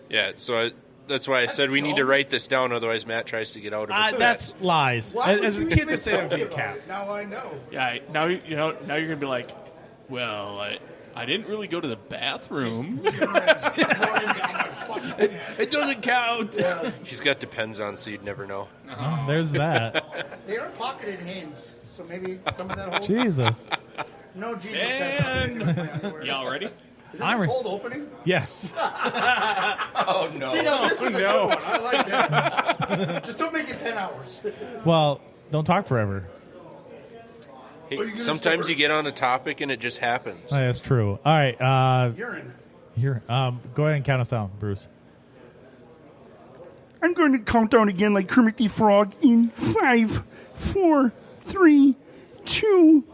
Yeah, so that's why I said we need to write this down, otherwise Matt tries to get out of his That's lies. As a kid would say that would be a cat. Now I know. Yeah, now you're going to be like, well, I didn't really go to the bathroom. It doesn't count. Yeah. He's got Depends on, so you'd never know. Oh, there's that. They are pocketed hands, so maybe some of that holds. Jesus. No, Jesus. And That's not gonna y'all ready? Is this a cold opening? Yes. Oh, no. See, no, this is a good one. I like that. Just don't make it 10 hours. Well, don't talk forever. Hey, sometimes you get on a topic and it just happens. Oh, that's true. All right. Urine. Go ahead and count us down, Bruce. I'm going to count down again like Kermit the Frog in 5, 4, 3, 2,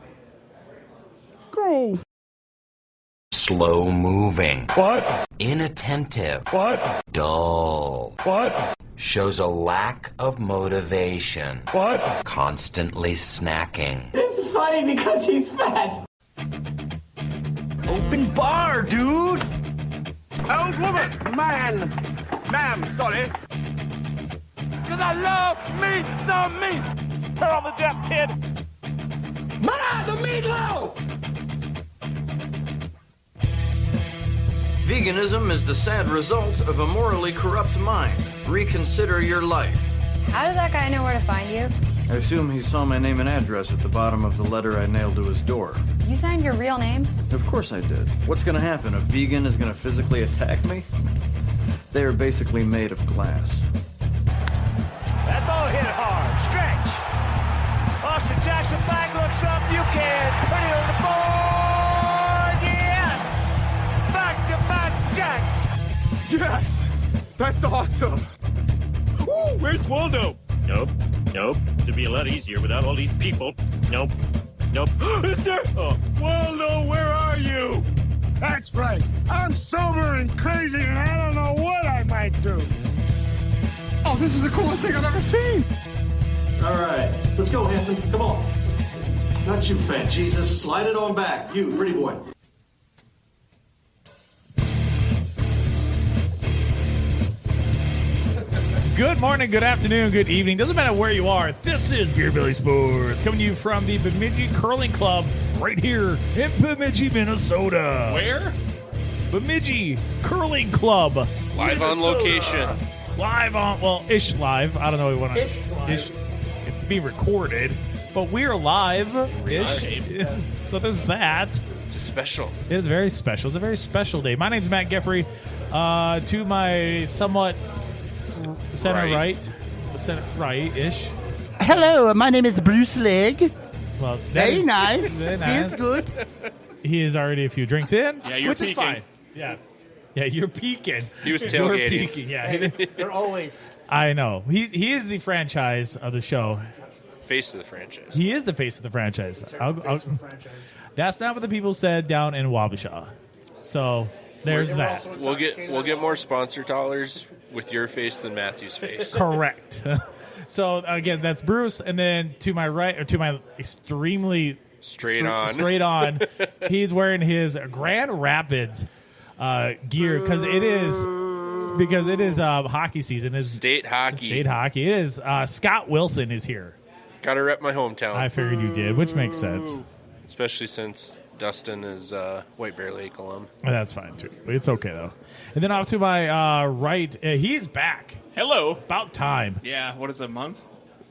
go. Slow moving. What? Inattentive. What? Dull. What? Shows a lack of motivation. What? Constantly snacking. It's funny because he's fat. Open bar, dude. Old woman, ma'am, sorry. Because I love meat, some meat. Turn on the deaf kid. The meatloaf! Veganism is the sad result of a morally corrupt mind. Reconsider your life. How did that guy know where to find you? I assume he saw my name and address at the bottom of the letter I nailed to his door. You signed your real name? Of course I did. What's gonna happen? A vegan is gonna physically attack me? They are basically made of glass. That ball hit hard. Stretch. Austin Jackson back looks up. You can put it on the board. Yes. Back-to-back jacks. Yes. That's awesome. Ooh, where's Waldo? Nope. It'd be a lot easier without all these people. Nope. Is there? Oh, Waldo, where are you? That's right. I'm sober and crazy, and I don't know what I might do. Oh, this is the coolest thing I've ever seen. All right, let's go, handsome. Come on. Not you, fat Jesus. Slide it on back. You, pretty boy. Good morning, good afternoon, good evening. Doesn't matter where you are. This is Beer Billy Sports coming to you from the Bemidji Curling Club right here in Bemidji, Minnesota. Where? Bemidji Curling Club. Live on location. Live on, well, ish live. I don't know what Ish live. It's being recorded, but we're live-ish. So there's that. It's a special. It is very special. It's a very special day. My name's Matt Geffrey. To my somewhat center right-ish. Hello, my name is Bruce Legg. Well, Very nice. Very nice. Feels good. He is already a few drinks in. Yeah, you're which is peaking. fine. Yeah, you're peaking. He was You're tailgating. peaking. Yeah, They're always. I know. He is the franchise of the show. Face of the franchise. He is the face of the franchise. Franchise. That's not what the people said down in Wabasha. So there's They were that. also We'll intoxicated. get more sponsor dollars with your face than Matthew's face. Correct. So again, that's Bruce, and then to my right, or to my extremely Straight on. he's wearing his Grand Rapids gear because it is hockey season. Is State hockey. State hockey. It is. Scott Wilson is here. Gotta rep my hometown. I figured you did, which makes sense. Especially since Dustin is White Bear Lake alum. And that's fine too. It's okay though. And then off to my right, he's back. Hello. About time. Yeah, what is a month?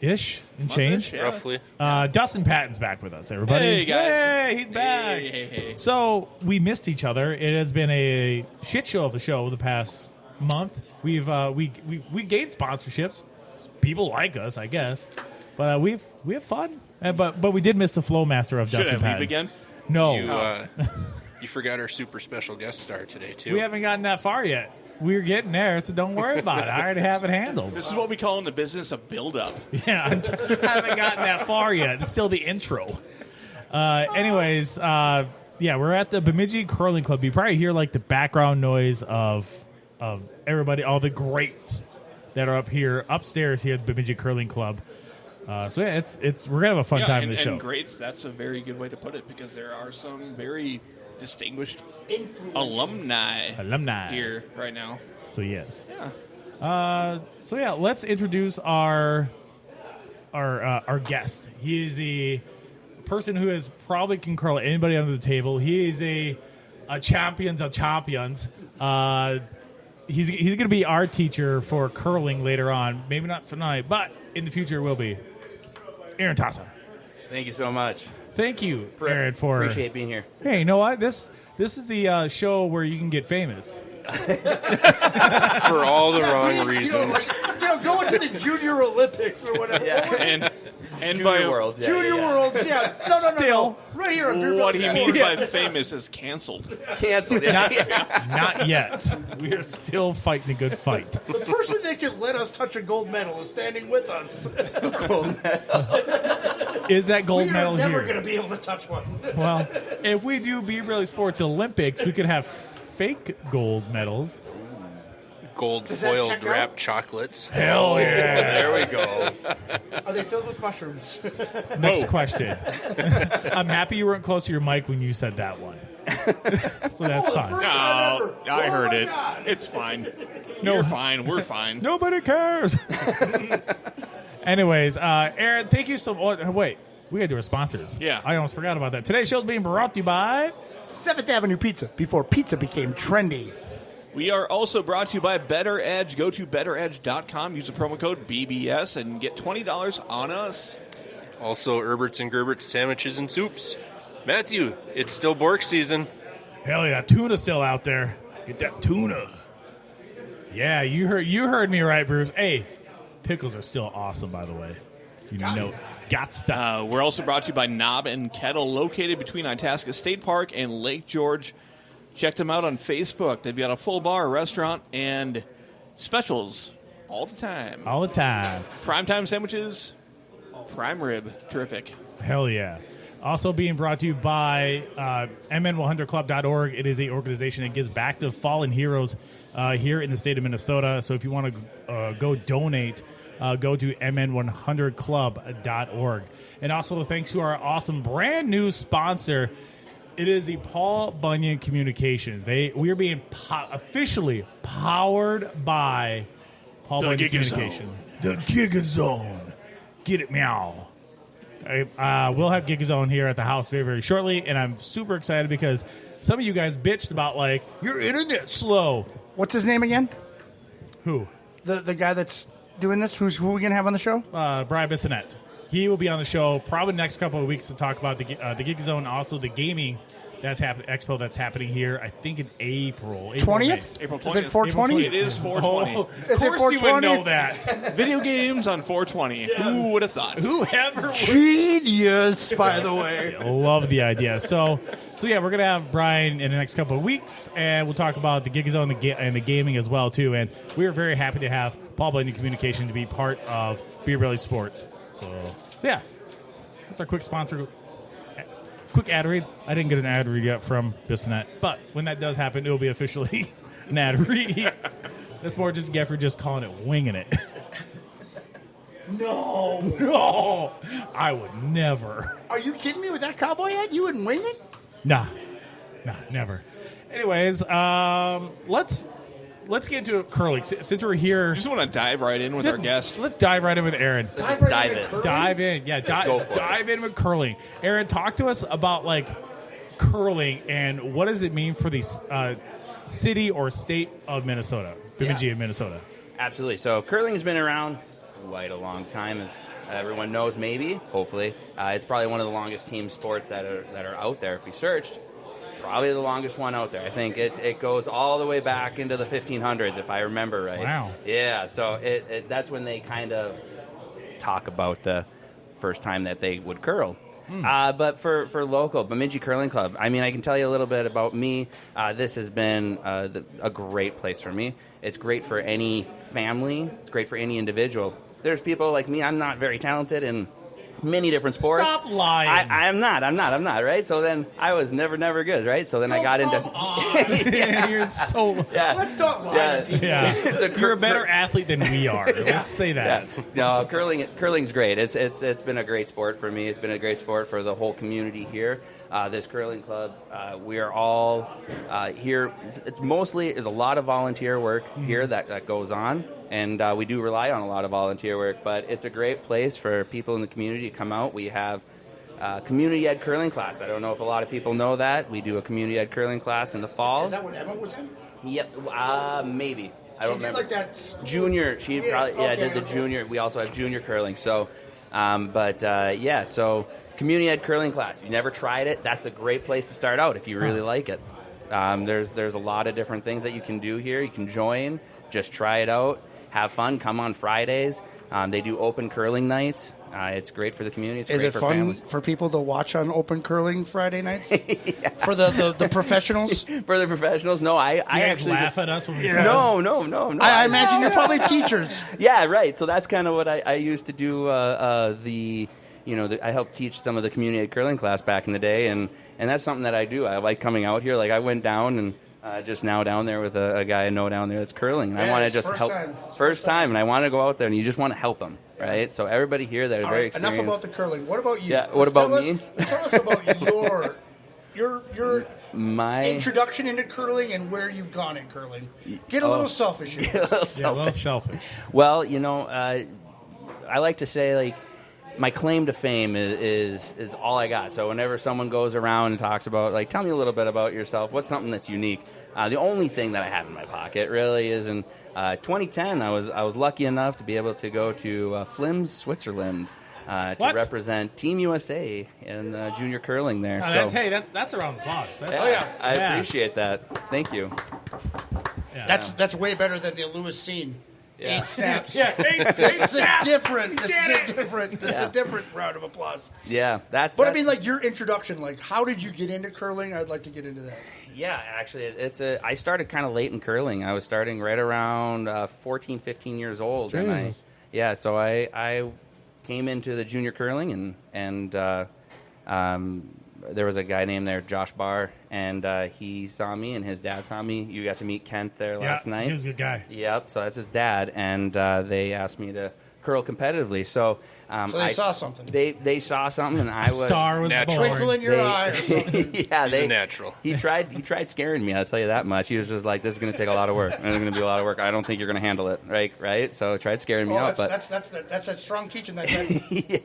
Ish and Month-ish, change. yeah. Roughly. Dustin Patton's back with us, everybody. Hey, guys. Hey, he's back. Hey. So we missed each other. It has been a shit show of the show the past month. We've we gained sponsorships. People like us, I guess. But we have fun. But we did miss the flow master of Should Dustin I Patton. leave again? No. You forgot our super special guest star today, too. We haven't gotten that far yet. We're getting there, so don't worry about it. I already have it handled. This is what we call in the business a build-up. Yeah, I haven't gotten that far yet. It's still the intro. Anyways, yeah, we're at the Bemidji Curling Club. You probably hear like the background noise of everybody, all the greats that are up here, upstairs here at the Bemidji Curling Club. So yeah, it's we're gonna have a fun time in the show. And greats, that's a very good way to put it because there are some very distinguished alumni here right now. So yes. Yeah. Let's introduce our guest. He is the person who has probably can curl anybody under the table. He is a champions of champions. He's going to be our teacher for curling later on. Maybe not tonight, but in the future will be. Aaron Tassa. Thank you so much. Thank you, Aaron, for appreciate being here. Hey, you know what? This is the show where you can get famous. For all the wrong reasons. Going to the Junior Olympics or whatever. And Junior Worlds. Yeah, Junior Worlds, yeah. No. Right here on Beer what Belly. he means by famous is canceled. Canceled, yeah. Not yet. We are still fighting a good fight. The person that can let us touch a gold medal is standing with us. Gold medal. Is that gold medal here? We're never going to be able to touch one. Well, if we do Beer Belly Sports Olympics, we could have fake gold medals. Gold foiled wrapped chocolates. Hell yeah. There we go. Are they filled with mushrooms? Next question. I'm happy you weren't close to your mic when you said that one. So that's fine. No, I heard it. God. It's fine. No. You're fine. We're fine. Nobody cares. Anyways, Aaron, thank you so much. Wait, we got to do our sponsors. Yeah. I almost forgot about that. Today's show is being brought to you by 7th Avenue Pizza, before pizza became trendy. We are also brought to you by BettorEdge. Go to BettorEdge.com. Use the promo code BBS and get $20 on us. Also, Erbs and Gerbs sandwiches and soups. Matthew, it's still Bork season. Hell yeah, tuna's still out there. Get that tuna. Yeah, you heard me right, Bruce. Hey, pickles are still awesome, by the way. Got stuff. We're also brought to you by Knob and Kettle, located between Itasca State Park and Lake George. Check them out on Facebook. They've got a full bar, restaurant, and specials all the time. All the time. Primetime sandwiches, prime rib. Terrific. Hell yeah. Also being brought to you by MN100Club.org. It is an organization that gives back to fallen heroes here in the state of Minnesota. So if you want to go donate, go to MN100Club.org. And also thanks to our awesome brand new sponsor. It is the Paul Bunyan Communication. We are being officially powered by Paul Bunyan Communication. The Gigazone. Get it, meow. We'll have Gigazone here at the house very, very shortly, and I'm super excited because some of you guys bitched about, your internet's slow. What's his name again? Who? The guy that's doing this? Who are we going to have on the show? Brian Bissonette. He will be on the show probably the next couple of weeks to talk about the Gigazone and also the gaming expo that's happening here, I think in April. 20th? April 20th. Is it 420? It is 420. Of course you would know that. Video games on 420. Yeah. Who would have thought? Whoever would. Genius, by the way. Love the idea. So yeah, we're going to have Brian in the next couple of weeks, and we'll talk about the Gigazone and the gaming as well, too. And we are very happy to have Paul Bunyan Communication to be part of Beer Belly Sports. So, yeah. That's our quick sponsor. Quick ad read. I didn't get an ad read yet from Bissonette, but when that does happen, it will be officially an ad read. That's more just Gefford just calling it winging it. No. I would never. Are you kidding me with that cowboy hat? You wouldn't wing it? Nah, never. Anyways, let's get into curling. Since we're here, I just want to dive right in with our guest. Let's dive right in with Aaron. Dive in. Yeah, dive in with curling. Aaron, talk to us about curling and what does it mean for the city or state of Minnesota, Bemidji in Minnesota. Absolutely. So curling has been around quite a long time, as everyone knows. Maybe, hopefully, it's probably one of the longest team sports that are out there. If we searched. Probably the longest one out there. I think it goes all the way back into the 1500s, if I remember right. Wow. Yeah, so that's when they kind of talk about the first time that they would curl. But for local, Bemidji Curling Club, I mean, I can tell you a little bit about me. This has been a great place for me. It's great for any family. It's great for any individual. There's people like me. I'm not very talented in many different sports. Stop lying. I'm not, right? So then I was never good, right? So then I got into... Yeah. You're so... Yeah. Let's stop lying. Yeah. You're a better athlete than we are. Let's say that. Yeah. No, curling's great. It's been a great sport for me. It's been a great sport for the whole community here. this curling club. We are all here. It's mostly is a lot of volunteer work here that goes on, and we do rely on a lot of volunteer work. But it's a great place for people in the community to come out. We have community ed curling class. I don't know if a lot of people know that. We do a community ed curling class in the fall. Is that what Emma was in? Yep, maybe. I don't remember. Did like that Junior. She probably did the junior. We also have junior curling. So, so community ed curling class. If you never tried it, that's a great place to start out if you really like it. There's a lot of different things that you can do here. You can join, just try it out, have fun. Come on Fridays. They do open curling nights. It's great for the community. It's great for families. For people to watch on open curling Friday nights? For the professionals? For the professionals? No, I actually laugh at us when we No. I imagine you're probably teachers. Yeah, right. So that's kind of what I used to do. I helped teach some of the community curling class back in the day, and that's something that I do. I like coming out here. Like I went down and just now down there with a guy I know down there that's curling, and I want to just help. First time, and I want to go out there, and you just want to help them, right? So everybody here that are very experienced. Enough about the curling. What about you? Yeah. What about me? Tell us about your my introduction into curling and where you've gone in curling. Get a little selfish. A little selfish. Well, I like to say, like, my claim to fame is all I got. So whenever someone goes around and talks about, like, tell me a little bit about yourself, what's something that's unique? The only thing that I have in my pocket really is in 2010, I was lucky enough to be able to go to Flims, Switzerland, to represent Team USA in junior curling there. That's a round of applause. I appreciate that. Thank you. Yeah, that's way better than the Lewis scene. Yeah. 8 snaps. This is a different round of applause. Yeah, But I mean, like, your introduction, like, how did you get into curling? I'd like to get into that. Yeah, actually, I started kind of late in curling. I was starting right around 14, 15 years old. Jesus. And so I came into the junior curling, and there was a guy named there, Josh Barr, and he saw me, and his dad saw me. You got to meet Kent there last night. He was a good guy. Yep, so that's his dad, and they asked me to curl competitively. So they saw something. They saw something, and I was star was born. Twinkle in your eye or something. Yeah, he's a natural. He tried scaring me. I'll tell you that much. He was just like, "This is going to take a lot of work. And it's going to be a lot of work. I don't think you're going to handle it." Right. So tried scaring me out. That's that strong teaching that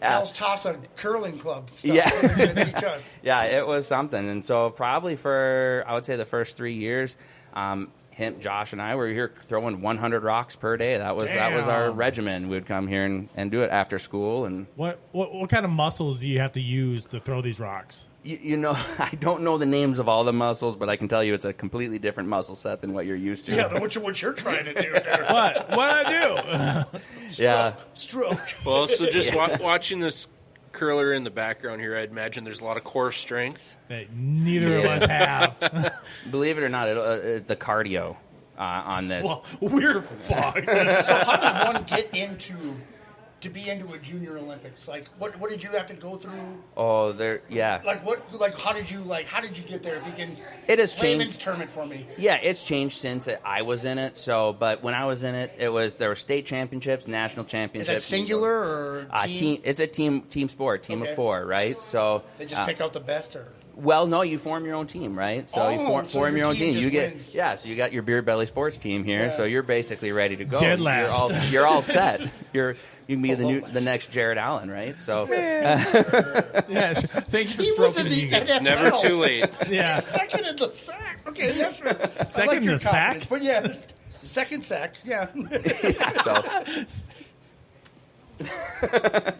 Al's Tassa curling club stuff. Yeah. They're gonna teach us. Yeah, it was something. And so probably for, I would say, the first 3 years, Josh and I were here throwing 100 rocks per day. That was our regimen. We would come here and do it after school. And what kind of muscles do you have to use to throw these rocks? I don't know the names of all the muscles, but I can tell you it's a completely different muscle set than what you're used to. Yeah, what you're trying to do there. What I do? Stroke. Well, so just watching this curler in the background here, I'd imagine there's a lot of core strength that neither of us have. Believe it or not, the cardio on this. Well, we're fucked. So how does one get to be into a junior Olympics? Like, what did you have to go through? Oh, yeah. How did you get there? If you can, it has changed. Layman's term it for me. Yeah, it's changed since I was in it. So, but when I was in it, there were state championships, national championships. Is that singular or team? It's a team sport, team of 4, right? So they just pick out the best, or. Well, no, you form your own team, right? So you form your own team. You wins. So you got your Beer Belly Sports team here, Yeah. so you're basically ready to go. Dead last. You're all set. You can be the next Jared Allen, right? So yeah, sure. Thank you for stroking the It's never too late. Yeah, second in the sack. Okay, yeah, sure. Second in the sack, but yeah, second sack. Yeah.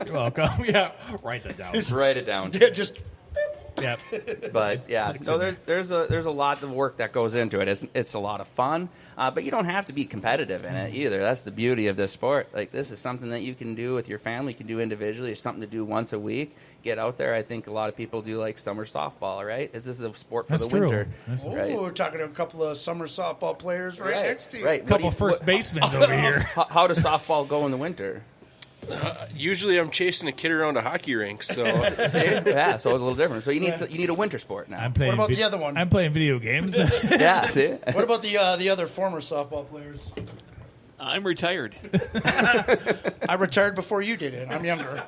You're welcome. Yeah, write that down. Write it down. Yeah, just. Yep. But yeah, no, there's a lot of work that goes into it. It's a lot of fun, but you don't have to be competitive in it either. That's the beauty of this sport. Like, this is something that you can do with your family, you can do individually. It's something to do once a week. Get out there. I think a lot of people do like summer softball, right? This is a sport for the winter. Right? We're talking to a couple of summer softball players right next to you. Right. A couple first basemen over here. How does softball go in the winter? Usually I'm chasing a kid around a hockey rink, so yeah, so it's a little different. So you need a winter sport now. What about the other one? I'm playing video games. Yeah, see? What about the other former softball players? I'm retired. I retired before you did it. I'm younger.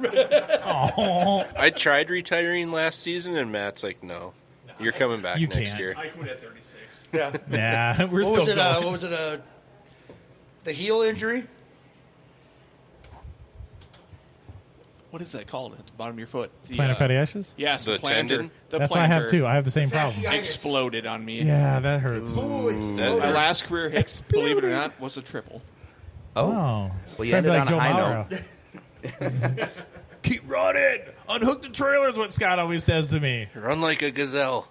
Oh, I tried retiring last season, and Matt's like, no. You're coming back You next can't. year. I quit at 36. Yeah. yeah, we're What still was it? going. What was it? The heel injury? What is that called at the bottom of your foot? The, Plantar fasciitis? Yes, The plantar. tendon? The That's what I have plantar too. I have the same problem. Fasciitis. exploded on me. Yeah, that hurts. Oh, exploded. My last career hit, believe it or not, was a triple. Oh. Well, you Trying to ended be on a Joe high Mauer. note. Keep running. Unhook the trailer is what Scott always says to me. Run like a gazelle.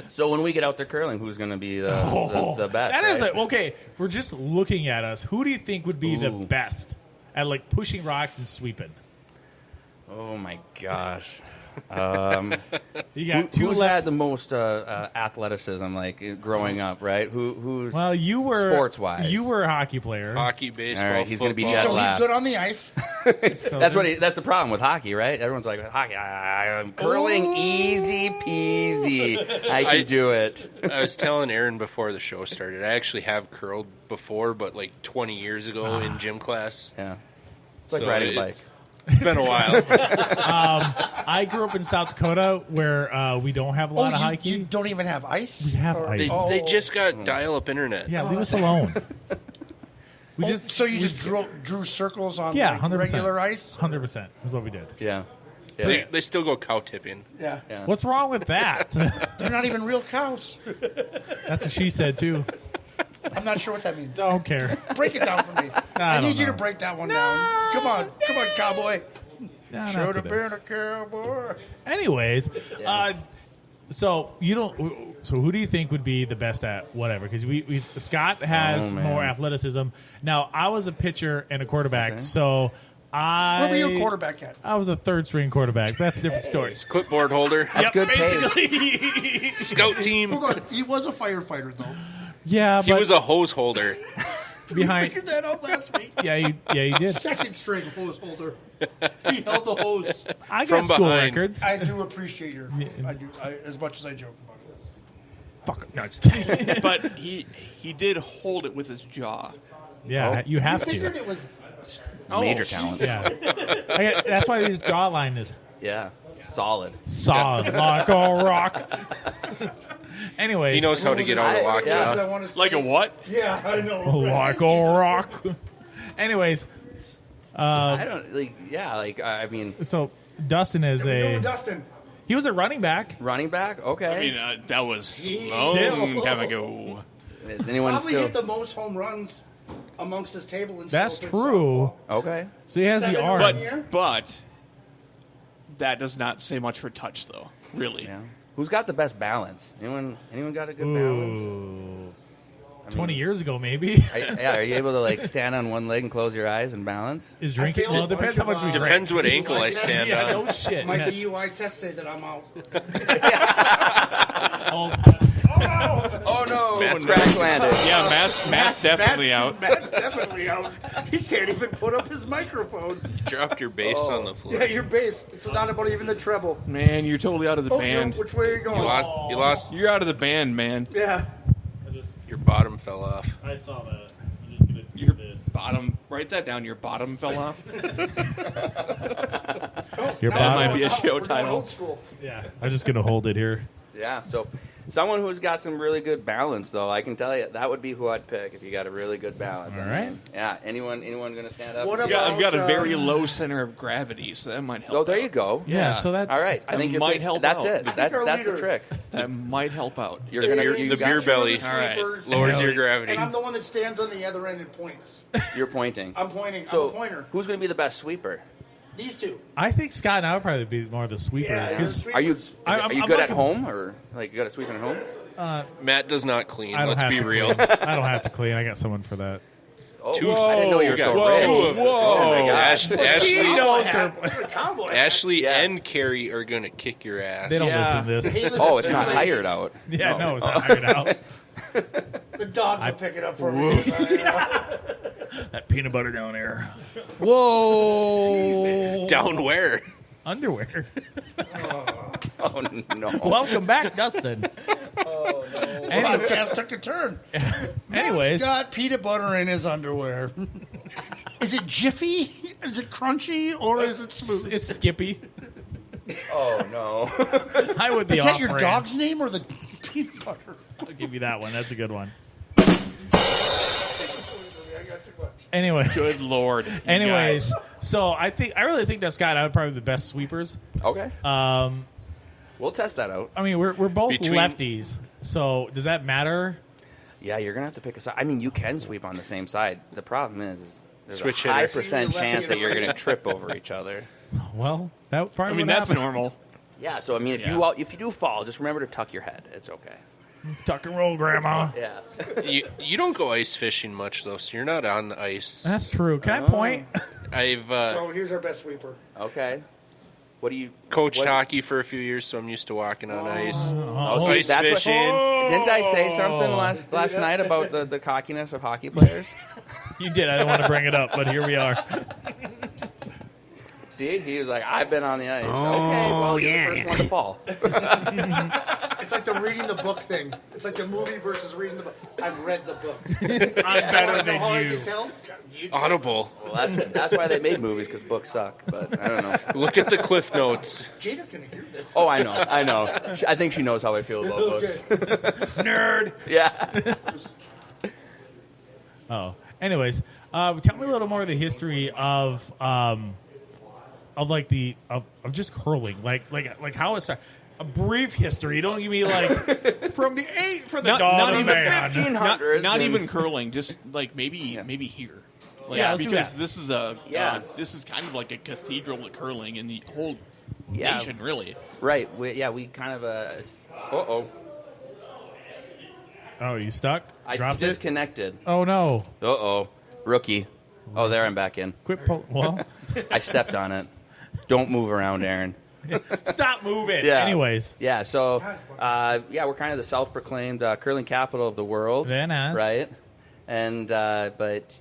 So when we get out there curling, who's going to be the best? That is right? it. Okay, if we're just looking at us. Who do you think would be the best at like pushing rocks and sweeping? Oh my gosh. You got two who's left. had the most athleticism, like growing up, right? Who's Well, you were sports-wise? You were a hockey player. Hockey, baseball, All right, he's going to be football. dead So last. he's good on the ice. So That's the problem with hockey, right? Everyone's like, hockey, I'm curling, easy peasy. I can do it. I was telling Aaron before the show started, I actually have curled before, but like 20 years ago in gym class. Yeah, it's like So riding a bike. It's been a while. I grew up in South Dakota where we don't have a lot of hockey. You don't even have ice? We have Or- ice. They just got dial-up internet. Yeah, leave us alone. We so you just drew circles on yeah, like 100%. regular ice? 100% is what we did. Yeah. They still go cow tipping. Yeah. What's wrong with that? They're not even real cows. That's what she said too. I'm not sure what that means. Don't care. Break it down for me. I don't need you to know. break that one down. Come on, cowboy. No, not Should have today. been a cowboy. Anyways, so you don't. So who do you think would be the best at whatever? Because we Scott has man. more athleticism. Now I was a pitcher and a quarterback, so Where were you a quarterback at? I was a third string quarterback. That's a different story. It's clipboard holder. That's good pay. basically. Scout team. Hold on. He was a firefighter, though. Yeah, He but was a hose holder. behind. Figured that out last week. Yeah, you did. Second string hose holder. He held the hose. I From got school behind. records. I do appreciate your. I do. As much as I joke about it. Fuck. No, just kidding. But he did hold it with his jaw. Yeah, you have I figured to. it was. Major talents. Yeah, that's why his jawline is Yeah. Solid. solid like a rock. Anyways, He knows how to get out of lockjaw. I want to Like a what? Yeah, I know. like a rock. Anyways, I don't like. Yeah, like I mean, so Dustin is Here we go, a Dustin. he was a running back. running back. Okay. I mean, that was Still. long time ago. Is anyone Probably still hit the most home runs amongst his table. And That's still true. okay? So he has the 7 arms. One year? But that does not say much for touch, though. Really. Yeah. Who's got the best balance? Anyone got a good balance? Ooh. I mean, 20 years ago, maybe. Are you able to like stand on one leg and close your eyes and balance? Is drinking? failed Well, a it depends how bunch much we of, drink. Depends what ankle I stand Yeah, on. no shit. My Yeah. DUI tests say that I'm out. Oh, Oh no! Matt's Crash landed. Yeah, Matt's definitely out. Matt's definitely out. He can't even put up his microphone. Dropped your bass on the floor. Yeah, your bass. It's not about even the treble. Man, you're totally out of the Oh, band. which way are you going? You lost. You're out of the band, man. Yeah. Your bottom fell off. I saw that. I'm just gonna Your bottom. Write that down. Your bottom fell off. Your That bottom. might be a We're show going title. Old school. Yeah, I'm just gonna hold it here. Yeah. So, someone who's got some really good balance, though, I can tell you that would be who I'd pick if you got a really good balance. All I right. mean, yeah. Anyone going to stand up? What Yeah, I've got a about, very low center of gravity, so that might help. Oh, there out. you go. Yeah, so that. All right. I That think might you're help That's out. it. I think our That's the leader- trick. That might help out. You're gonna. The You got beer belly. the All right. sweepers, Lowers your And gravity. I'm the one that stands on the other end and points. You're pointing. I'm pointing. So, I'm a pointer. who's going to be the best sweeper? These two. I think Scott and I would probably be more of the sweeper. Yeah, Because they're Are you? sweepers. Are you I'm good like at a- home, or like you got a sweeping at home? Matt does not clean. I don't Let's have be to real. Clean. I don't have to clean. I got someone for that. Oh, Two- I didn't know you were so Whoa, rich. whoa. Oh my gosh. Ashley, knows her. You're a cowboy. Ashley Yeah. and Carrie are gonna kick your ass. They don't Yeah. listen to this. Hey, listen, Oh, it's not ladies, hired out. Yeah, no, it's not hired out. The dogs will pick it up for me. That peanut butter down there. Whoa. Down where? Underwear. Oh no. Welcome back, Dustin. Oh, This podcast took a turn. Anyways. He's got peanut butter in his underwear. Is it Jiffy? Is it crunchy? Or is it smooth? It's Skippy. Oh, no. I would be Is that your dog's name or the peanut butter? I'll give you that one. That's a good one. Anyway. Good Lord. Anyways, so I really think that Scott and I are probably the best sweepers. Okay. We'll test that out. I mean, we're both lefties, so does that matter? Yeah, you're going to have to pick a side. I mean, you can sweep on the same side. The problem is there's Switch a high hitter. percent chance that you're going to trip over each other. Well, that probably I mean, would that's happen. normal. Yeah, so I mean, if you do fall, just remember to tuck your head. It's okay. Tuck and roll, Grandma. Yeah. You don't go ice fishing much, though, so you're not on the ice. That's true. Can I point? I've So here's our best sweeper. Okay. What do you coached hockey for a few years, so I'm used to walking on ice. see, Ice that's fishing. Didn't I say something last night about the cockiness of hockey players? You did. I didn't want to bring it up, but here we are. See, he was like, I've been on the ice. Okay, well, you're the first one to fall. It's like the reading the book thing. It's like the movie versus reading the book. I've read the book. I'm better than you. Audible. Well, that's why they made movies, because books suck, but I don't know. Look at the cliff notes. Jada's going to hear this. Oh, I know. I think she knows how I feel about books. Nerd. Yeah. Oh. Anyways, tell me a little more of the history of just curling, like how it started. A brief history. Don't give me like from the not even man. 1500s. Not even curling. Just like maybe here. Like, Yeah, let's do because that. this is this is kind of like a cathedral of curling in the whole nation, really. Right. We kind of Oh, you stuck? I Dropped disconnected. it? Oh no! Rookie. Oh, there I'm back in. Quit. Well, I stepped on it. Don't move around, Aaron. stop moving. Yeah. Anyways, Yeah. So, we're kind of the self-proclaimed curling capital of the world. Very nice. Right. And but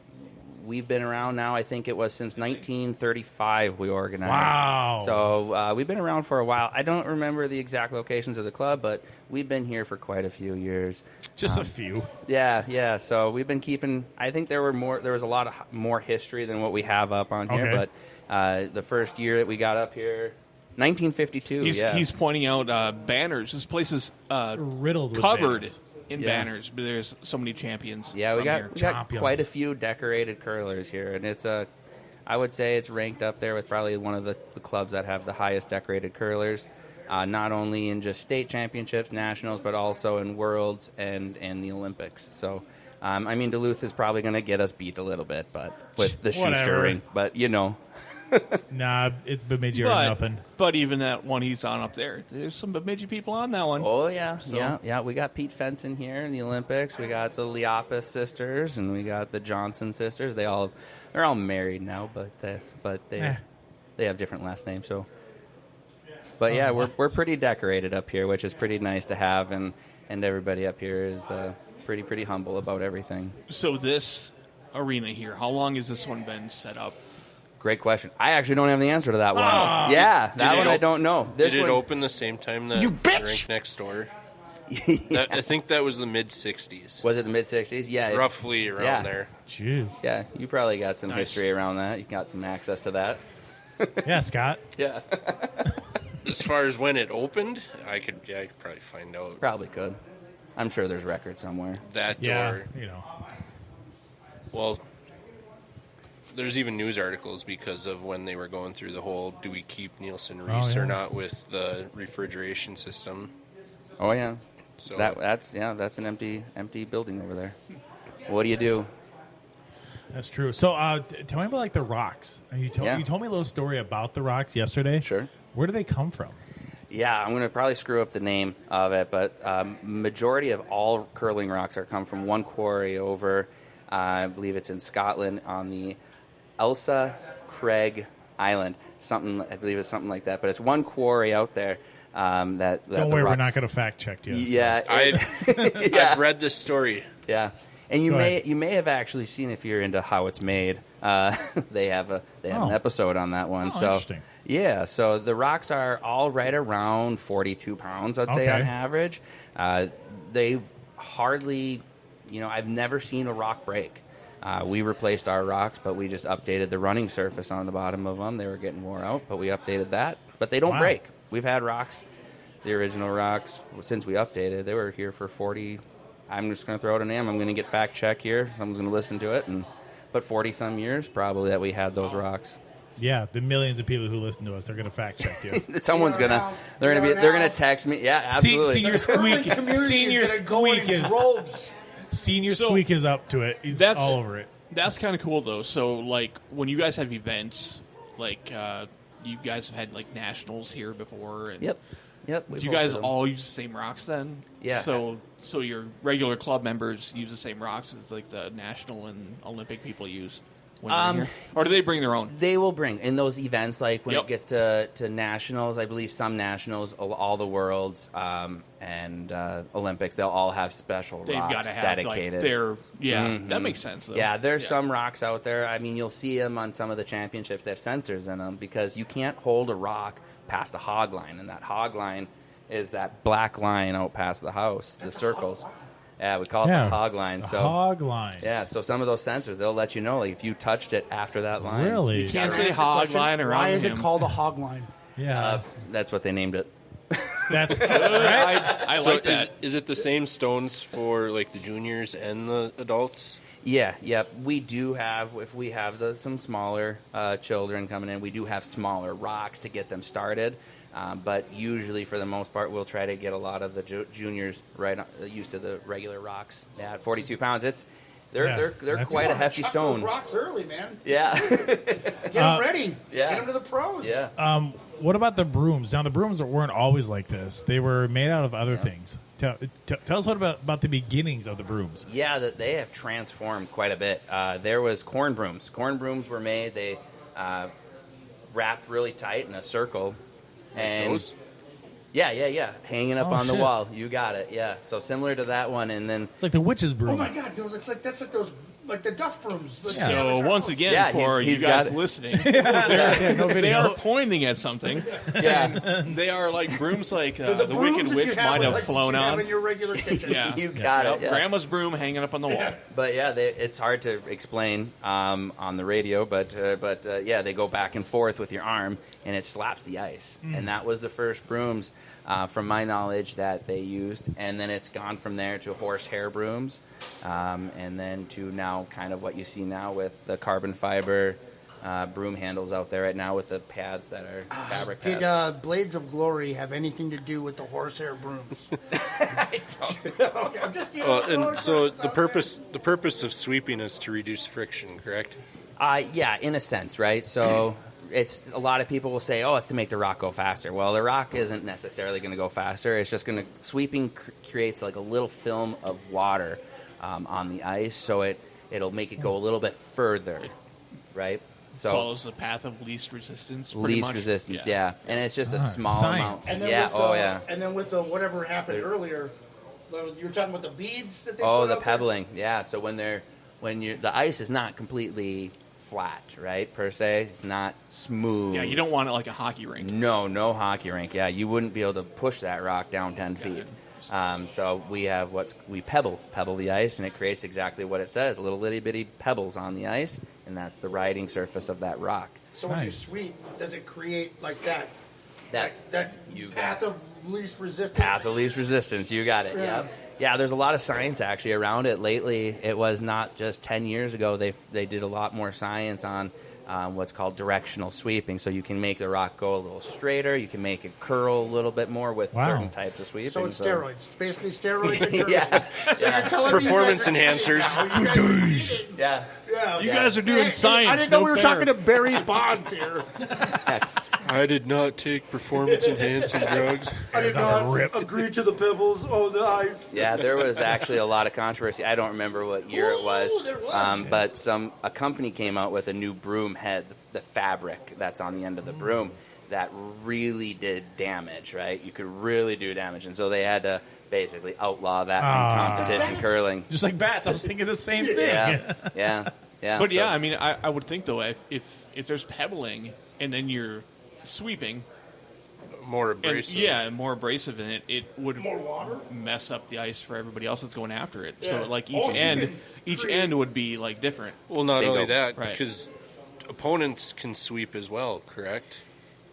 we've been around now. I think it was since 1935 we organized. Wow. So we've been around for a while. I don't remember the exact locations of the club, but we've been here for quite a few years. just a few. Yeah. So we've been keeping. I think there was a lot of more history than what we have up on here. Okay. But the first year that we got up here, 1952. He's pointing out banners. This place is Riddled with covered banners. in banners, but there's so many champions. Yeah, we from here. got Champions. quite a few decorated curlers here, and it's I would say it's ranked up there with probably one of the clubs that have the highest decorated curlers, not only in just state championships, nationals, but also in worlds and the Olympics. So, I mean, Duluth is probably going to get us beat a little bit, but with the Whatever. Schuster rink, but you know. Nah, it's Bemidji or nothing. But even that one he's on up there, there's some Bemidji people on that one. Oh yeah, So- yeah. We got Pete Fenton here in the Olympics. We got the Liapis sisters, and we got the Johnson sisters. They're all married now, but they have different last names. So, but yeah, we're pretty decorated up here, which is pretty nice to have, and everybody up here is pretty humble about everything. So this arena here, how long has this one been set up? Great question. I actually don't have the answer to that one. Ah. Yeah, that Did one it I don't know. This Did it one, open the same time that You the bitch! rink next door? Yeah. I think that was the mid-'60s. Was it the mid-'60s? Yeah. Roughly around there. Jeez. Yeah, you probably got some Nice. history around that. You got some access to that. Yeah, Scott. Yeah. As far as when it opened, I could probably find out. Probably could. I'm sure there's records somewhere. That Yeah, door. you know. Well, there's even news articles because of when they were going through the whole do we keep Nielsen Reese yeah. or not with the refrigeration system. Oh yeah. So That's an empty building over there. What do you do? That's true. So, tell me about like the rocks. You told me a little story about the rocks yesterday. Sure. Where do they come from? Yeah, I'm going to probably screw up the name of it, but majority of all curling rocks come from one quarry over, I believe it's in Scotland on the Elsa Craig Island. I believe it's something like that, but it's one quarry out there. That Don't worry, we're rocks- not going to fact check you. Yeah, I've read this story. Yeah. And you may have actually seen, if you're into how it's made, they have an episode on that one. So interesting. Yeah, so the rocks are all right around 42 pounds, I'd say, on average. They hardly, I've never seen a rock break. We replaced our rocks, but we just updated the running surface on the bottom of them. They were getting wore out, but we updated that. But they don't break. We've had rocks, the original rocks, since we updated. They were here for 40. I'm just going to throw out a name. I'm going to get fact check here. Someone's going to listen to it. But 40-some years probably that we had those rocks. Yeah, the millions of people who listen to us are going to fact check you. Someone's gonna. They're gonna text me. Yeah, absolutely. Senior Squeak is up to it. He's all over it. That's kind of cool though. So like when you guys have events, like you guys have had like nationals here before. And Yep. Do you guys all use the same rocks then? Yeah. So your regular club members use the same rocks as like the national and Olympic people use when they're here? Or do they bring their own? They will bring in those events, like when it gets to nationals. I believe some nationals, all the worlds and Olympics, they'll all have special They've rocks gotta have, dedicated. Like, that makes sense. Though. Yeah, there's some rocks out there. I mean, you'll see them on some of the championships. They have sensors in them because you can't hold a rock past a hog line, and that hog line is that black line out past the house, the circles. Yeah, we call it the hog line. Hog line. Yeah, so some of those sensors, they'll let you know, like, if you touched it after that line. Really? You can't say hog line around Why is him. it called a hog line? Yeah. That's what they named it. That's I so like that. Is it the same stones for like the juniors and the adults? Yeah. We do have, if we have some smaller children coming in, we do have smaller rocks to get them started. But usually, for the most part, we'll try to get a lot of the juniors used to the regular rocks. Yeah, at 42 pounds, they're quite a hefty stone. Those rocks early, man. Yeah, get them ready. Yeah, get them to the pros. Yeah. What about the brooms? Now, the brooms weren't always like this. They were made out of other things. Tell us about the beginnings of the brooms. Yeah, that they have transformed quite a bit. There was corn brooms. Corn brooms were made. They wrapped really tight in a circle. And those? Yeah. Hanging up on the wall. You got it. Yeah. So similar to that one, and then it's like the witch's broom. Oh my God, no, that's like those like the dust brooms. So once again, for you guys listening, they are pointing at something. Yeah, they are like brooms, like the Wicked Witch might have flown on. In your regular kitchen. Yeah, you got it. Yeah. Grandma's broom hanging up on the wall. But yeah, it's hard to explain on the radio. But yeah, they go back and forth with your arm, and it slaps the ice. And that was the first brooms, from my knowledge, that they used. And then it's gone from there to horsehair brooms, and then to now kind of what you see now with the carbon fiber broom handles out there right now with the pads that are fabric pads. Did Blades of Glory have anything to do with the horsehair brooms? I don't. Okay, I'm just and so the purpose of sweeping is to reduce friction, correct? Yeah, in a sense, right? So it's a lot of people will say, "Oh, it's to make the rock go faster." Well, the rock isn't necessarily going to go faster. It's just going to sweeping creates like a little film of water on the ice, so it'll make it go a little bit further, right? So follows the path of least resistance. Least resistance, yeah. And it's just a small science. amount. And then And then with whatever happened earlier, you were talking about the beads that they put the out pebbling, yeah. So when the ice is not completely flat, right, per se, it's not smooth. Yeah, you don't want it like a hockey rink. No hockey rink. Yeah, you wouldn't be able to push that rock down 10 feet. So we have we pebble the ice, and it creates exactly what it says, little itty bitty pebbles on the ice, and that's the riding surface of that rock. So when you sweep, does it create like that you path of least resistance? Path of least resistance, you got it. Yeah, there's a lot of science actually around it lately. It was not just 10 years ago. They did a lot more science on what's called directional sweeping. So you can make the rock go a little straighter. You can make it curl a little bit more with certain types of sweeping. So it's steroids. It's basically steroids. Yeah. So you're telling Performance me enhancers. Yeah. You guys are doing science. I didn't know we were talking to Barry Bonds here. I did not take performance-enhancing drugs. I did not agree to the pebbles on the ice. Yeah, there was actually a lot of controversy. I don't remember what year it was, there was. but a company came out with a new broom head, the fabric that's on the end of the broom, that really did damage, right? You could really do damage. And so they had to basically outlaw that from competition curling. Just like bats, I was thinking the same thing. Yeah. But I mean, I would think though, if there's pebbling and then you're sweeping, more abrasive. More abrasive, and it would mess up the ice for everybody else that's going after it. Yeah. So like each end would be like different. Well, not only that, because opponents can sweep as well, correct?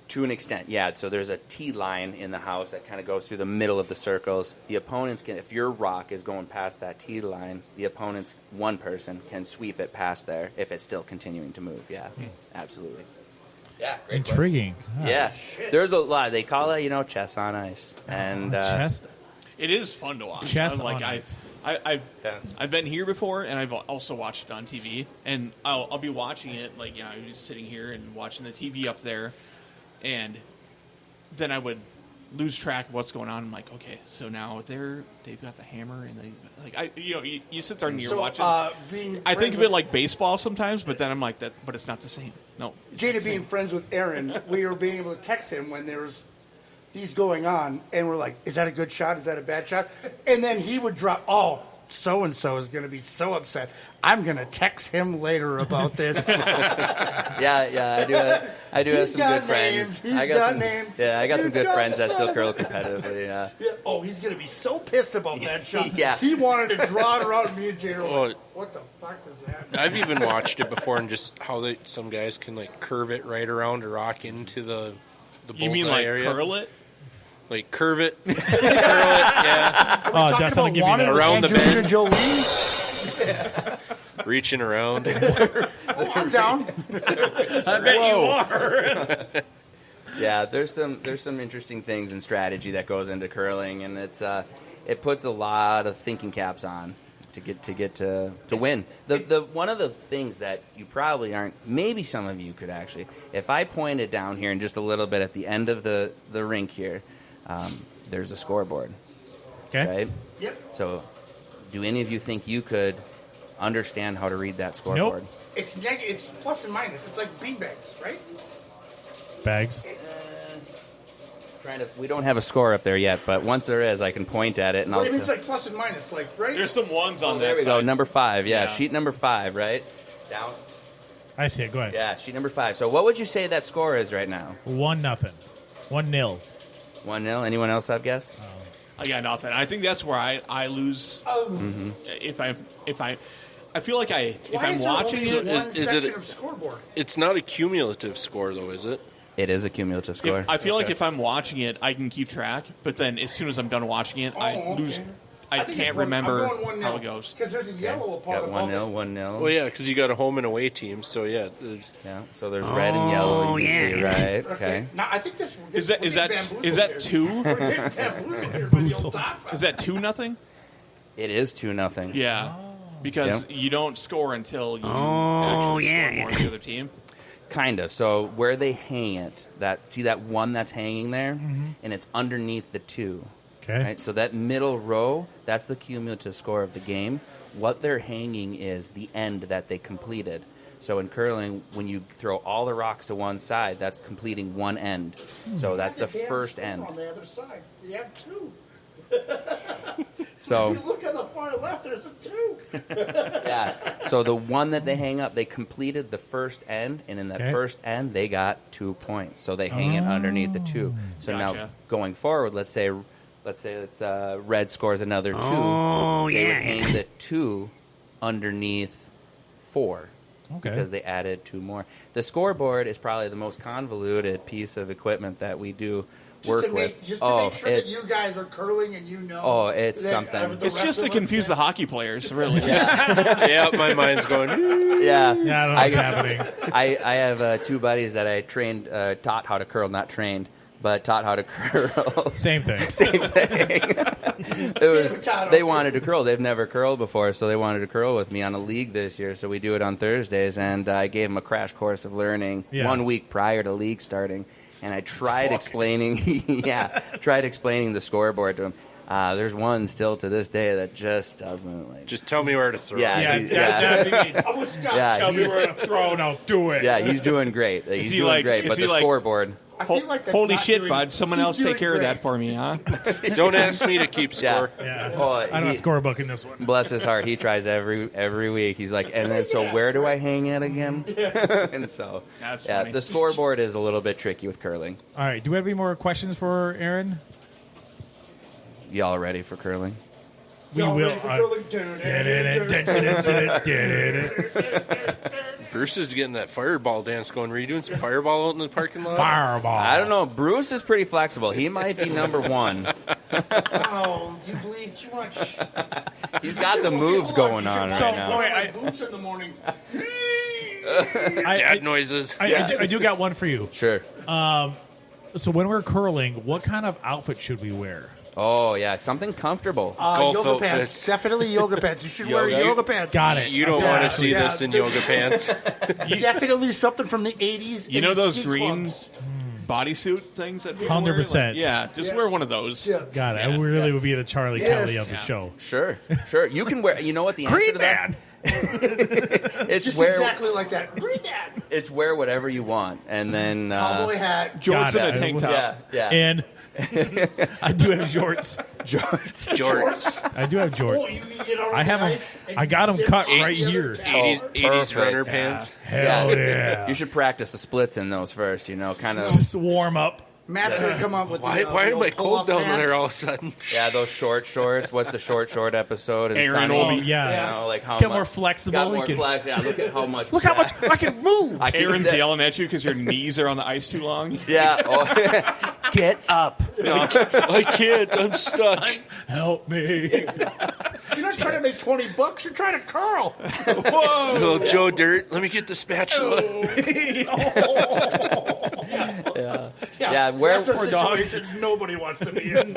To an extent, yeah. So there's a T line in the house that kind of goes through the middle of the circles. The opponents can, if your rock is going past that T line, the opponent's one person can sweep it past there if it's still continuing to move. Yeah, absolutely. Yeah, great intriguing. Oh, yeah, there's a lot. They call it, chess on ice, and chess. It is fun to watch. Chess on ice. I've been here before, and I've also watched it on TV. And I'll be watching it I'm just sitting here and watching the TV up there. And then I would lose track of what's going on. I'm like, okay, so now they've got the hammer, and you sit there and you're watching. I think of it like baseball sometimes, but then I'm like that, but it's not the same. No, Jada being friends with Aaron, we were being able to text him when there was these going on, and we're like, is that a good shot? Is that a bad shot? And then he would drop, so-and-so is going to be so upset. I'm going to text him later about this. Yeah, I do have some good friends. He's got names. Yeah, I got some good friends that still curl competitively, yeah. Oh, he's going to be so pissed about that shot. Yeah. He wanted to draw it around me and Jay. What the fuck does that mean? I've even watched it before, and just how some guys can, curve it right around or rock into the bullseye You mean area. Curl it? Like curve it, curl it, yeah. Oh, Dustin, I'll give you that. Around the bend. Jolie? Reaching around. I'm down. I bet you are. Yeah, there's some interesting things in strategy that goes into curling, and it puts a lot of thinking caps on to win. The one of the things that you probably aren't, maybe some of you could actually, if I pointed down here and just a little bit at the end of the rink here, there's a scoreboard. Okay. Right? Yep. So, do any of you think you could understand how to read that scoreboard? Nope. It's plus and minus. It's like beanbags, right? Bags. We don't have a score up there yet, but once there is, I can point at it. And it's like plus and minus, right? There's some ones on there. There we go. Number 5, yeah. Sheet number 5, right? Down. I see it. Go ahead. Yeah, sheet number 5. So what would you say that score is right now? 1-0. 1-0. 1-0. Anyone else have guessed? I got nothing. I think that's where I lose. Mm-hmm. If I feel like if I'm watching it, of scoreboard? It's not a cumulative score, though, is it? It is a cumulative score. I feel like if I'm watching it, I can keep track. But then as soon as I'm done watching it, I lose. I can't remember how it goes. Because there's a yellow part got 1-0, 1-0. Well, yeah, because you got a home and away team, so yeah. So there's red and yellow. You can see, right? Okay. Now I think this is that 2? Is that 2-0? It is 2-0. Yeah, because you don't score until you actually score more than the other team. Kind of. So where they hang it, see that one that's hanging there, and it's underneath the 2. Okay. Right? So that middle row, that's the cumulative score of the game. What they're hanging is the end that they completed. So in curling, when you throw all the rocks to one side, that's completing one end. So that's the first end. On the other side, you have 2. So if you look on the far left, there's a 2. Yeah. So the one that they hang up, they completed the first end, and in that first end, they got 2 points. So they hang it underneath the 2. So now going forward, let's say it's red scores another 2. They would hang the 2 underneath 4. Okay. Because they added 2 more. The scoreboard is probably the most convoluted piece of equipment that we do work with. Just to make sure that you guys are curling and you know. Oh, it's something. It's just to confuse the hockey players, really. Yeah, my mind's going. Yeah. Yeah, I don't know what's happening. I have 2 buddies that I taught how to curl, not trained, but taught how to curl. Same thing. Same thing. They wanted to curl. They've never curled before, so they wanted to curl with me on a league this year. So we do it on Thursdays, and I gave them a crash course of learning 1 week prior to league starting. And I tried explaining the scoreboard to him. There's one still to this day that just doesn't Just tell me where to throw. Tell me where to throw and I'll do it. Yeah, he's doing great. He's doing great. But the scoreboard. I feel like that's Holy not shit, doing- bud. Someone he's else take doing care of great. that for me, huh? Don't ask me to keep score. Yeah. Oh, I don't have a scorebook in this one. Bless his heart, he tries every week. He's like, and then so where do I hang it again? And so, That's yeah, funny. the scoreboard is a little bit tricky with curling. All right. Do we have any more questions for Aaron? Y'all ready for curling? We Y'all will. ready for curling? Bruce is getting that fireball dance going. Were you doing some fireball out in the parking lot? Fireball. I don't know. Bruce is pretty flexible. He might be number one. Oh, you believe too much. He's got the moves going on right now. I boots in the morning. Dad noises. I do got one for you. Sure. So when we're curling, what kind of outfit should we wear? Oh, yeah, something comfortable. Golf Yoga outfits. pants. Definitely yoga pants. You should wear Yoga? yoga pants. Got it. You don't want to see Yeah. this in yoga pants. Definitely something from the 80s. You in know the those ski green clubs. bodysuit things that people 100%. wear? Like, yeah, just wear one of those. Yeah. Got it. I really would be the Charlie Yes. Kelly of the show. Sure. You can wear. You know what the answer Green to that? Man. It's Just wear. exactly like that. Green dad. It's wear whatever you want, and then Cowboy hat. Jorts Got and it. a tank top. yeah, And I do have jorts. jorts. Jorts. I do have Oh, jorts. you can get on I have the them. ice and I got them zip cut on right the other here. towel. 80s perfect. runner pants. Hell yeah. You should practice the splits in those first. Kind of. Just warm up. Matt's gonna come up with Why the, am I pull-off cold down pants. there all of a sudden? Yeah, those short shorts. What's the short episode? And Aaron Sunny? will Oh, be- yeah. You know, like how Get much, more flexible. Got You more can- flex. Yeah, look at how much. Look how much I can move. I can Aaron's do that. yelling at you because your knees are on the ice too long. Yeah. Oh, get up. I can't. I'm stuck. Help me. You're not trying to make $20. You're trying to curl. Little Joe Dirt. Let me get the spatula. Yeah, where That's a Poor dog. situation nobody wants to be in.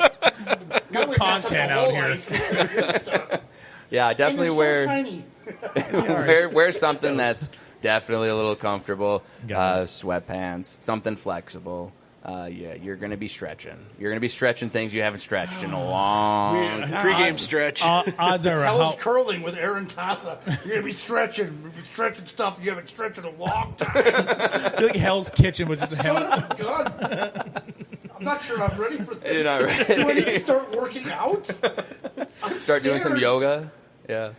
Good content out here. Yeah, definitely So wear tiny. wear something that's definitely a little comfortable. Got it. Sweatpants, something flexible. Yeah, you're gonna be stretching. You're gonna be stretching things you haven't stretched in a long time. Pre-game stretch. Odds are Hell's how, curling with Aaron Tassa. You're gonna be stretching stuff you haven't stretched in a long time. like Hell's Kitchen, which is a Son hell. of a gun. I'm not sure I'm ready for this. You're not ready. Do I need to start working out? Start doing some scared. yoga. Yeah,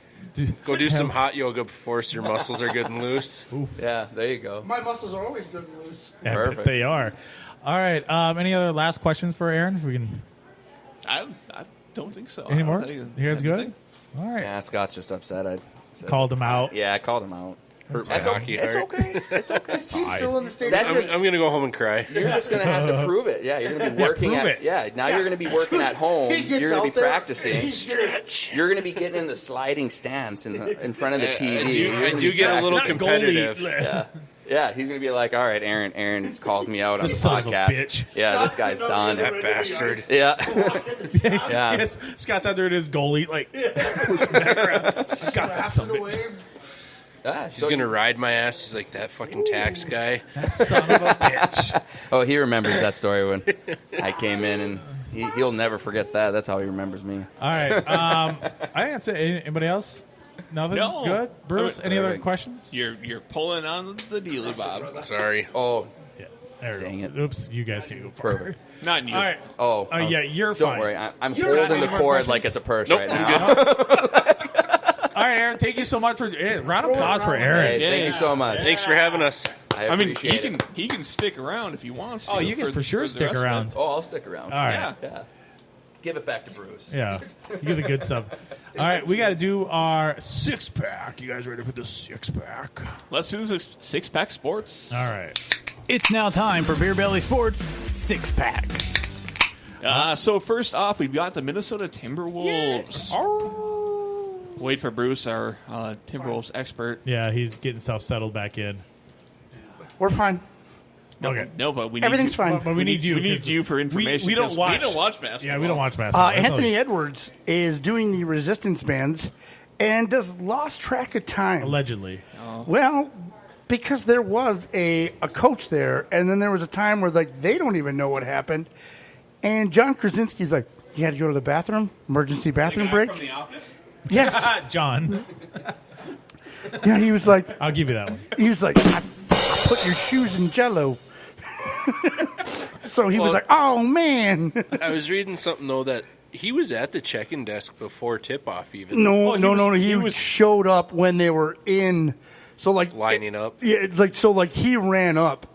Go do some hot yoga before so your muscles are good and loose. yeah. There you go. My muscles are always good and loose. Yeah, Perfect. they are. All right. Any other last questions for Aaron? If we can. I don't think so. Any I more? don't think- Here's good. anything. All right. Yeah, Scott's just upset. I said, Called him out. Yeah, I called him out. Hurt my hockey It's heart. okay. It's okay. This team's still in the state. That's just I'm going to go home and cry. You're just gonna have to prove it. Yeah, you're gonna be working prove at. it. Yeah, now you're gonna be working at home. He gets You're gonna be out there, practicing. and he's gonna- You're gonna be getting in the sliding stance in front of the TV. I You're do gonna be get a little practicing. competitive. Yeah. Yeah, he's gonna be like, all right, Aaron called me out on the This son of a podcast. bitch. Yeah, this guy's done. That bastard. Yeah, Yeah. yeah. Yes, Scott's out there in his goalie, like pushing back around. Scott, Wraps son it of a away. bitch. Yeah, He's going to ride my ass. He's like, that fucking tax guy. Son of a bitch. Oh, he remembers that story when I came in, and he'll never forget that. That's how he remembers me. All right. I think that's it. Anybody else? Nothing? No. Good? Bruce, any other Perfect. questions? You're pulling on the dealy, Bob. Sorry. Oh, Yeah. There we Dang go. it. Oops, you guys can go further. perfect. Not you. All right. Oh, Yeah, you're don't fine. worry. I'm You're holding not- the any more cord questions? like it's a purse Nope, right I'm now. All right, Aaron, thank you so much for round of applause for Hey, Aaron. thank you so much. Thanks for having us. I mean, appreciate he can stick around if he wants to. Oh, you can for sure the stick rest of around. it. Oh, I'll stick around. All right. Yeah. Yeah. Give it back to Bruce. Yeah, you get the good stuff. All right, we got to do our six pack. You guys ready for the six pack? Let's do this six-pack sports. All right. It's now time for Beer Belly Sports Six Pack. So first off, we've got the Minnesota Timberwolves. Wait for Bruce, our Timberwolves expert. Yeah, he's getting himself settled back in. We're fine. Okay. No, but we need Everything's you, fine. But we need you. We need 'cause you for information. We don't 'cause watch. We don't watch basketball. Yeah, we don't watch basketball. That's Anthony all- Edwards is doing the resistance bands and does lost track of time. Allegedly. Well, because there was a coach there, and then there was a time where like they don't even know what happened. And John Krasinski's like, you had to go to the bathroom, emergency bathroom break. From the office? Yes. John. Yeah, he was like, I'll give you that one. he was like, I put your shoes in Jello. So he was like, "Oh man." I was reading something though that he was at the check-in desk before tip-off. Even No. He showed up when they were in. So like lining up. Yeah, he ran up,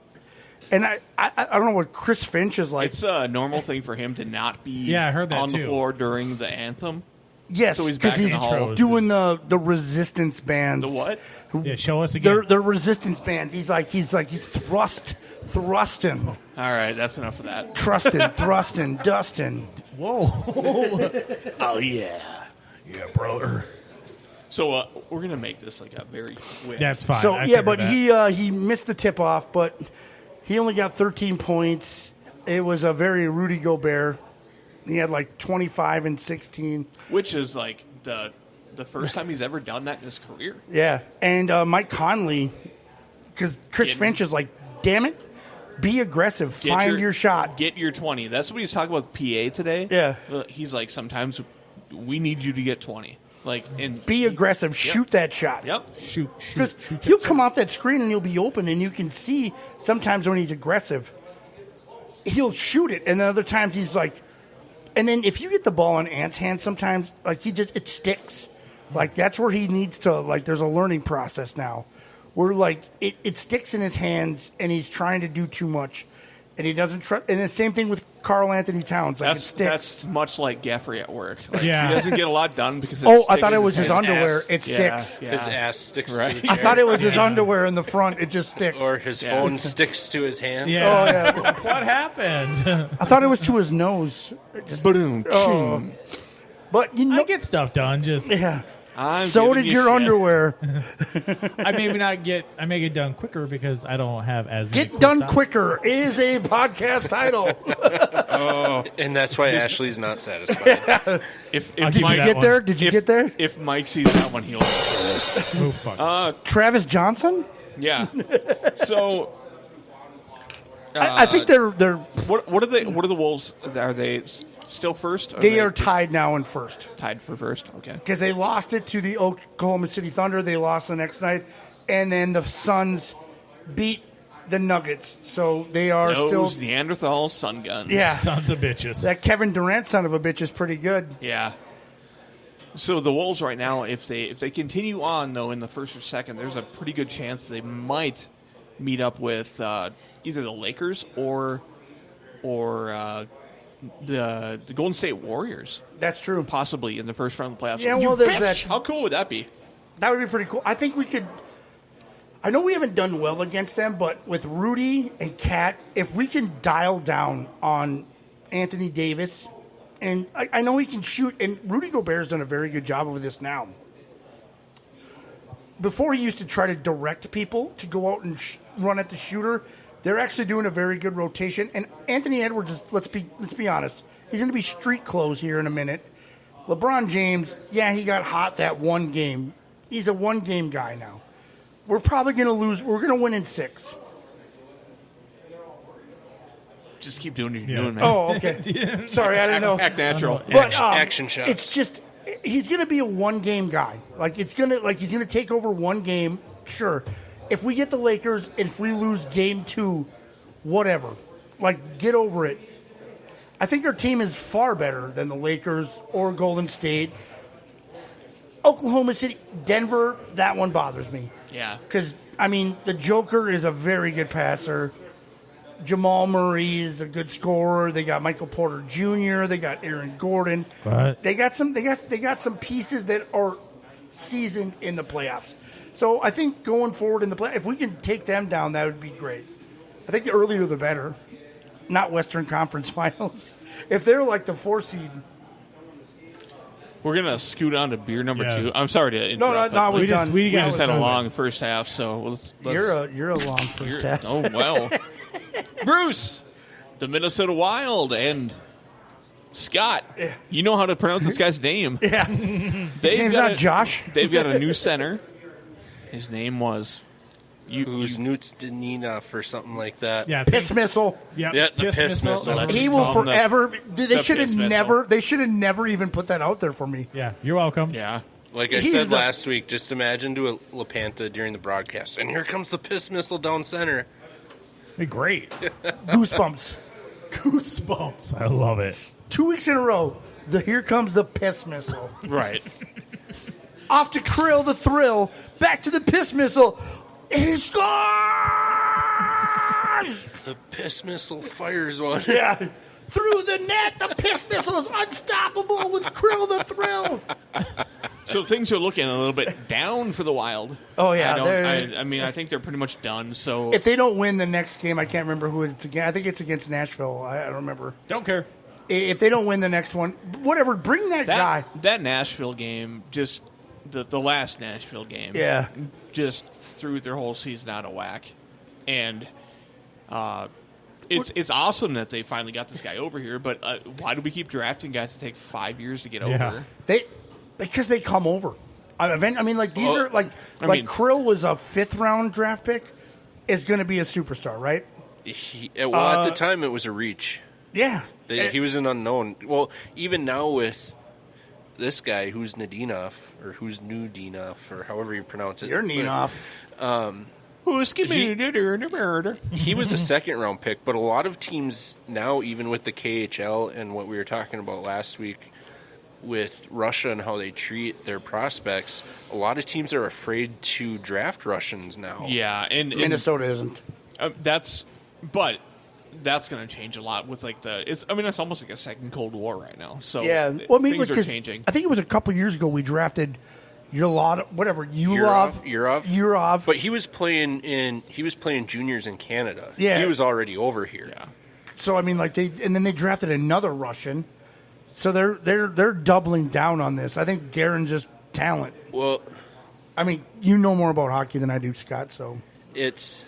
and I don't know what Chris Finch is like. It's a normal thing for him to not be I heard that on too. the floor during the anthem. Yes, so he's because back in he's the hall. doing the resistance bands. The what? Yeah, show us again. They're resistance bands. He's thrusting. All right, that's enough of that. Thrusting, Dustin. Whoa. Oh yeah, brother. So we're gonna make this like a very quick. That's fine. So I yeah, figured but that. he missed the tip off, but he only got 13 points. It was a very Rudy Gobert. He had like 25 and 16, which is like the first time he's ever done that in his career. Yeah, and Mike Conley, because Chris Finch is like, damn it, be aggressive, find your shot, get your 20. That's what he was talking about with PA today. Yeah, he's like, sometimes we need you to get 20. Like, and be aggressive, shoot that shot. Yep, shoot. Because he'll come off that screen and he'll be open, and you can see sometimes when he's aggressive, he'll shoot it, and then other times he's like, and then if you get the ball in Ant's hands, sometimes like it sticks. Like that's where he needs to like. There's a learning process now, where like it sticks in his hands, and he's trying to do too much, and he doesn't trust. And the same thing with Karl Anthony Towns. Like it sticks. That's much like Gaffrey at work. Like, yeah, he doesn't get a lot done because. I thought it was his underwear. Ass. It sticks. Yeah. His ass sticks Right. to the chair. I thought it was his underwear in the front. It just sticks. Or his phone sticks to his hand. Yeah. Oh, yeah. What happened? I thought it was to his nose. But you know, I get stuff done. Just so did your underwear. I may get done quicker because I don't have as many. Get done quicker is a podcast title. And that's why Ashley's not satisfied. Did you get there? Did you get there? If Mike sees that one, he'll be pissed. Oh, fuck. Travis Johnson? Yeah. So I think they're what are the Wolves? Are they still first? They are tied now in first. Tied for first. Okay. Because they lost it to the Oklahoma City Thunder. They lost the next night, and then the Suns beat the Nuggets. So they are still Neanderthal sun guns. Yeah, sons of bitches. That Kevin Durant son of a bitch is pretty good. Yeah. So the Wolves right now, if they continue on though in the first or second, there's a pretty good chance they might meet up with either the Lakers or the Golden State Warriors. That's true. Possibly in the first round of the playoffs. Yeah, well, there's that. How cool would that be? That would be pretty cool. I think we could. I know we haven't done well against them, but with Rudy and Kat, if we can dial down on Anthony Davis, and I know he can shoot, and Rudy Gobert's done a very good job of this now. Before he used to try to direct people to go out and run at the shooter. They're actually doing a very good rotation. And Anthony Edwards is, let's be honest, he's going to be street clothes here in a minute. LeBron James, yeah, he got hot that one game. He's a one-game guy now. We're probably going to lose. We're going to win in 6. Just keep doing what you're doing, man. Oh, okay. Sorry, I didn't know. Act natural. But action shots. It's just he's going to be a one-game guy. He's going to take over one game. Sure. If we get the Lakers, if we lose game 2, whatever. Get over it. I think our team is far better than the Lakers or Golden State. Oklahoma City, Denver, that one bothers me. Yeah. Because, the Joker is a very good passer. Jamal Murray is a good scorer. They got Michael Porter Jr. They got Aaron Gordon. But They got some pieces that are seasoned in the playoffs. So I think going forward in the play, if we can take them down, that would be great. I think the earlier the better, not Western Conference Finals. If they're like the 4 seed, we're gonna scoot on to beer number 2. I'm sorry to interrupt. No, we're done. We just had a long first half, so let's you're a long first half. Oh well, Bruce, the Minnesota Wild, and Scott. Yeah. You know how to pronounce this guy's name. Yeah, his name's not Josh. They've got a new center. His name was Newt's Danina for something like that. Yeah, Piss missile. Yep. Yeah, the piss missile. He will forever. They should have piss missile. never. They should have never even put that out there for me. Yeah, you're welcome. Yeah. Like I said last week, just imagine to a LaPanta during the broadcast, and here comes the piss missile down center. Be great. Goosebumps. Goosebumps. I love it. 2 weeks in a row, here comes the piss missile. Right. Off to Krill the Thrill. Back to the piss missile. He scores! The piss missile fires one. Yeah. Through the net, the piss missile is unstoppable with Krill the Thrill. So things are looking a little bit down for the Wild. Oh, yeah. I think they're pretty much done. So if they don't win the next game, I can't remember who it's against. I think it's against Nashville. I don't remember. Don't care. If they don't win the next one, whatever, bring that guy. That Nashville game, just the last Nashville game, yeah, just threw their whole season out of whack. And it's awesome that they finally got this guy over here, but why do we keep drafting guys that take 5 years to get over? Because they come over. I mean, like these are like Krill was a 5th round draft pick, is going to be a superstar, right? At the time, it was a reach. Yeah, he was an unknown. Well, even now with this guy who's Nadinov or who's Nudinov or however you pronounce it, you're Ninov. He was a 2nd round pick, but a lot of teams now, even with the KHL and what we were talking about last week with Russia and how they treat their prospects, a lot of teams are afraid to draft Russians now. Yeah, and Minnesota isn't. That's going to change a lot with it's almost like a second Cold War right now. So yeah, well, I mean, things are changing. I think it was a couple years ago we drafted Yurov. But he was playing juniors in Canada. Yeah, he was already over here. Yeah. So I mean, then they drafted another Russian. So they're doubling down on this. I think Garen's just talent. Well, I mean, you know more about hockey than I do, Scott. So it's.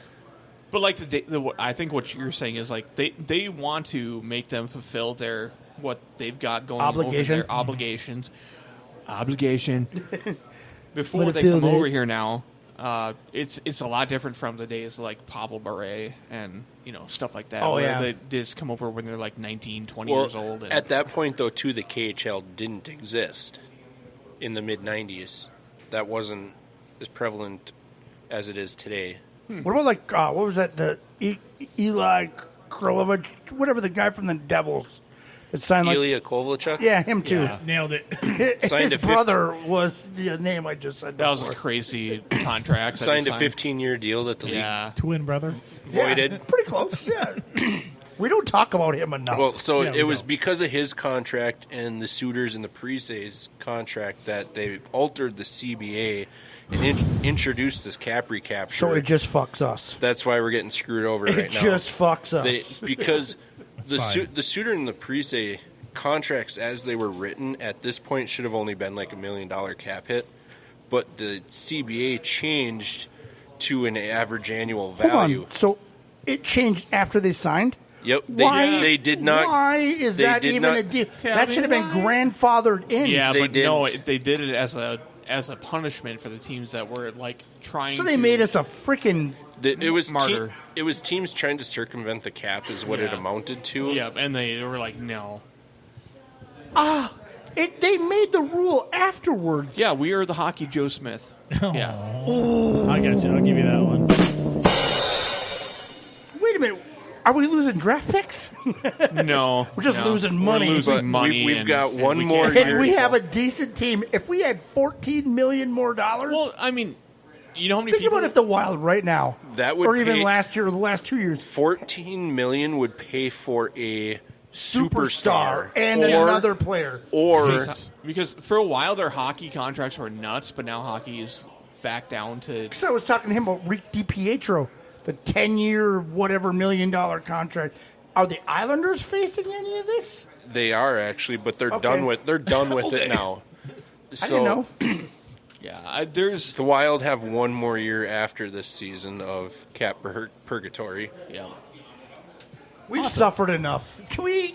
But I think what you're saying is they want to make them fulfill what they've got going obligation. Over their obligations. Obligation. Before they come over here now, it's a lot different from the days like Pavel Bure and stuff like that. They just come over when they're like 19, 20 years old. At that point, though, too, the KHL didn't exist in the mid '90s. That wasn't as prevalent as it is today. What about what was that? The Eli Krilovich, whatever, the guy from the Devils that signed Ilya Kovalchuk? Yeah, him too. Yeah, nailed it. His brother was the name I just said. That was a crazy contract. Signed a 15-year deal that the league twin brother voided. Yeah, pretty close. Yeah. We don't talk about him enough. Well, so it was because of his contract and the Suitors and the Prese's contract that they altered the CBA and introduced this cap recapture. So it just fucks us. That's why we're getting screwed over right now. It just fucks us. Because the Suitor and the Prese contracts, as they were written, at this point should have only been like $1 million cap hit. But the CBA changed to an average annual value. Hold on. So it changed after they signed? Yep. They did not. Why is that even a deal? That should have been grandfathered in. Yeah, they did it as a punishment for the teams that were trying. So they made us a freaking martyr. It was teams trying to circumvent the cap, is what it amounted to. Yeah, and they were like, no. They made the rule afterwards. Yeah, we are the hockey Joe Smith. Yeah. Ooh. I got you. I'll give you that one. Wait a minute. Are we losing draft picks? No. We're just losing money. We're losing money. We've got one more year. And we have a decent team. If we had $14 million more dollars. Well, I mean, you know how many think people... about if the Wild right now. That would or even last year or the last 2 years. $14 million would pay for a superstar and another player. Or because for a while their hockey contracts were nuts, but now hockey is back down to... Because I was talking to him about Rick DiPietro, the 10-year whatever $1 million contract. Are the Islanders facing any of this? They are actually, but they're done with it now. So, I didn't know. Yeah, there's the Wild have one more year after this season of cap purgatory. Yeah. We've suffered enough. Can we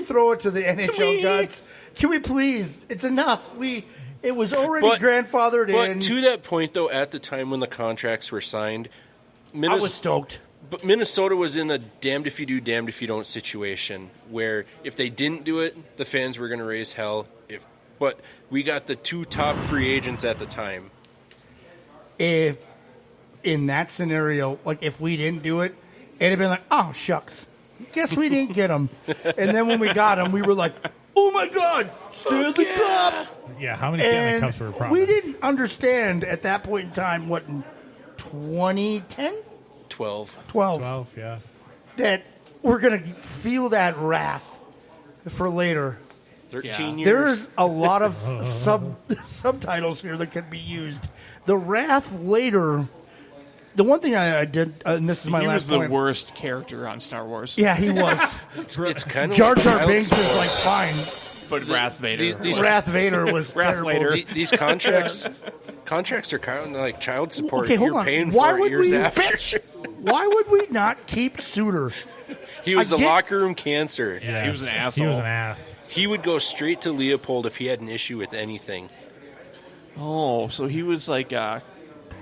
throw it to the NHL gods? Can we please? It's enough. It was already grandfathered in. But to that point, though, at the time when the contracts were signed, I was stoked. But Minnesota was in a damned if you do, damned if you don't situation where if they didn't do it, the fans were going to raise hell. But we got the two top free agents at the time. If in that scenario, if we didn't do it, it'd have been like, oh, shucks. Guess we didn't get him. And then when we got him, we were like, oh my God, Stanley Cup! Yeah, how many Stanley Cups were promised? We didn't understand at that point in time, what, in 2010? 12, yeah. That we're going to feel that wrath for later. 13 years. There's a lot of subtitles here that could be used. The wrath later. The one thing I did, and this is my last point. He was the worst character on Star Wars. Yeah, he was. It's kind of Jar Jar Binks is like fine. But Wrath Vader. Wrath Vader was Wrath terrible. Vader. These contracts are kind of like child support. Okay, hold You're on. paying Why for it would years we, after. bitch? Why would we not keep Suter? He was a locker room cancer. Yeah, he was an asshole. He was an ass. He would go straight to Leopold if he had an issue with anything. Oh, so he was like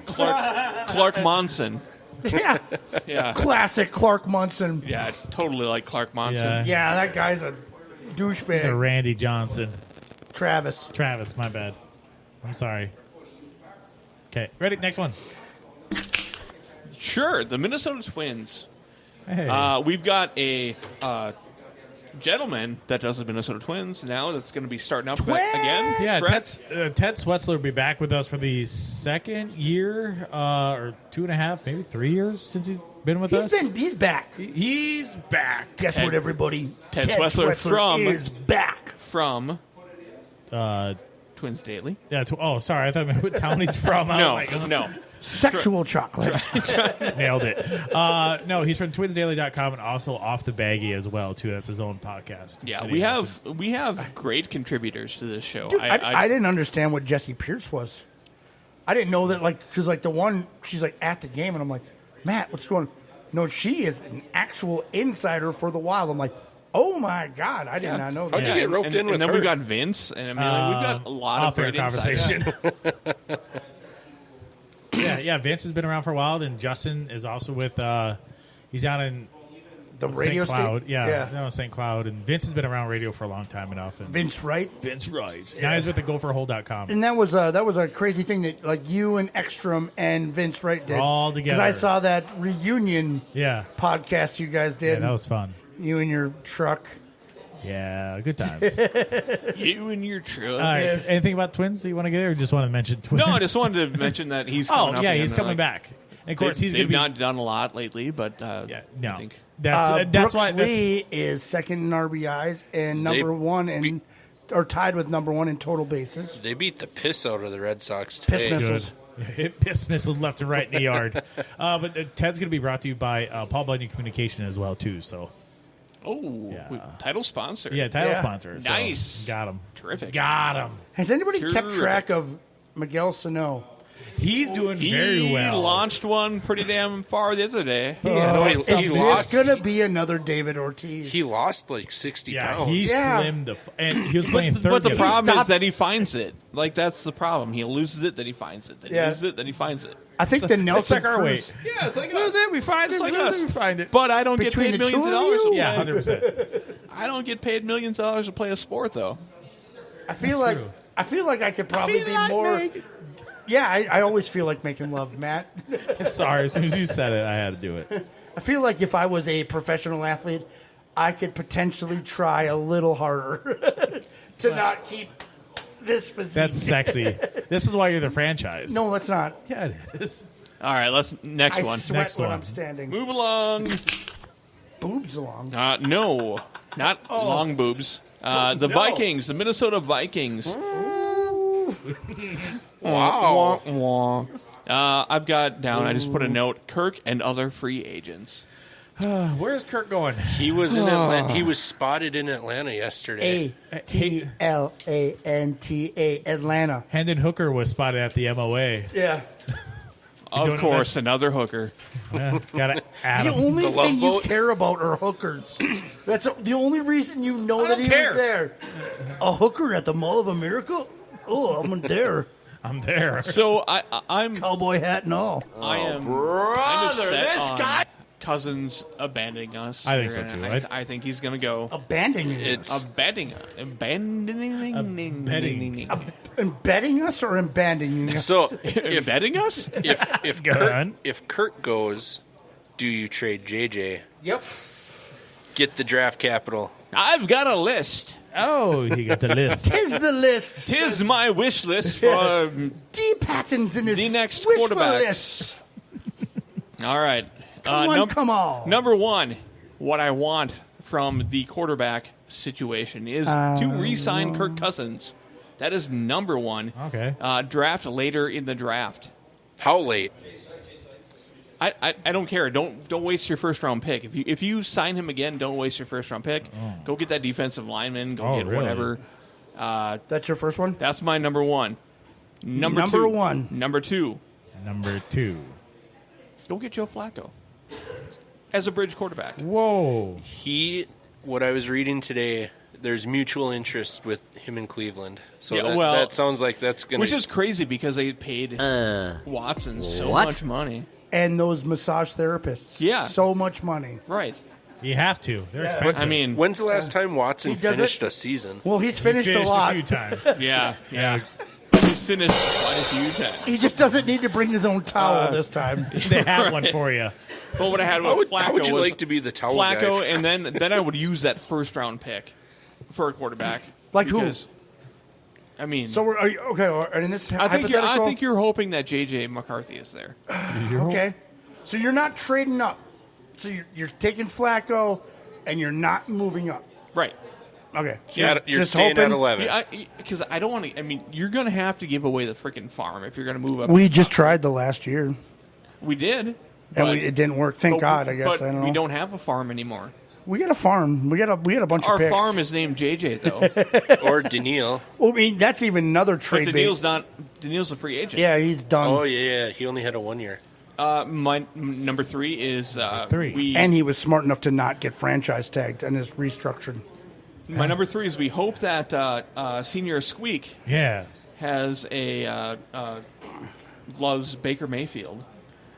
Clark Monson. Yeah. Yeah. Classic Clark Munson. Yeah, totally like Clark Monson. Yeah, that guy's a douchebag. It's a Randy Johnson. Travis, my bad. I'm sorry. Okay, ready? Next one. Sure, the Minnesota Twins. Hey. We've got a gentleman that does the Minnesota Twins now that's going to be starting up again. Yeah, correct? Ted Swetzler will be back with us for the second year, or 2.5, maybe 3 years since he's been with us. He's back. He's back. Guess what, everybody? Ted Swetzler from is back. From Twins Daily. Yeah. Sorry, I thought what town he's from. I was like, no. Sexual chocolate. Nailed it. No, he's from twinsdaily.com and also Off the Baggie as well, too. That's his own podcast. Yeah, That we have great contributors to this show. Dude, I didn't understand what Jesse Pierce was. I didn't know that, like, because, like, the one, she's, like, at the game, and I'm like, Matt, what's going on? No, she is an actual insider for the Wild. I'm like, oh, my God, I did not know that. How'd you get roped in with and then her? we've got Vince, and I mean, like, we've got a lot of off-air great conversation. insight. Yeah, Vince has been around for a while, and Justin is also with, he's out in The radio St. Cloud. station? Yeah. No, St. Cloud. And Vince has been around radio for a long time enough. And Vince Wright. Now he's with the gopherhole.com. And that was a crazy thing that, like, you and Ekstrom and Vince Wright did. All together. Because I saw that reunion podcast you guys did. Yeah, that was fun. You and your truck. Yeah, good times. You and your truck. All right, so anything about Twins that you want to get, or just want to mention Twins? No, I just wanted to mention that he's coming up again. he's coming back. And of course, he's going to be not done a lot lately, but I think that's Brooks why Lee is second in RBIs and number one in, or tied with number one in total bases. They beat the piss out of the Red Sox today. Piss missiles. Hit piss missiles left and right in the yard. But Ted's going to be brought to you by Paul Bunyan Communication as well, too. So. Title sponsor. Yeah, title sponsor. So Nice. Got him. Terrific. Got him. Has anybody kept Terrific. track of Miguel Sano? He's doing very well. He launched one pretty damn far the other day. Is this going to be another David Ortiz? He lost like 60 pounds. He slimmed and he was playing third. But the base. problem is that he finds it. Like, that's the problem. He loses it, then he finds it. Then he loses it, then he finds it. I think the Nelson like our Cruz. weight. Yeah, it's like Lose it, we find it. like Lose us. it, we find it. But I don't Between get the paid millions two of of dollars. you? Yeah, 100%. I don't get paid millions of dollars to play a sport, though. I feel like I could probably be more. Yeah, I always feel like making love, Matt. Sorry, as soon as you said it, I had to do it. I feel like if I was a professional athlete, I could potentially try a little harder to not keep this physique. That's sexy. This is why you're the franchise. No, that's not. Yeah, it is. All right, next I one. sweat Next when one. I'm standing. Move along. Boobs along. No, not long boobs. The Vikings, the Minnesota Vikings. Wow. I've got down, I just put a note, Kirk and other free agents. Where's Kirk going? He was in Atlanta. He was spotted in Atlanta yesterday. Atlanta, Atlanta. Hendon Hooker was spotted at the MOA. Yeah. Of course, another hooker. Yeah, gotta add The him. only The love thing boat. you care about are hookers. That's the only reason you know that don't he care. was there. A hooker at the Mall of America? Oh, I'm there. I'm there. So I'm Cowboy hat and all. I am kind of set on Cousins abandoning us. I think so, too. I think he's going to go. Abandoning us. Abandoning. Embedding us or abandoning us? So Embedding us? if Go on. Kurt goes, do you trade JJ? Yep. Get the draft capital. I've got a list. Oh, he got the list. Tis the list. Tis my wish list for D. Patton's in his the next wishful quarterback. list. All right. Come on. Number one, what I want from the quarterback situation is to re-sign Kirk Cousins. That is number one. Okay. Draft later in the draft. How late? I don't care. Don't waste your first round pick. If you sign him again, don't waste your first round pick. Go get that defensive lineman. Go get really? whatever. That's your first one? That's my number one. Number one. Number two. Number two. Go get Joe Flacco as a bridge quarterback. Whoa. What I was reading today, there's mutual interest with him in Cleveland. So Yeah, that sounds like that's going to... Which is crazy because they paid Watson so what? much money. And those massage therapists. Yeah. So much money. Right. You have to. They're expensive. I mean, when's the last time Watson He does finished it- a season? Well, he's finished a lot. a few times. yeah. He's finished quite a few times. He just doesn't need to bring his own towel this time. They have one for you. But what I had with Flacco How would you was like to be the towel Flacco, guy? and then I would use that first round pick for a quarterback. Like who? because, I mean, So are you, okay, in this I hypothetical... think you're hoping that J.J. McCarthy is there. Okay. So you're not trading up. So you're taking Flacco, and you're not moving up. Right. Okay. So Yeah, you're just staying hoping, at 11. Because I don't want to. I mean, you're going to have to give away the freaking farm if you're going to move up. We just tried the last year, We did. and but- it didn't work. Thank but- God, I guess. But I don't know. we don't have a farm anymore. We got a farm. We got a bunch Our of picks. farm is named JJ though. Or Daniil. Well, I mean, that's even another But trade bait. Daniil's a free agent. Yeah, he's done. Oh, yeah. He only had a 1 year. My number three is Three. And he was smart enough to not get franchise tagged and is restructured. my number three is we hope that Senior Squeak Yeah. has loves Baker Mayfield,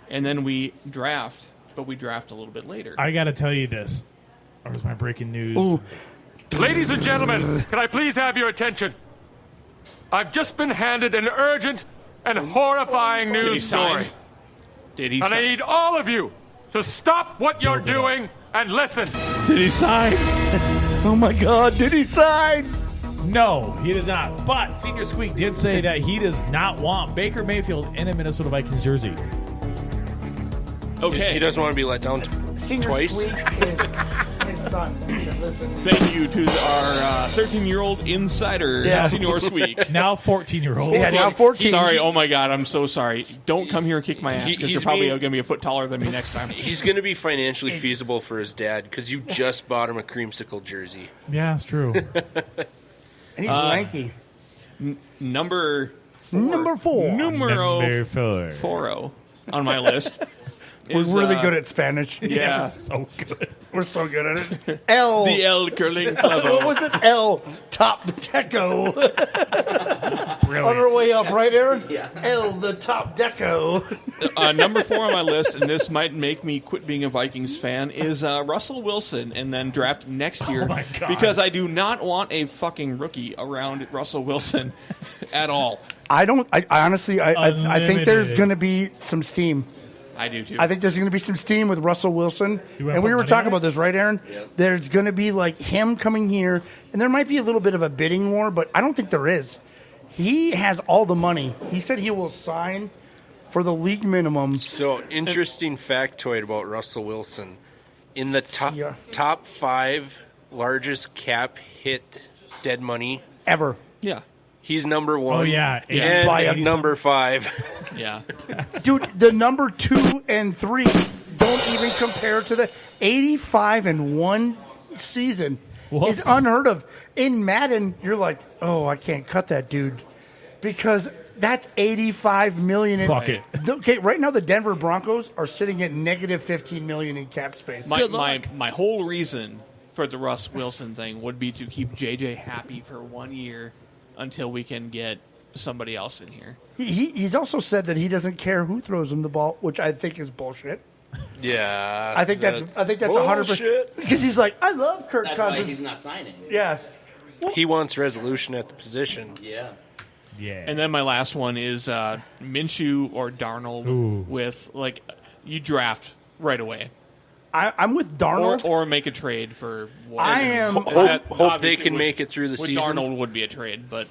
and then we draft, but we draft a little bit later. I got to tell you this. Or was my breaking news? Ooh. Ladies and gentlemen, can I please have your attention? I've just been handed an urgent and horrifying Did he news sign? story. Did he? And I need all of you to stop what you're doing and listen. Did he sign? Oh, my God. Did he sign? No, he does not. But Senior Squeak did say that he does not want Baker Mayfield in a Minnesota Vikings jersey. Okay. He doesn't want to be let down Senior twice. Squeak is his son. Thank you to our 13-year-old insider, Yeah. Senior Squeak. Now 14-year-old. Yeah, now 14. Sorry, oh my God, I'm so sorry. Don't come here and kick my ass because He's you're probably being- going to be a foot taller than me next time. He's going to be financially feasible for his dad because you just bought him a creamsicle jersey. Yeah, it's true. And he's lanky. Number Number four. Number four. 4 on my list. We're is, really good at Spanish. Yeah. So good. We're so good at it. L. The El Curling Club. What was it? L. Top Deco. On our way up, right, Aaron? Yeah. L. The Top Deco. Number 4 on my list, and this might make me quit being a Vikings fan, is Russell Wilson, and then draft next year. Oh my God. Because I do not want a fucking rookie around Russell Wilson at all. I honestly, I think there's Unlimited. going to be some steam. I do too. I think there's going to be some steam with Russell Wilson. Do we And we put were money talking on it? about this, right, Aaron? Yep. There's going to be like him coming here, and there might be a little bit of a bidding war, but I don't think there is. He has all the money. He said he will sign for the league minimum. So, interesting factoid about Russell Wilson. In the Yeah. top 5 largest cap hit dead money, Ever. Yeah. he's number 1. Oh, yeah. And By a- number 5. Yeah. Dude, the number 2 and 3 don't even compare to the 85 and 1 season. Whoops. It's unheard of. In Madden, you're like, oh, I can't cut that dude because that's $85 million. Fuck it. Okay, right now the Denver Broncos are sitting at negative $15 million in cap space. My whole reason for the Russ Wilson thing would be to keep JJ happy for 1 year until we can get somebody else in here. He's also said that he doesn't care who throws him the ball, which I think is bullshit. Yeah. I think that's 100% because he's like, I love Kirk Cousins. not signing. Yeah. He wants resolution at the position. Yeah. Yeah. And then my last one is Minshew or Darnold Ooh. with, like, you draft right away. I'm with Darnold. Or make a trade for one. I am. Hope they can make it through the season. Darnold would be a trade, but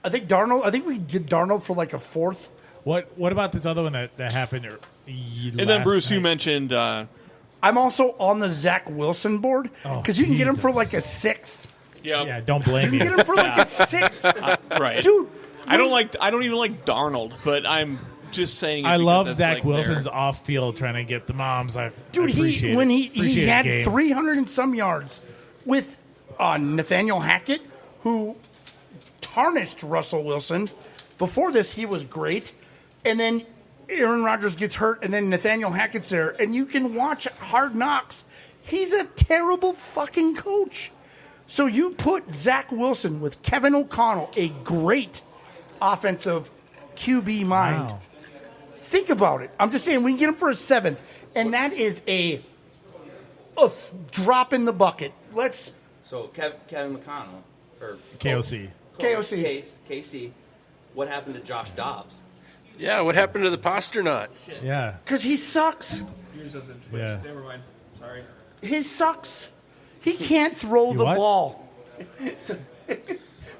I think Darnold. I think we get Darnold for like a fourth. What about this other one that happened? And then Bruce, you mentioned. I'm also on the Zach Wilson board because you can get him for like a sixth. Yeah, don't blame You me. can get him for like a sixth, right, dude. I don't even like Darnold, but I'm just saying. I because love that's, Zach like, Wilson's there. off field trying to get the moms. Dude, appreciate he his had game. 300 and some yards with Nathaniel Hackett, who tarnished Russell Wilson. Before this, he was great, and then Aaron Rodgers gets hurt, and then Nathaniel Hackett's there, and you can watch Hard Knocks. He's a terrible fucking coach. So you put Zach Wilson with Kevin O'Connell, a great offensive QB mind. Wow. Think about it. I'm just saying we can get him for a seventh, and that is a drop in the bucket. Let's. So Kevin McConnell or KOC. KC. What happened to Josh Dobbs? Yeah, what happened to the Pasternak? Yeah, because he sucks. Yours doesn't twist. Yeah. Never mind. Sorry. He sucks. He can't throw the what? ball.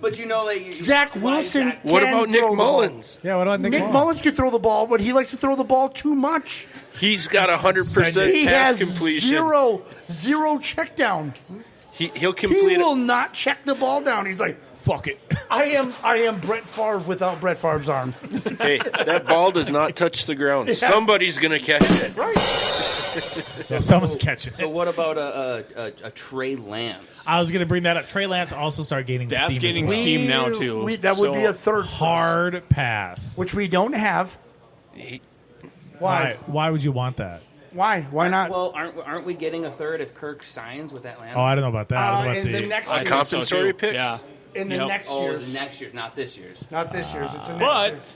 But you know that Zach Wilson. What can about Nick throw the ball. Mullins? Yeah, what about Nick Mullins? Mullins can throw the ball, but he likes to throw the ball too much. He's got 100% He pass has completion. zero check down. He'll complete He it. will not check the ball down. He's like, fuck it. I am Brett Favre without Brett Favre's arm. Hey, that ball does not touch the ground. Somebody's going to catch it. Right. So someone's catching it. So what about a Trey Lance? I was going to bring that up. Trey Lance also started gaining That's steam. gaining as well. steam now too. That would be a third hard pass. which we don't have. Why? Why would you want that? Why? Why not? Well, aren't we getting a third if Kirk signs with Atlanta? Oh, I don't know about that. I don't know in about the next A year. compensatory pick? Yeah. In the next Oh, year's. the next year's, not this year's. Not this year's. It's in But- next year's.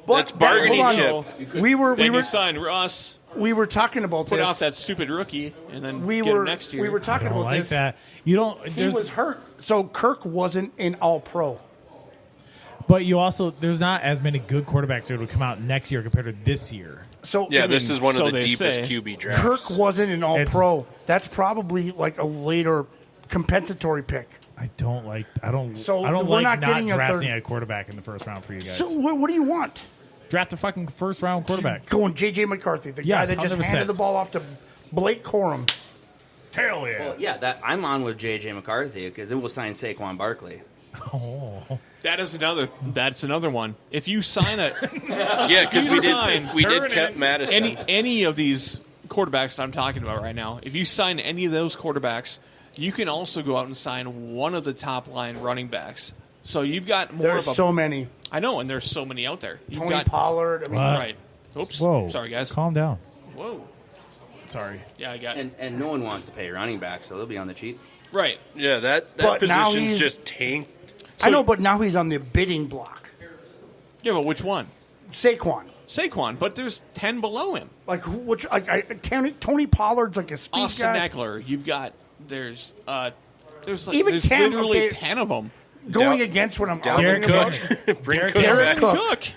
But That's bargaining hold chip. on. We were Then you sign Russ, we were talking about put this. out that stupid rookie, and then we get were him next year. we were I talking don't about like this. that. You don't. He There's, was hurt, so Kirk wasn't an All-Pro. but you also there's not as many good quarterbacks that would come out next year compared to this year. So Yeah, I this mean, is one so of the they deepest say. QB drafts. Kirk wasn't an All-Pro. That's probably like a later compensatory pick. I don't like. I don't. So I don't we're like not getting a drafting third- a quarterback in the first round for you guys. So what do you want? Draft a fucking first round quarterback. Going J.J. McCarthy, the guy Yes, that just 100%. handed the ball off to Blake Corum. Hell yeah. Well, yeah, that I'm on with J.J. McCarthy because then we'll sign Saquon Barkley. Oh. That's another one. If you sign it, Yeah, because we did cut Madison. any of these quarterbacks that I'm talking about right now, if you sign any of those quarterbacks, you can also go out and sign one of the top line running backs. So you've got more There's of a, so many. I know, and there's so many out there. You've Tony got, Pollard. I mean, What? right. Oops. Whoa. Sorry, guys. Calm down. Whoa. Sorry. Yeah, I got And no one wants to pay running back, so they'll be on the cheap. right. Yeah, that But now position's he's- just tanked. I know, but now he's on the bidding block. Yeah, but which one? Saquon. But there's 10 below him. Like which? Tony Pollard's like a speed Austin guy. Eckler. You've got there's like Even there's Cam- literally okay. 10 of them. Going against what I'm Derek arguing about. Cook. Bring Cook Derek back. Cook.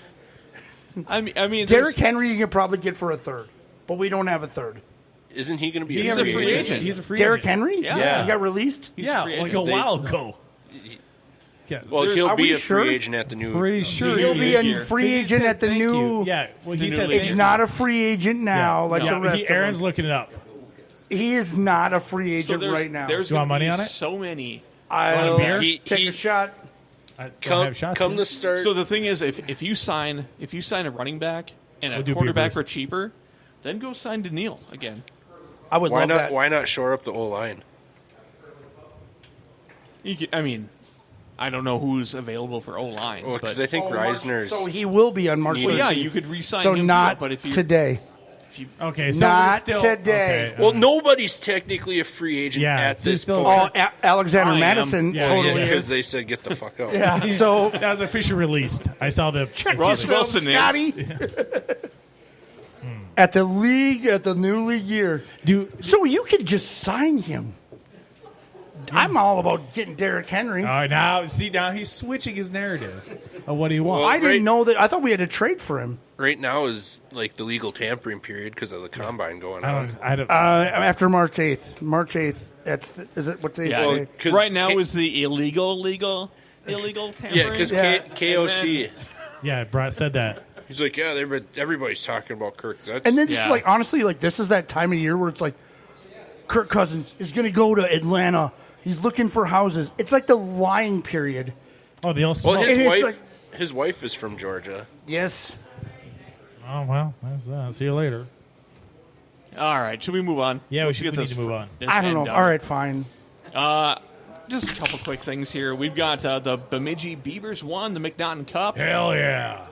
I mean, Derrick Henry, you can probably get for a third, but we don't have a free Isn't he going to be He's a free agent. He's a free Derrick agent. Henry? Yeah. He got released? Yeah, free like agent. a while ago. Yeah. Well, he'll Are be we a sure? free agent at the new. Pretty sure He'll be a year. free He agent said at the thank new. you. Yeah, well, he The said new It's thank not you. a free agent now, like the rest of Aaron's them. looking it up. He is not a free So agent right now. There's You want gonna money be on it? so many. I'll beer? take He- a shot. I don't Come, have shots come yet. the start. So the thing is, if you sign a running back and a We'll do beer quarterback boost. for cheaper, then go sign Daniil again. I would why love not? that. Why not shore up the O line? I mean, I don't know who's available for O line. Well, because I think Mark- Reisner's. So he will be on March. Well, yeah, 13th. you could re-sign So him. not but if you today. Okay, so Not still, today. Okay, well, nobody's technically a free agent Yeah, at so this still- point. Oh, Alexander I am. Madison Yeah, totally because is. they said get the fuck out. Yeah. So that was officially released. I saw the check Russ yourself, Wilson is. Scotty. At the new league year. do. So you could just sign him. I'm all about getting Derrick Henry. All right, now he's switching his narrative of what he wants. Well, I didn't know that. I thought we had to trade for him. Right now is like the legal tampering period because of the combine going on. After March 8th. March 8th. Is it what's the Yeah, today? right now is the illegal tampering. Yeah, because KOC. Yeah, Brett said that. He's like, yeah, everybody's talking about Kirk. And then just like honestly, like this is that time of year where it's like Kirk Cousins is going to go to Atlanta. He's looking for houses. It's like the lying period. Oh, the old Well, smoke. his wife is from Georgia. Yes. Oh, well, that's, see you later. All right, should we move on? Yeah, we need this to move on. I don't know. All right, fine. Just a couple quick things here. We've got the Bemidji Beavers won the McNaughton Cup. Hell yeah.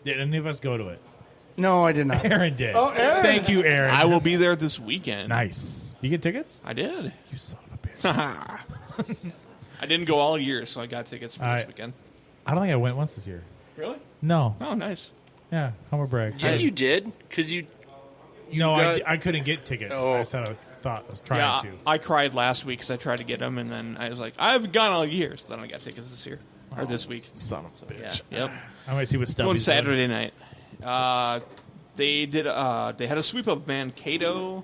Did any of us go to it? No, I did not. Aaron did. Oh, Aaron. Thank you, Aaron. I will be there this weekend. Nice. Did you get tickets? I did. You son of a bitch. I didn't go all year, so I got tickets for All this right. weekend. I don't think I went once this year. Really? No. Oh, nice. Yeah, humble brag. Yeah, you did because you. No, got- I couldn't get tickets. Oh. I said I was trying to. I cried last week because I tried to get them, and then I was like, I haven't gone all year, so then I got tickets this year or this week. Son of a bitch. Yeah, yep. I might see what stuff. Going Saturday night. They did. They had a sweep of Mankato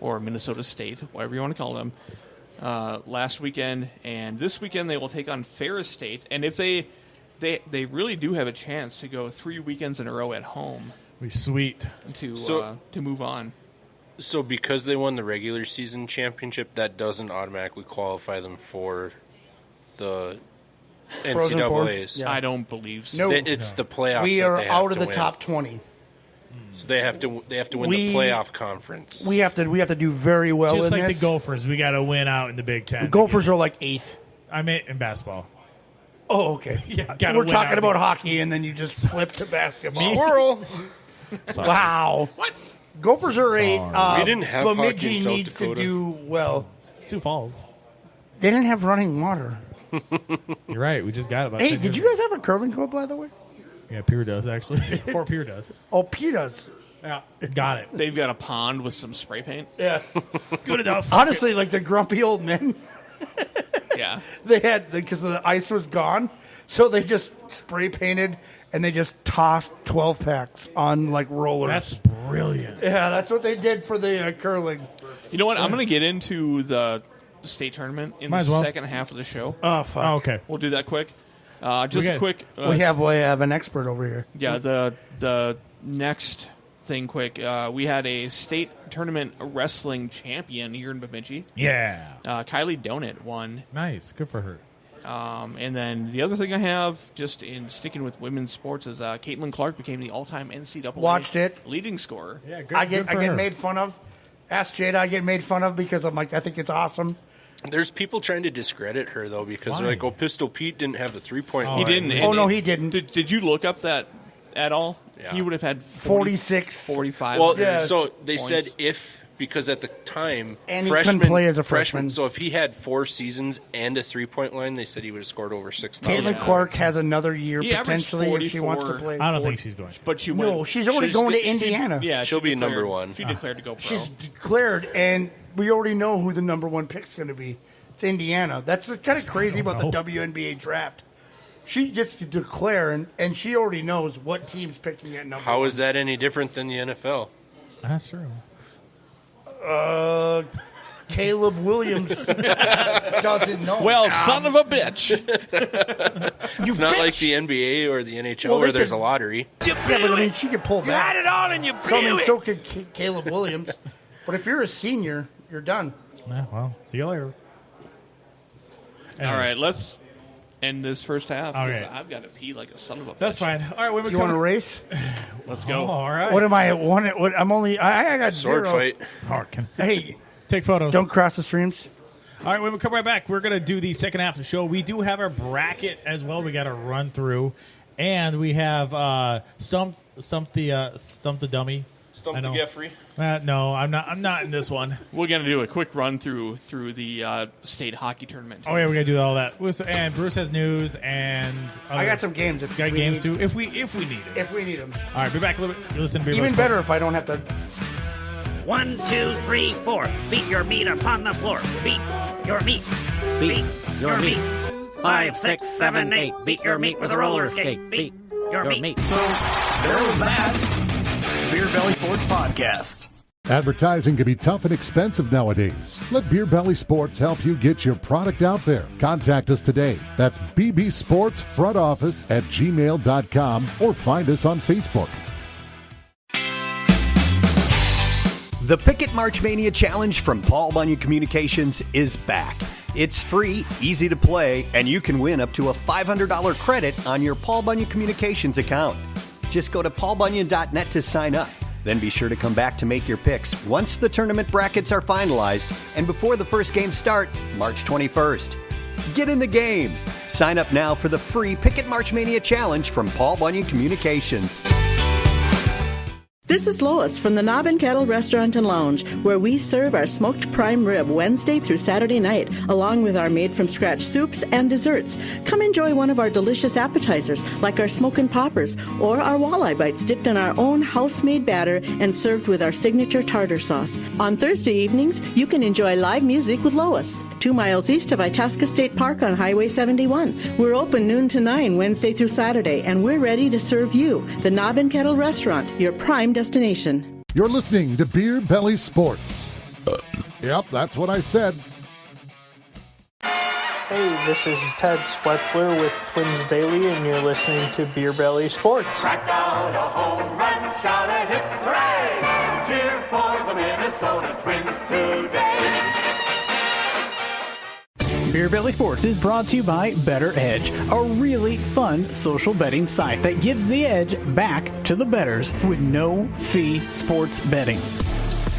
or Minnesota State, whatever you want to call them, last weekend, and this weekend they will take on Ferris State. And if they really do have a chance to go 3 weekends in a row at home. We sweet to move on. So because they won the regular season championship, that doesn't automatically qualify them for the Frozen Four? NCAAs. Yeah. I don't believe so. No. It's the playoffs. We that are they have out of to the win. top 20. So they have to win the playoff conference. We have to do very well Just in like this. the Gophers, we got to win out in the Big Ten. The Gophers are like 8th. I meant in basketball. Oh, okay. Yeah, gotta we're win talking out about the- hockey, and then you just flip to basketball. Squirrel. Sorry. Wow. What? Gophers are 8. We didn't have hockey Bemidji in South needs Dakota. to do well. Sioux Falls. They didn't have running water. You're right. We just got about. Hey, 10 did years you guys have a curling club, by the way? Yeah, Pier does actually. Fort Pier does. Oh, P does. Yeah, got it. They've got a pond with some spray paint. Yeah. Good enough. Honestly, like the grumpy old men, Yeah. they had, because the ice was gone, so they just spray painted and they just tossed 12 packs on like rollers. That's brilliant. Yeah, that's what they did for the curling. You know what? I'm going to get into the state tournament in Might the as well. second half of the show. Oh, fuck. Oh, okay. We'll do that quick. Just good. quick. We have an expert over here. Yeah, the next thing quick. We had a state tournament wrestling champion here in Bemidji. Yeah. Kylie Donut won. Nice. Good for her. And then the other thing I have, just in sticking with women's sports, is Caitlin Clark became the all-time NCAA Watched it. leading scorer. Yeah, good. I get good for her. made fun of. Ask Jada, I get made fun of because I'm like, I think it's awesome. There's people trying to discredit her though because they're Why? like, "Oh, Pistol Pete didn't have the 3-point Oh, line." He didn't. Oh, and no, he didn't. Did you look up that at all? Yeah. He would have had 46. 45. Well, Yeah. so they points. said because at the time, And he couldn't play as a freshman. So if he had 4 seasons and a 3-point line, they said he would have scored over 6,000. Caitlin Clark has another year He averaged potentially if she wants to 44. play. I don't think she's going. But she No, went, she's already going to Indiana. Yeah, She'll she be number declared- one. She declared to go pro. She's declared, and we already know who the number 1 pick's going to be. It's Indiana. That's kind of crazy about the WNBA draft. She gets to declare, and she already knows what team's picking at number How 1. is that any different than the NFL? That's true. Caleb Williams doesn't know. Well, son of a bitch. It's not like the NBA or the NHL Well, they where there's could- a lottery. Yeah, but I mean, she could pull back. it all and you So, I mean, so could Caleb Williams. But if you're a senior, you're done. Yeah, well, see you later. All right, let's end this first half. 'cause Okay. I've got to pee like a son of a bitch. That's fine. All right, when we You come, want to race? Let's Oh, go. all right. What am I at one? What, I'm only. I got Sword 0. fight. Harkin. Hey, Take photos. don't cross the streams. All right, when we come right back, we're going to do the second half of the show. We do have our bracket as well. We got to run through, and we have stump the dummy. Stump I the know. Geoffrey. No, I'm not in this one. We're going to do a quick run through the state hockey tournament. Oh yeah, we're gonna do all that. And Bruce has news, and I got some games. If got we games need, too. If we need it. If we need them. All right, be back a little bit. You're listening to Beer Even Belly better Sports. if I don't have to 1, 2, 3, 4. Beat your meat upon the floor. Beat your meat. Beat your meat. 5, 6, 7, 8. Beat your meat with a roller skate. Beat your meat. So, there was that. Beer Belly Sports Podcast. Advertising can be tough and expensive nowadays. Let Beer Belly Sports help you get your product out there. Contact us today. That's bbsportsfrontoffice@gmail.com or find us on Facebook. The Picket March Mania Challenge from Paul Bunyan Communications is back. It's free, easy to play, and you can win up to a $500 credit on your Paul Bunyan Communications account. Just go to paulbunyan.net to sign up. Then be sure to come back to make your picks once the tournament brackets are finalized and before the first games start, March 21st. Get in the game. Sign up now for the free Picket March Mania Challenge from Paul Bunyan Communications. This is Lois from the Knob and Kettle Restaurant and Lounge, where we serve our smoked prime rib Wednesday through Saturday night, along with our made-from-scratch soups and desserts. Come enjoy one of our delicious appetizers, like our smokin' poppers, or our walleye bites dipped in our own house-made batter and served with our signature tartar sauce. On Thursday evenings, you can enjoy live music with Lois, 2 miles east of Itasca State Park on Highway 71. We're open noon to 9 Wednesday through Saturday, and we're ready to serve you. The Knob and Kettle Restaurant, your prime destination. You're listening to Beer Belly Sports. Yep, that's what I said. Hey, this is Ted Swetzler with Twins Daily, and you're listening to Beer Belly Sports. Crack out a home run, shout a hip hooray! Cheer for the Minnesota Twins today! Beer Belly Sports is brought to you by BettorEdge, a really fun social betting site that gives the edge back to the bettors with no-fee sports betting.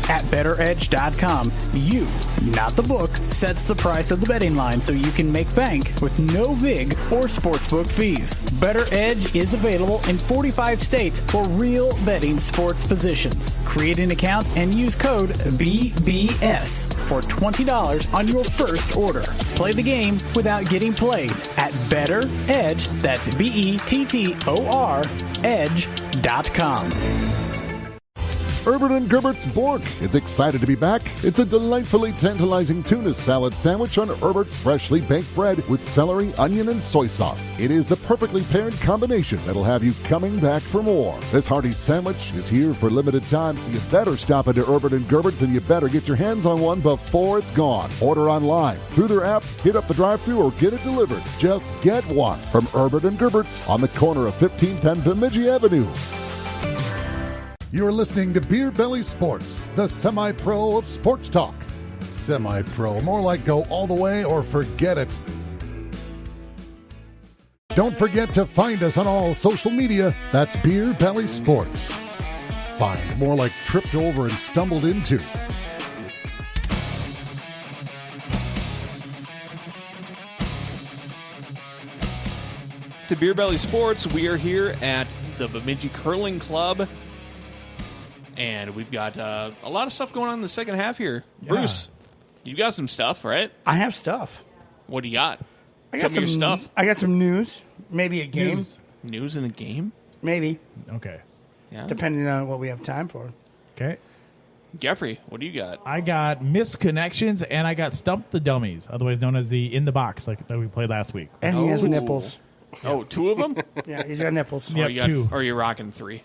At BettorEdge.com, you, not the book, sets the price of the betting line so you can make bank with no VIG or sportsbook fees. BettorEdge is available in 45 states for real betting sports positions. Create an account and use code BBS for $20 on your first order. Play the game without getting played at BettorEdge, that's BETTOR, edge.com. Herbert and Gerbert's Bork is excited to be back. It's a delightfully tantalizing tuna salad sandwich on Herbert's freshly baked bread with celery, onion, and soy sauce. It is the perfectly paired combination that'll have you coming back for more. This hearty sandwich is here for limited time, so you better stop into Herbert and Gerbert's and you better get your hands on one before it's gone. Order online, through their app, hit up the drive-thru, or get it delivered. Just get one from Herbert and Gerbert's on the corner of 1510 Bemidji Avenue. You're listening to Beer Belly Sports, the semi-pro of sports talk. Semi-pro, more like go all the way or forget it. Don't forget to find us on all social media. That's Beer Belly Sports. Find, more like tripped over and stumbled into. To Beer Belly Sports, we are here at the Bemidji Curling Club. And we've got a lot of stuff going on in the second half here. Yeah. Bruce, you got some stuff, right? I have stuff. What do you got? I got some stuff. I got some news. Maybe a game. News in a game? Maybe. Okay. Yeah. Depending on what we have time for. Okay. Jeffrey, what do you got? I got misconnections and I got Stump the Dummies, otherwise known as the In the Box, like that we played last week. And he has nipples. Oh, 2 of them? Yeah, he's got nipples. Yeah, you 2. Or you're rocking 3.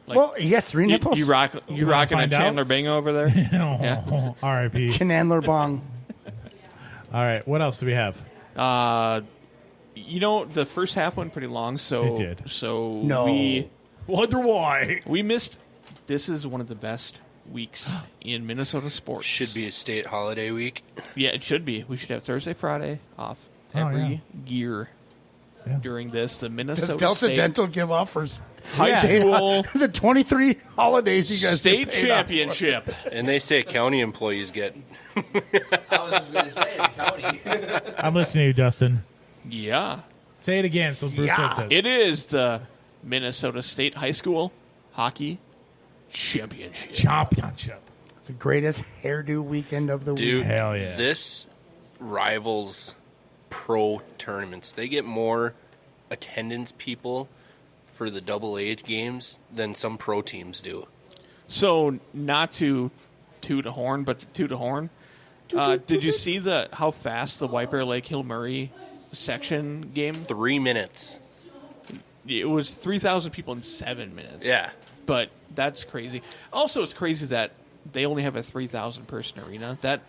Like, well, he has 3 nipples. You rocking a Chandler Bing over there? Yeah. R.I.P. Chandler Bong. All right, what else do we have? The first half went pretty long, so it did. So we wonder why we missed. This is one of the best weeks in Minnesota sports. Should be a state holiday week. Yeah, it should be. We should have Thursday, Friday off every year during this. The Minnesota Does Delta State Dental give off for high school the 23 holidays you guys state get paid championship? And they say county employees get. I was just going to say the county. I'm listening to you, Dustin. Yeah. Say it again so Bruce says it. It is the Minnesota State High School Hockey Championship. The greatest hairdo weekend of the Dude, week. Hell yeah. This rivals pro tournaments. They get more attendance people for the AA games than some pro teams do. So, not to toot a horn, but to toot a horn. Did you see how fast the White Bear Lake Hill Murray section game? 3 minutes. It was 3,000 people in 7 minutes. Yeah. But that's crazy. Also, it's crazy that they only have a 3,000 person arena. That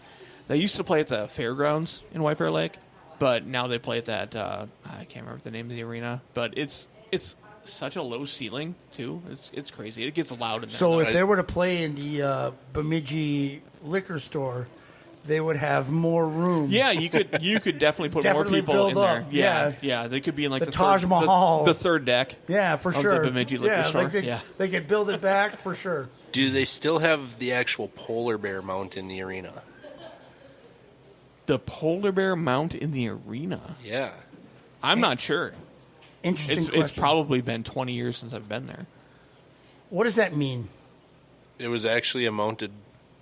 they used to play at the fairgrounds in White Bear Lake, but now they play at that. I can't remember the name of the arena, but it's such a low ceiling too. It's crazy. It gets loud in there. So if they were to play in the Bemidji liquor store, they would have more room. Yeah, you could definitely put more people build in up. there. Yeah, they could be in like the Taj Mahal, the third deck. Yeah, for of sure. The Bemidji liquor store. They could build it back for sure. Do they still have the actual polar bear mount in the arena? The polar bear mount in the arena? Yeah. I'm not sure. Interesting question. It's probably been 20 years since I've been there. What does that mean? It was actually a mounted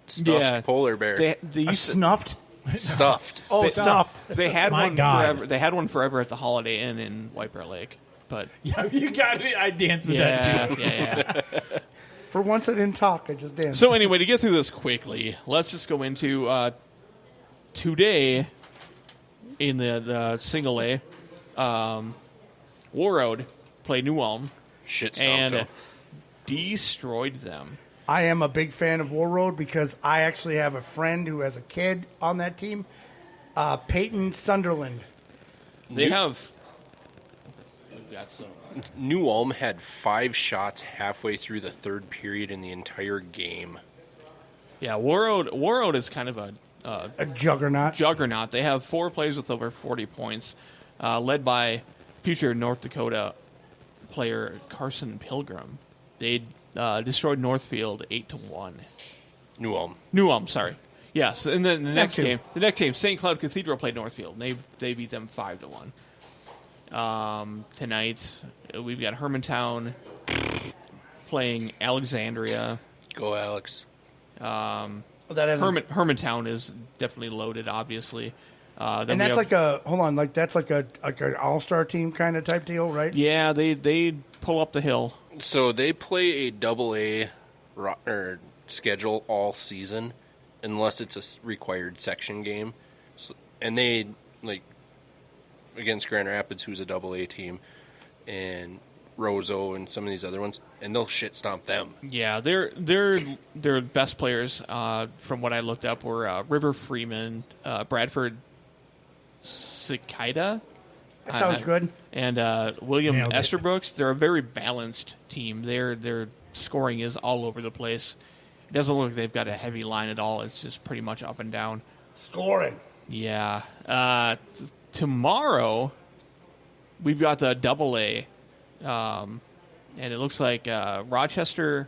stuffed polar bear. They used snuffed? Stuffed. Oh, stuffed. They had My one God. forever. They had one forever at the Holiday Inn in White Bear Lake. But Yeah, you got it. I danced with that too. Yeah. For once I didn't talk, I just danced. So anyway, to get through this quickly, let's just go into today in the single A. Warroad played New Ulm. Shit and destroyed them. I am a big fan of War Road because I actually have a friend who has a kid on that team, Peyton Sunderland. They have. We've got some. New Ulm had 5 shots halfway through the third period in the entire game. Yeah, Warroad is kind of a juggernaut. They have 4 players with over 40 points, led by future North Dakota player Carson Pilgrim. They destroyed Northfield 8-1. New Ulm, sorry. Yes, and then the next game, St. Cloud Cathedral played Northfield, and they beat them 5-1. Tonight we've got Hermantown playing Alexandria. Go Alex. Hermantown is definitely loaded, obviously. And that's like an all-star team kind of type deal, right? Yeah, they pull up the hill. So they play a double-A schedule all season, unless it's a required section game. And they, against Grand Rapids, who's a double-A team, and Roseau and some of these other ones, and they'll shit stomp them. Yeah, their best players, from what I looked up, were River Freeman, Bradford Cicada. That sounds good. And William Esterbrooks. They're a very balanced team. Their scoring is all over the place. It doesn't look like they've got a heavy line at all. It's just pretty much up and down. Scoring. Yeah. Tomorrow, we've got the double A. And it looks like Rochester.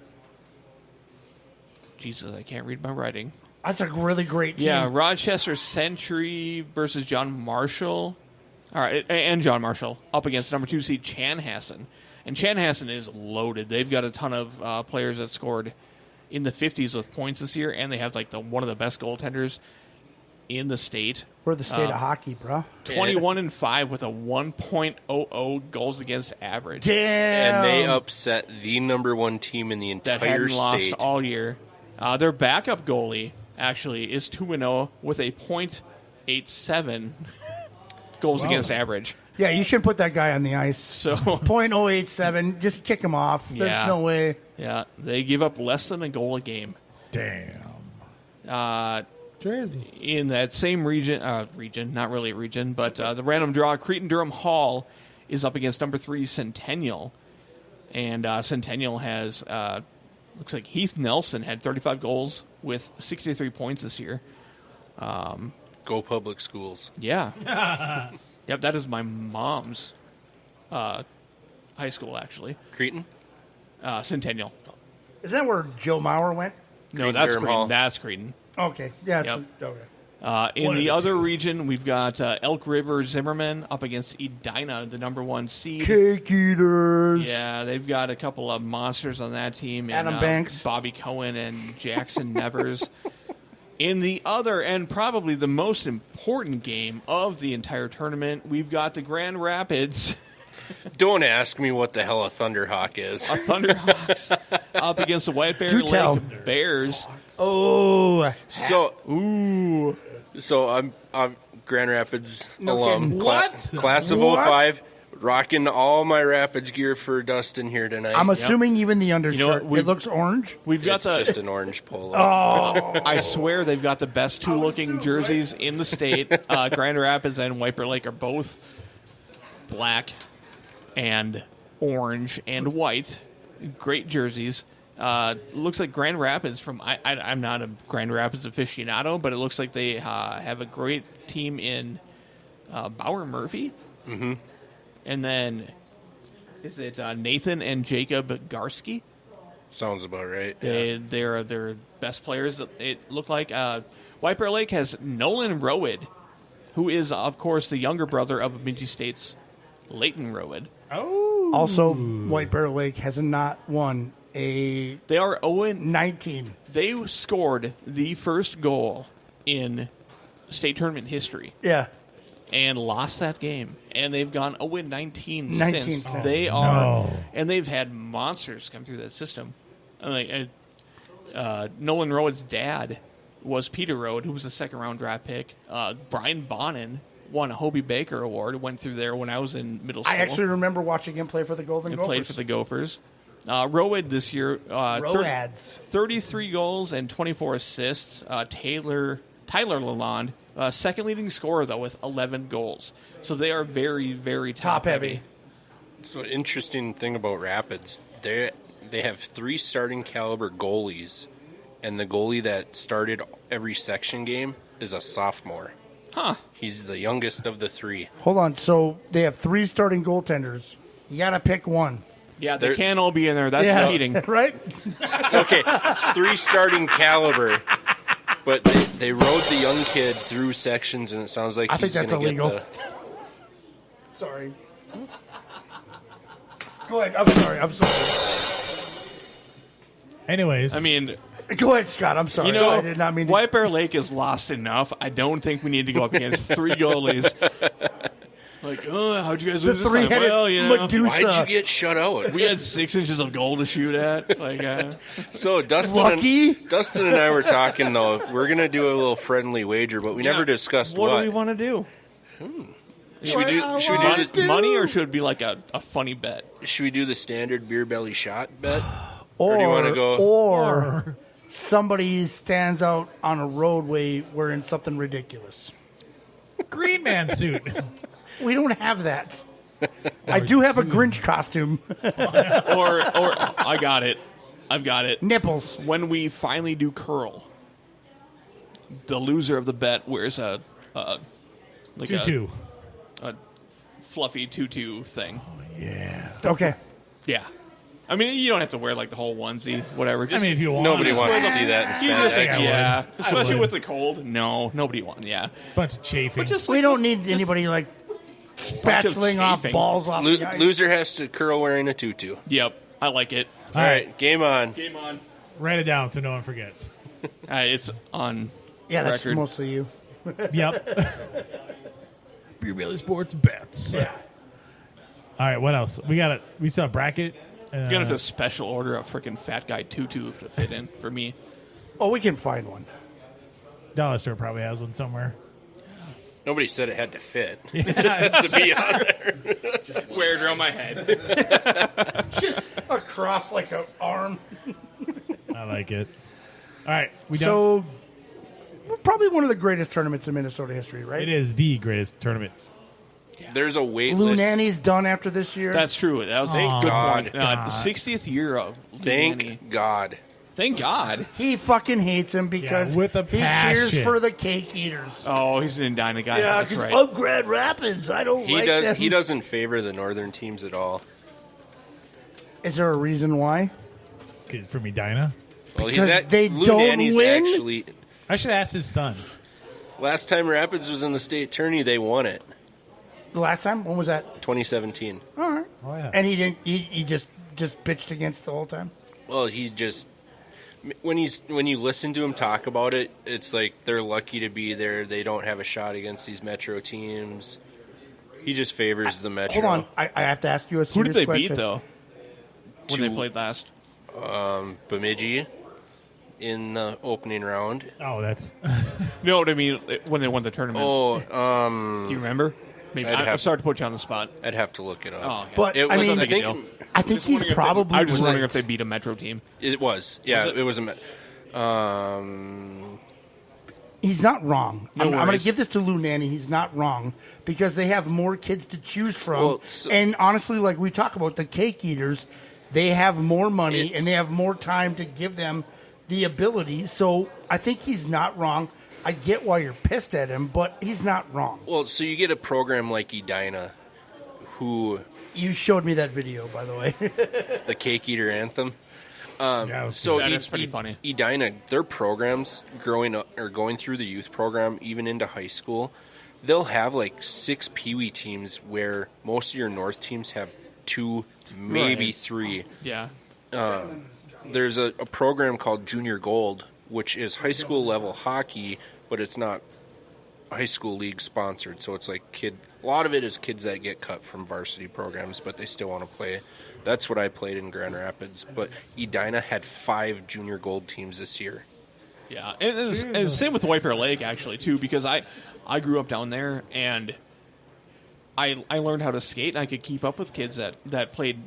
Jesus, I can't read my writing. That's a really great team. Yeah, Rochester Century versus John Marshall. All right, and John Marshall up against number 2 seed Chanhassen. And Chanhassen is loaded. They've got a ton of players that scored in the 50s with points this year, and they have one of the best goaltenders in the state. We're the state of hockey, bro. 21-5 with a 1.00 goals against average. Damn! And they upset the number 1 team in the entire that hadn't state. Lost all year. Their backup goalie actually is 2-0 with a .87 goals against average. Yeah, you shouldn't put that guy on the ice. So .087, just kick him off. There's no way. Yeah, they give up less than a goal a game. Damn. In that same region, not really a region, but the random draw, Cretin-Durham Hall is up against number 3 Centennial. And Centennial has, looks like Heath Nelson had 35 goals with 63 points this year. Go public schools. Yeah. Yep, that is my mom's high school, actually. Cretin? Centennial. Is that where Joe Mauer went? No, that's Cretin. That's Cretin. Okay. Yeah. Yep. Okay. In the other region, we've got Elk River Zimmerman up against Edina, the number 1 seed. Cake eaters. Yeah, they've got a couple of monsters on that team. Adam Banks. Bobby Cohen and Jackson Nevers. In the other, and probably the most important game of the entire tournament, we've got the Grand Rapids Don't ask me what the hell a Thunderhawk is. A Thunderhawks up against the White Bear Lake Bears. Oh, So I'm Grand Rapids alum. What? Class of What? 05. Rocking all my Rapids gear for Dustin here tonight. I'm assuming even the undershirt. You know what? It looks orange. We've got It's just an orange polo. Oh, I swear they've got the best two-looking jerseys in the state. Grand Rapids and White Bear Lake are both black and orange and white. Great jerseys. Looks like Grand Rapids I'm not a Grand Rapids aficionado, but it looks like they have a great team in Bauer Murphy. Mm-hmm. And then, is it Nathan and Jacob Garski? Sounds about right. They're best players, it looked like. White Bear Lake has Nolan Rowed, who is, of course, the younger brother of Bemidji State's Leighton Rowed. Oh. Also, White Bear Lake has not won a. They are 0-19. They scored the first goal in state tournament history. Yeah. And lost that game, and they've gone 0-19 since. since. They are, and they've had monsters come through that system. Nolan Rowed's dad was Peter Rowed, who was a second-round draft pick. Brian Bonin won a Hobie Baker Award. Went through there when I was in middle school. I actually remember watching him play for the Golden Gophers. Played for the Gophers. Rowed this year, 33 goals and 24 assists. Tyler Lalonde. Second leading scorer, though, with 11 goals. So they are very, very top-heavy. So interesting thing about Rapids, they have 3 starting caliber goalies, and the goalie that started every section game is a sophomore. Huh. He's the youngest of the 3. Hold on. So they have 3 starting goaltenders. You got to pick one. Yeah, they can't all be in there. That's cheating. Right? Okay, it's 3 starting caliber. But they rode the young kid through sections, and it sounds like I think that's illegal. Sorry. Go ahead. I'm sorry. Anyways. I mean... Go ahead, Scott. I'm sorry. You know, I did not mean to... White Bear Lake is lost enough. I don't think we need to go up against 3 goalies. Like, how'd you guys lose The this time? three-headed Well, Medusa. Why'd you get shut out? We had 6 inches of goal to shoot at. So Dustin and I were talking, though. We're going to do a little friendly wager, but we never discussed what. What do we want to do? Should we do money, or should it be like a funny bet? Should we do the standard beer belly shot bet? Or do you want to go? Or somebody stands out on a roadway wearing something ridiculous. Green Man suit. We don't have that. I do have a Grinch costume. or I got it. I've got it. Nipples. When we finally do curl, the loser of the bet wears a tutu. A fluffy tutu thing. Oh, yeah. Okay. Yeah. I mean, you don't have to wear like the whole onesie, whatever. Just, if you want. Nobody wants to see that in spandex. Yeah, especially with the cold. No, nobody wants. Yeah, bunch of chafing. But just we don't need anybody like spatuling off balls off the ice. Loser has to curl wearing a tutu. Yep, I like it. All right, game on. Game on. Write it down so no one forgets. It's on. Yeah, that's record. mostly you. Yep. Beer Belly Sports bets. Yeah. All right, what else? We still have bracket. You're gonna have to special order a freaking fat guy tutu to fit in for me. Oh, we can find one. Dollar Store probably has one somewhere. Nobody said it had to fit. It just has to be on there. Just wear it around my head. Just across like an arm. I like it. All right, so probably one of the greatest tournaments in Minnesota history, right? It is the greatest tournament. There's a wait Lou list. Nanny's done after this year. That's true. That was a good point. The 60th year of Thank God. Thank God. He fucking hates him because with a he passion. cheers for the cake eaters. Oh, he's an Indiana guy. Yeah, that's because right. of Grand Rapids. I don't like them. He doesn't favor the northern teams at all. Is there a reason why? For Medina? Well, Because they Lou don't Nanny's win? Actually, I should ask his son. last time Rapids was in the state tourney, they won it. The last time? When was that? 2017. All right. Oh, yeah. And he didn't. He just pitched against the whole time. Well, he just when you listen to him talk about it, it's like they're lucky to be there. They don't have a shot against these Metro teams. He just favors the Metro. Hold on, I have to ask you a Who serious did they question. beat, though, when they played last? Bemidji in the opening round. Oh, that's... No, what I mean, when they won the tournament. Oh, do you remember? Maybe I'm sorry to put you on the spot. I'd have to look it up. Oh, okay. But, It I was- mean, I think he's probably I was just wondering right. if they beat a Metro team. It was. Yeah, Was it? it was a... He's not wrong. No I'm going to worries. give this to Lou Nanny. He's not wrong because they have more kids to choose from. Well, and honestly, like we talk about the cake eaters, they have more money and they have more time to give them the ability. So I think he's not wrong. I get why you're pissed at him, but he's not wrong. Well, so you get a program like Edina, who... You showed me that video, by the way. the Cake Eater Anthem. So that's pretty funny. Edina, their programs growing up or going through the youth program, even into high school, they'll have like 6 peewee teams where most of your North teams have 2, maybe Right. 3. Yeah. There's a program called Junior Gold, which is high school level hockey, but it's not high school league sponsored. So it's like a lot of it is kids that get cut from varsity programs, but they still want to play. That's what I played in Grand Rapids. But Edina had 5 Junior Gold teams this year. Yeah, and same with White Bear Lake, actually, too, because I grew up down there, and I learned how to skate, and I could keep up with kids that played,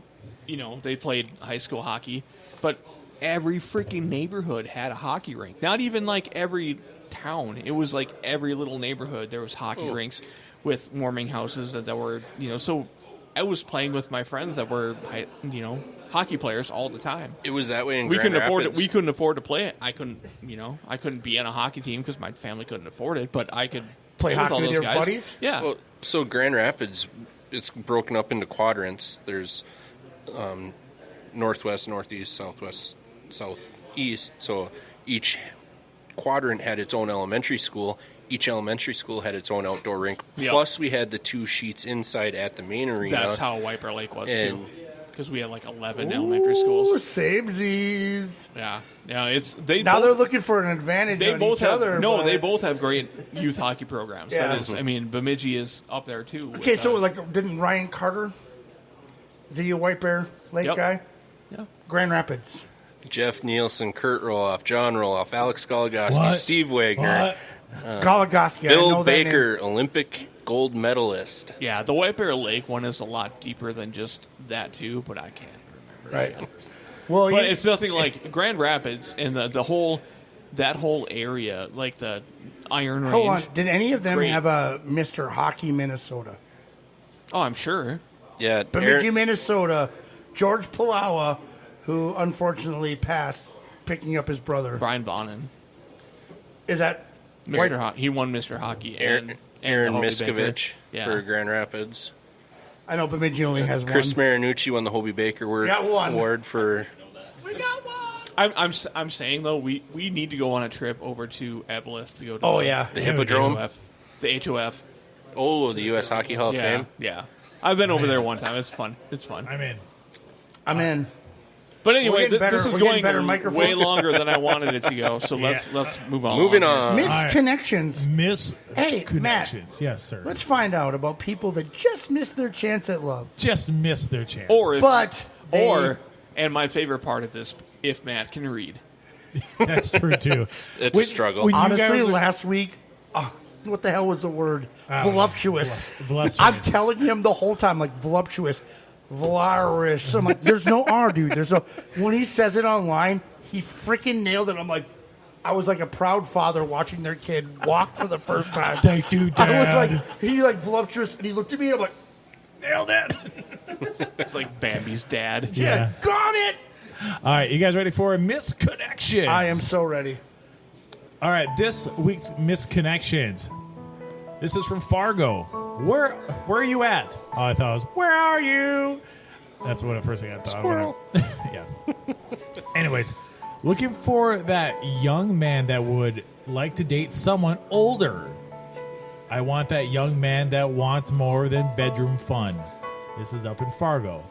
they played high school hockey, but every freaking neighborhood had a hockey rink. Not even like every town. It was like every little neighborhood there was hockey rinks with warming houses that were, so I was playing with my friends that were, hockey players all the time. It was that way in we Grand couldn't afford Rapids. it. We couldn't afford to play it. I couldn't be on a hockey team because my family couldn't afford it. But I could Play all hockey with those your guys. buddies? Yeah. Well, so Grand Rapids, it's broken up into quadrants. There's northwest, northeast, southwest, southeast. So each quadrant had its own elementary school. Each elementary school had its own outdoor rink. Yep. Plus, we had the 2 sheets inside at the main arena. That's how White Bear Lake was And- too. Because we had like 11 elementary schools. Samesies. Yeah. Now they're looking for an advantage They on both each have other. they but- both have great youth hockey programs. Yeah. That is, I mean, Bemidji is up there too. Okay, with, so like, didn't Ryan Carter? Is he a White Bear Lake Yep. guy? Yeah. Grand Rapids. Jeff Nielsen, Kurt Roloff, John Roloff, Alex Goligoski, What? Steve Wagner, Goligoski, I Bill know that name. Baker, Olympic gold medalist. Yeah, the White Bear Lake one is a lot deeper than just that too, but I can't remember. Right. Well, But it's nothing like Grand Rapids and that whole area, like the Iron Range. Hold on. Did any of them Great. have a Mr. Hockey Minnesota? Oh, I'm sure. Yeah, Bemidji, Minnesota. George Palawa, who unfortunately passed, picking up his brother. Brian Bonin. Is that Mr. Hockey. He won Mr. Hockey. Aaron and Hobie Miskovich Baker. for Grand Rapids. I know Bemidji only has Chris one. Marinucci won the Hobie Baker Got one. award for. I'm saying though we need to go on a trip over to Eveleth to go to The Hippodrome, the HOF. Oh, the U.S. Hockey Hall of Yeah, Fame. yeah. I've been over there one time. It's fun. It's fun. I'm in. But anyway, We're getting this better- is we're getting going better microphones. way longer than I wanted it to go. So let's move on. Moving on. Misconnections. Hey, Matt. Connections. Yes, sir. Let's find out about people that just missed their chance at love. Just missed their chance. And my favorite part of this, if Matt can read. That's true too. It's a struggle. when you Honestly, guys are- last week, what the hell was the word? Voluptuous. Voluptuous. I'm telling him the whole time, like, voluptuous, volarish. I'm like, there's no R, dude. There's no. When he says it online, he freaking nailed it. I'm like, I was like a proud father watching their kid walk for the first time. Thank you, Dad. I was like, he like voluptuous, and he looked at me, and I'm like, nailed it. It's like Bambi's dad. Yeah, got it. All right, you guys ready for a misconnection? I am so ready. All right, this week's misconnections. This is from Fargo. Where are you at? Oh, I thought it was, where are you? That's what the first thing I thought. Squirrel. Yeah. Anyways, looking for that young man that would like to date someone older. I want that young man that wants more than bedroom fun. This is up in Fargo.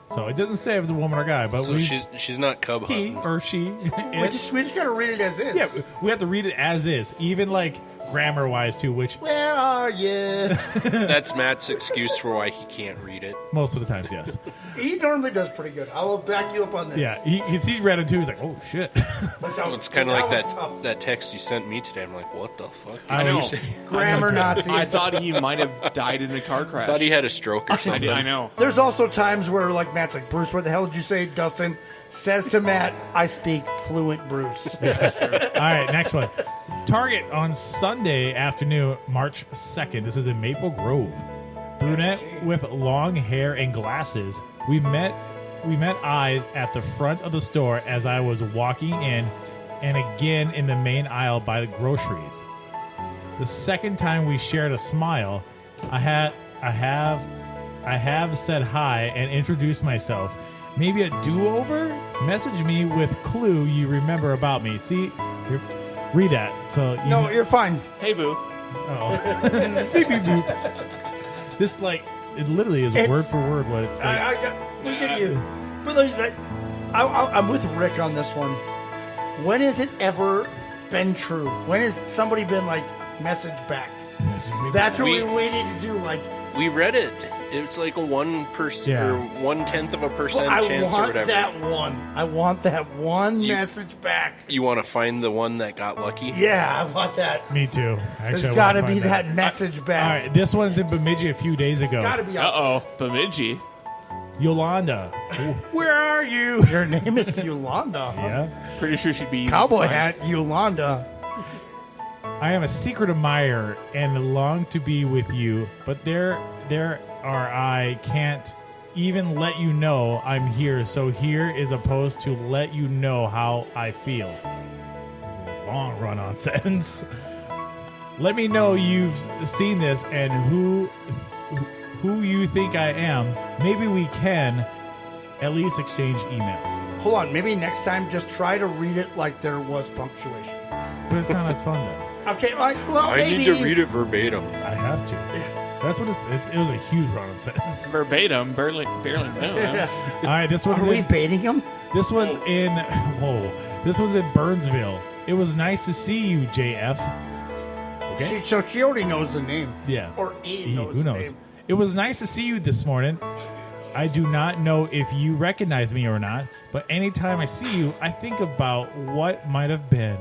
So it doesn't say if it's a woman or guy, but So she's not cub he hunting. or she. We just got to read it as is. Yeah, we have to read it as is. Even like grammar-wise, too, which Where are you? That's Matt's excuse for why he can't read it. most of the times, yes. He normally does pretty good. I will back you up on this. Yeah, he read it, too. He's like, oh, shit. It's kind of like that text you sent me today. I'm like, what the fuck? I know. Grammar Nazis. I thought he might have died in a car crash. I thought he had a stroke or something. I know. There's also times where, like, Matt's like, Bruce, what the hell did you say? Dustin says to Matt, I speak fluent Bruce. All right, next one. Target on Sunday afternoon, March 2nd. This is in Maple Grove. Brunette with long hair and glasses. We met eyes at the front of the store as I was walking in, and again in the main aisle by the groceries. The second time we shared a smile, I have said hi and introduced myself. Maybe a do-over? Message me with clue you remember about me. See, read that. So No, you're fine. Hey, boo. Oh. Beep, beep, beep. This, like, it literally is word for word what it's like. Look at you. But I'm with Rick on this one. When has it ever been true? When has somebody been like, message back? That's what we need to do. Like, we read it. It's like a 1% or 1/10 of a percent chance or whatever. I want that one message back. You want to find the one that got lucky? Yeah, I want that. Me too. Actually, There's got to be that message back. All right, this one's in Bemidji a few days ago. Got to be. Bemidji. Yolanda, where are you? Your name is Yolanda. Huh? Yeah. Pretty sure she'd be cowboy hat. Yolanda. I am a secret admirer and long to be with you, but I can't even let you know I'm here. So here is opposed to let you know how I feel. Long run-on sentence. Let me know you've seen this and who you think I am. Maybe we can at least exchange emails. Hold on. Maybe next time just try to read it like there was punctuation. But it's not as fun though. Okay, well, I maybe. need to read it verbatim. I have to. That's what it was a huge run-on sentence. Verbatim, barely no. Yeah. All right, this one's Are we baiting him? This one's in Burnsville. It was nice to see you, JF. Okay. So she already knows the name. Yeah. Or E knows who the knows? name. It was nice to see you this morning. I do not know if you recognize me or not, but anytime I see you, I think about what might have been.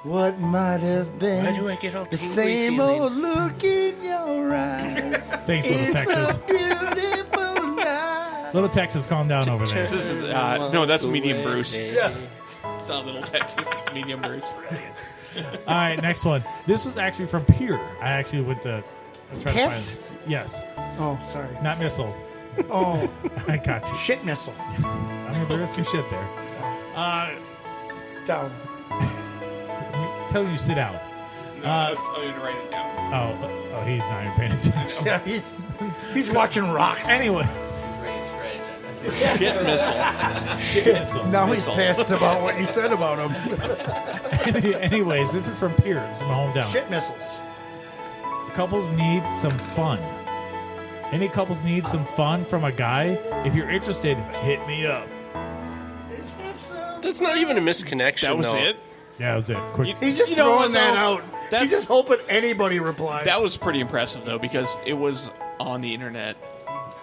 What might have been. Why do I get all the tingly same feeling? old look in your eyes? Thanks, Little Texas. A beautiful night. Little Texas, calm down over there. This is, no, that's Medium Bruce. Yeah. It's not Little Texas, it's Medium Bruce. All right, next one. This is actually from Pier. I actually went to try Piss? to find. Yes. Oh, sorry. Not missile. Oh. I got you. Shit missile. I mean, there is some shit there. Down. Tell you to sit down. I'm going to write it down. Oh, he's not even paying attention. Yeah, he's watching rocks. Anyway. Shit missile. Shit missile. Now he's pissed about what you said about him. Anyways, this is from Pier. This is my hometown. Shit missiles. Couples need some fun. Any couples need some fun from a guy? If you're interested, hit me up. That's not even a misconnection. That was though. it? Yeah, that was it. Quick. He's just throwing that out. He's just hoping anybody replies. That was pretty impressive, though, because it was on the internet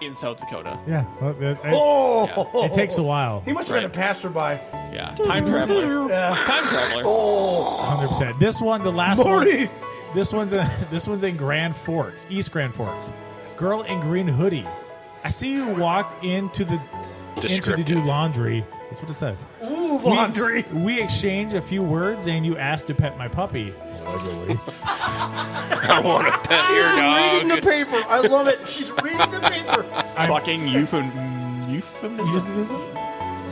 in South Dakota. Yeah. Well, it takes a while. He must have been a passerby. Yeah. Time traveler. Time traveler. Oh. 100%. This one, the last Morty. one. This one's in Grand Forks, East Grand Forks. Girl in green hoodie. I see you walk into to do laundry. That's what it says. Ooh, laundry. We exchange a few words, and you ask to pet my puppy. I want to pet your dog. She's reading the paper. I love it. She's reading the paper. Fucking euphemism.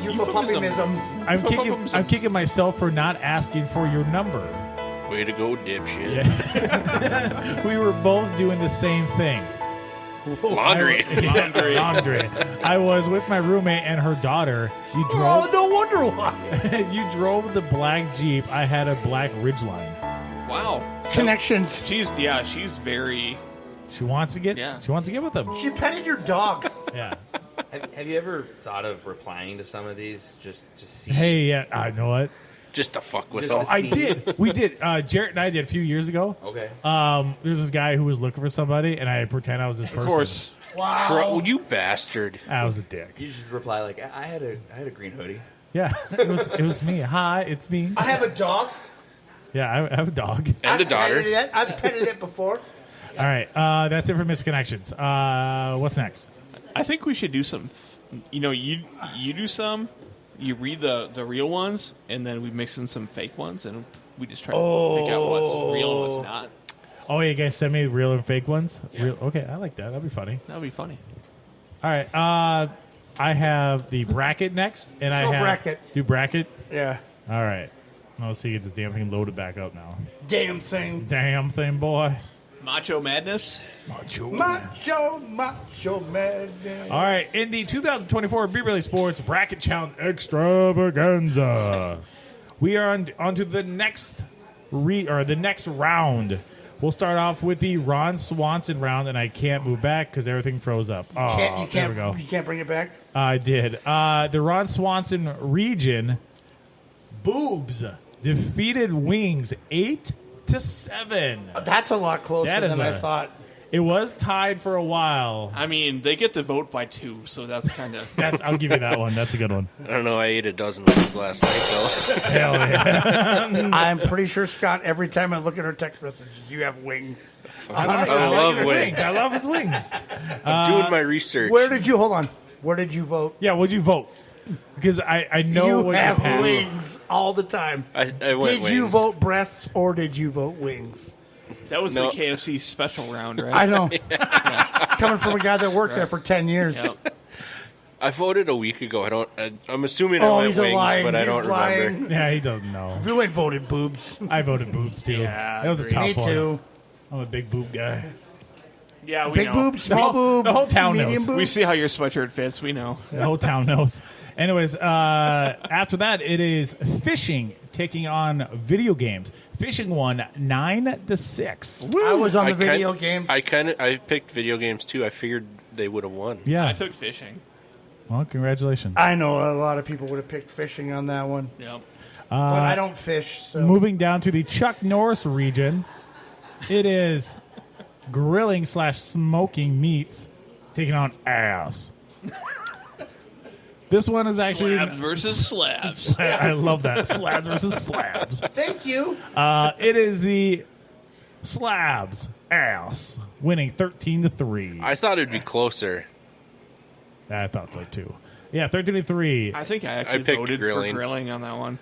Euphemism. I'm kicking myself for not asking for your number. Way to go, dipshit. Yeah. We were both doing the same thing. Laundry. Laundry. I was with my roommate and her daughter. You drove. Oh, no wonder why. You drove the black Jeep. I had a black Ridgeline. Wow. Connections. She's very. She wants to get. Yeah. She wants to get with them. She petted your dog. Yeah. Have you ever thought of replying to some of these? Just see. Hey, yeah. I know what. Just to fuck with Just them. to I did. We did. Jarrett and I did a few years ago. Okay. There's this guy who was looking for somebody, and I pretend I was this person. Of course. Wow. You bastard. I was a dick. You just reply like, I had a green hoodie. Yeah, it was me. Hi, it's me. I have a dog. Yeah, I have a dog. And a daughter. I've petted it before. All right, that's it for misconnections. What's next? I think we should do some. You do some. You read the real ones, and then we mix in some fake ones, and we just try to pick out what's real and what's not. Oh, you guys send me real and fake ones? Yeah. Real, okay, I like that. That'd be funny. That would be funny. All right, I have the bracket next, and I have bracket. Do bracket. Yeah. All right. Let's see. Get this damn thing loaded back up now. Damn thing. Damn thing, boy. Macho Madness. Macho madness. All right, in the 2024 Beer Belly Sports Bracket Challenge Extravaganza, we are on to the next the next round. We'll start off with the Ron Swanson round, and I can't move back because everything froze up. Oh, there we go. You can't bring it back? I did. The Ron Swanson region, Boobs defeated Wings 8-7. That's a lot closer than I thought. It was tied for a while. I mean, they get to vote by 2, so that's kind of... I'll give you that one. That's a good one. I don't know. I ate a dozen wings last night, though. Hell yeah. I'm pretty sure, Scott, every time I look at her text messages, you have wings. I love wings. I love his wings. I'm doing my research. Where did you vote? Yeah, what'd you vote? Because I know you what have you have. wings all the time. I went Did you wings. vote breasts or did you vote wings? That was No. the KFC special round, right? I know. Coming from a guy that worked there for 10 years. Yep. I voted a week ago. I'm assuming I Oh, went he's wings, lying. but I He's don't lying. remember. Yeah, he doesn't know. You ain't voted boobs. I voted boobs too. Yeah, that was a agreed. tough Me one. too. I'm a big boob guy. Yeah, we Big know. boob, small boob. The whole town medium knows. boob. We see how your sweatshirt fits. We know. The whole town knows. Anyways, after that, it is fishing taking on video games. Fishing won 9-6. I was on the video games. I picked video games too. I figured they would have won. Yeah. I took fishing. Well, congratulations. I know a lot of people would have picked fishing on that one. Yep. But I don't fish, so. Moving down to the Chuck Norris region, it is grilling/smoking meats taking on ass. This one is actually Slabs versus slabs. I love that. Slabs versus slabs. Thank you. It is the slabs ass winning 13-3. I thought it'd be closer. I thought so too. Yeah, 13-3. I think I actually picked voted grilling. for grilling on that one.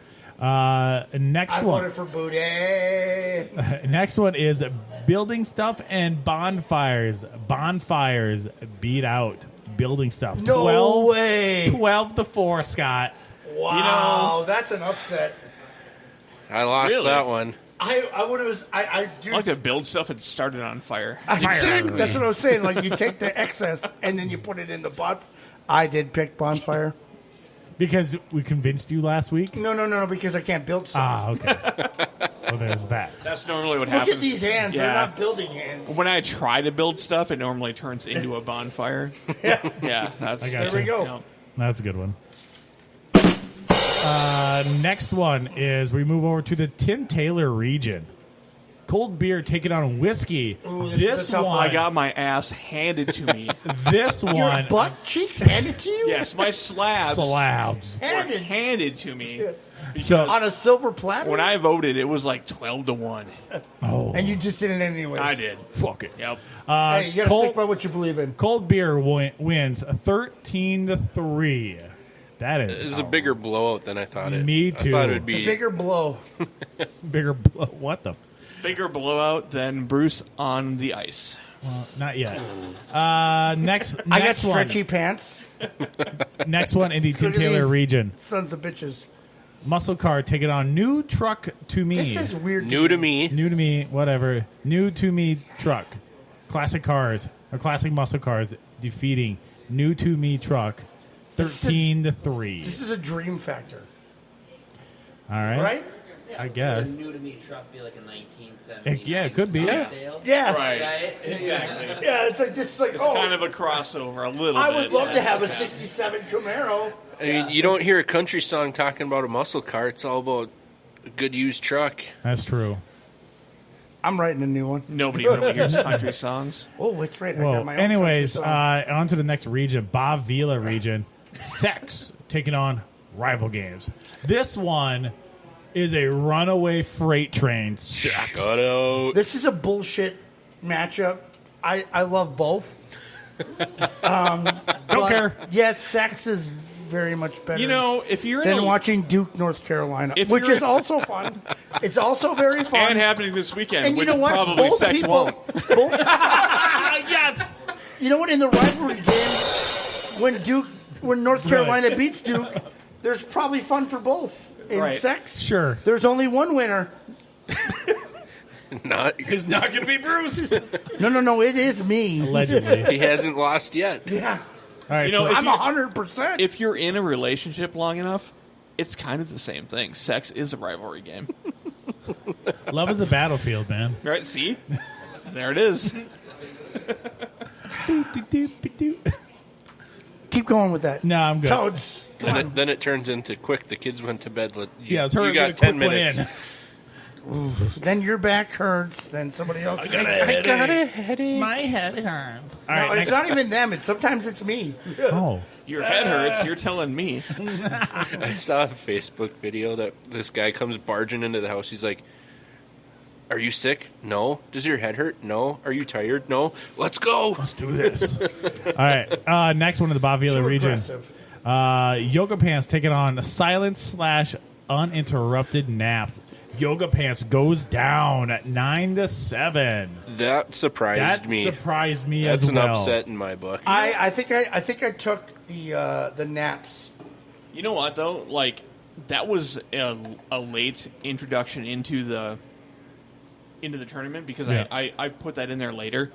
Next I one. voted for booty. Next one is building stuff and bonfires. Bonfires beat out building stuff. No way. 12-4, Scott. Wow, that's an upset. I lost Really? that one. I would have. I do. I like to build stuff and start it on fire. Exactly. That's what I was saying. Like you take the excess and then you put it in the bon. I did pick bonfire. Because we convinced you last week? No, because I can't build stuff. Ah, okay. Well, there's that. That's normally what Look happens. at these hands. Yeah. They're not building hands. When I try to build stuff, it normally turns into a bonfire. Yeah, that's I got There we you. go. That's a good one. Next one is we move over to the Tim Taylor region. Cold beer taking on whiskey. Ooh, this is a tough one. I got my ass handed to me. This Your one. butt cheeks handed to you? Yes, my slabs. Slabs. Were handed to me. So On a silver platter? When I voted, it was like 12-1. Oh. And you just did it anyway. I did. Fuck it. Yep. Hey, you got to Cold, stick by what you believe in. Cold beer wins 13-3. That is This is a bigger blowout than I thought it. Me I too. thought it would It's a be bigger blow. bigger. What the? Bigger blowout than Bruce on the ice. Well, not yet. Next I got one. stretchy pants. Next one in the Tim Look at Taylor these region. Sons of bitches. Muscle car taking on new truck to me. This is weird. new to me. New to me, whatever. New to me truck. Classic cars or classic muscle cars defeating new to me truck 13-3. This is a dream factor. All right. Right? I guess. Would a new to me truck be like a 1979? Yeah, it could be. Scottsdale? Yeah. Right. Exactly. Yeah, it's like this is like It's kind of a crossover, a little I bit. would love to have a 67 Camaro. I mean, you don't hear a country song talking about a muscle car. It's all about A good used truck. That's true. I'm writing a new one. Nobody really hears country songs. Oh, it's right. I Well, got my own anyways, country song. on to the next region, Bob Vila region. Sex taking on rival games. This one is a runaway freight train. Sex. Shut out. This is a bullshit matchup. I love both. Don't care. Yes, sex is very much better. You know, if you're in than a- watching Duke, North Carolina, If which you're- is also fun. It's also very fun. And happening this weekend, And you which know what? probably Both sex people, won't. yes. You know what? In the rivalry game, when North Carolina beats Duke, there's probably fun for both. In Right. sex, Sure. there's only one winner. It's not going to be Bruce. No. It is me. Allegedly. He hasn't lost yet. Yeah. All right, You know, so if I'm you- 100%. If you're in a relationship long enough, it's kind of the same thing. Sex is a rivalry game. love is a battlefield, man. Right? See? There it is. Keep going with that. No, I'm good. Toads. Come on. Then it turns into quick. The kids went to bed. Yeah, it's her you get a got 10 quick one minutes. in. Then your back hurts. Then somebody else. I got a headache. My head hurts. All No, right, it's next. not even them. Sometimes it's me. Oh. Your head hurts. You're telling me. I saw a Facebook video that this guy comes barging into the house. He's like, "Are you sick? No. Does your head hurt? No. Are you tired? No. Let's go. Let's do this." All right, next one in the Bob Vila Too region. aggressive. Yoga Pants taking on silent / uninterrupted naps. Yoga Pants goes down at 9-7. That surprised That me. surprised me That's as an well. upset in my book. I think I took the naps. You know what, though? Like, that was a late introduction into the tournament because Yeah. I put that in there later.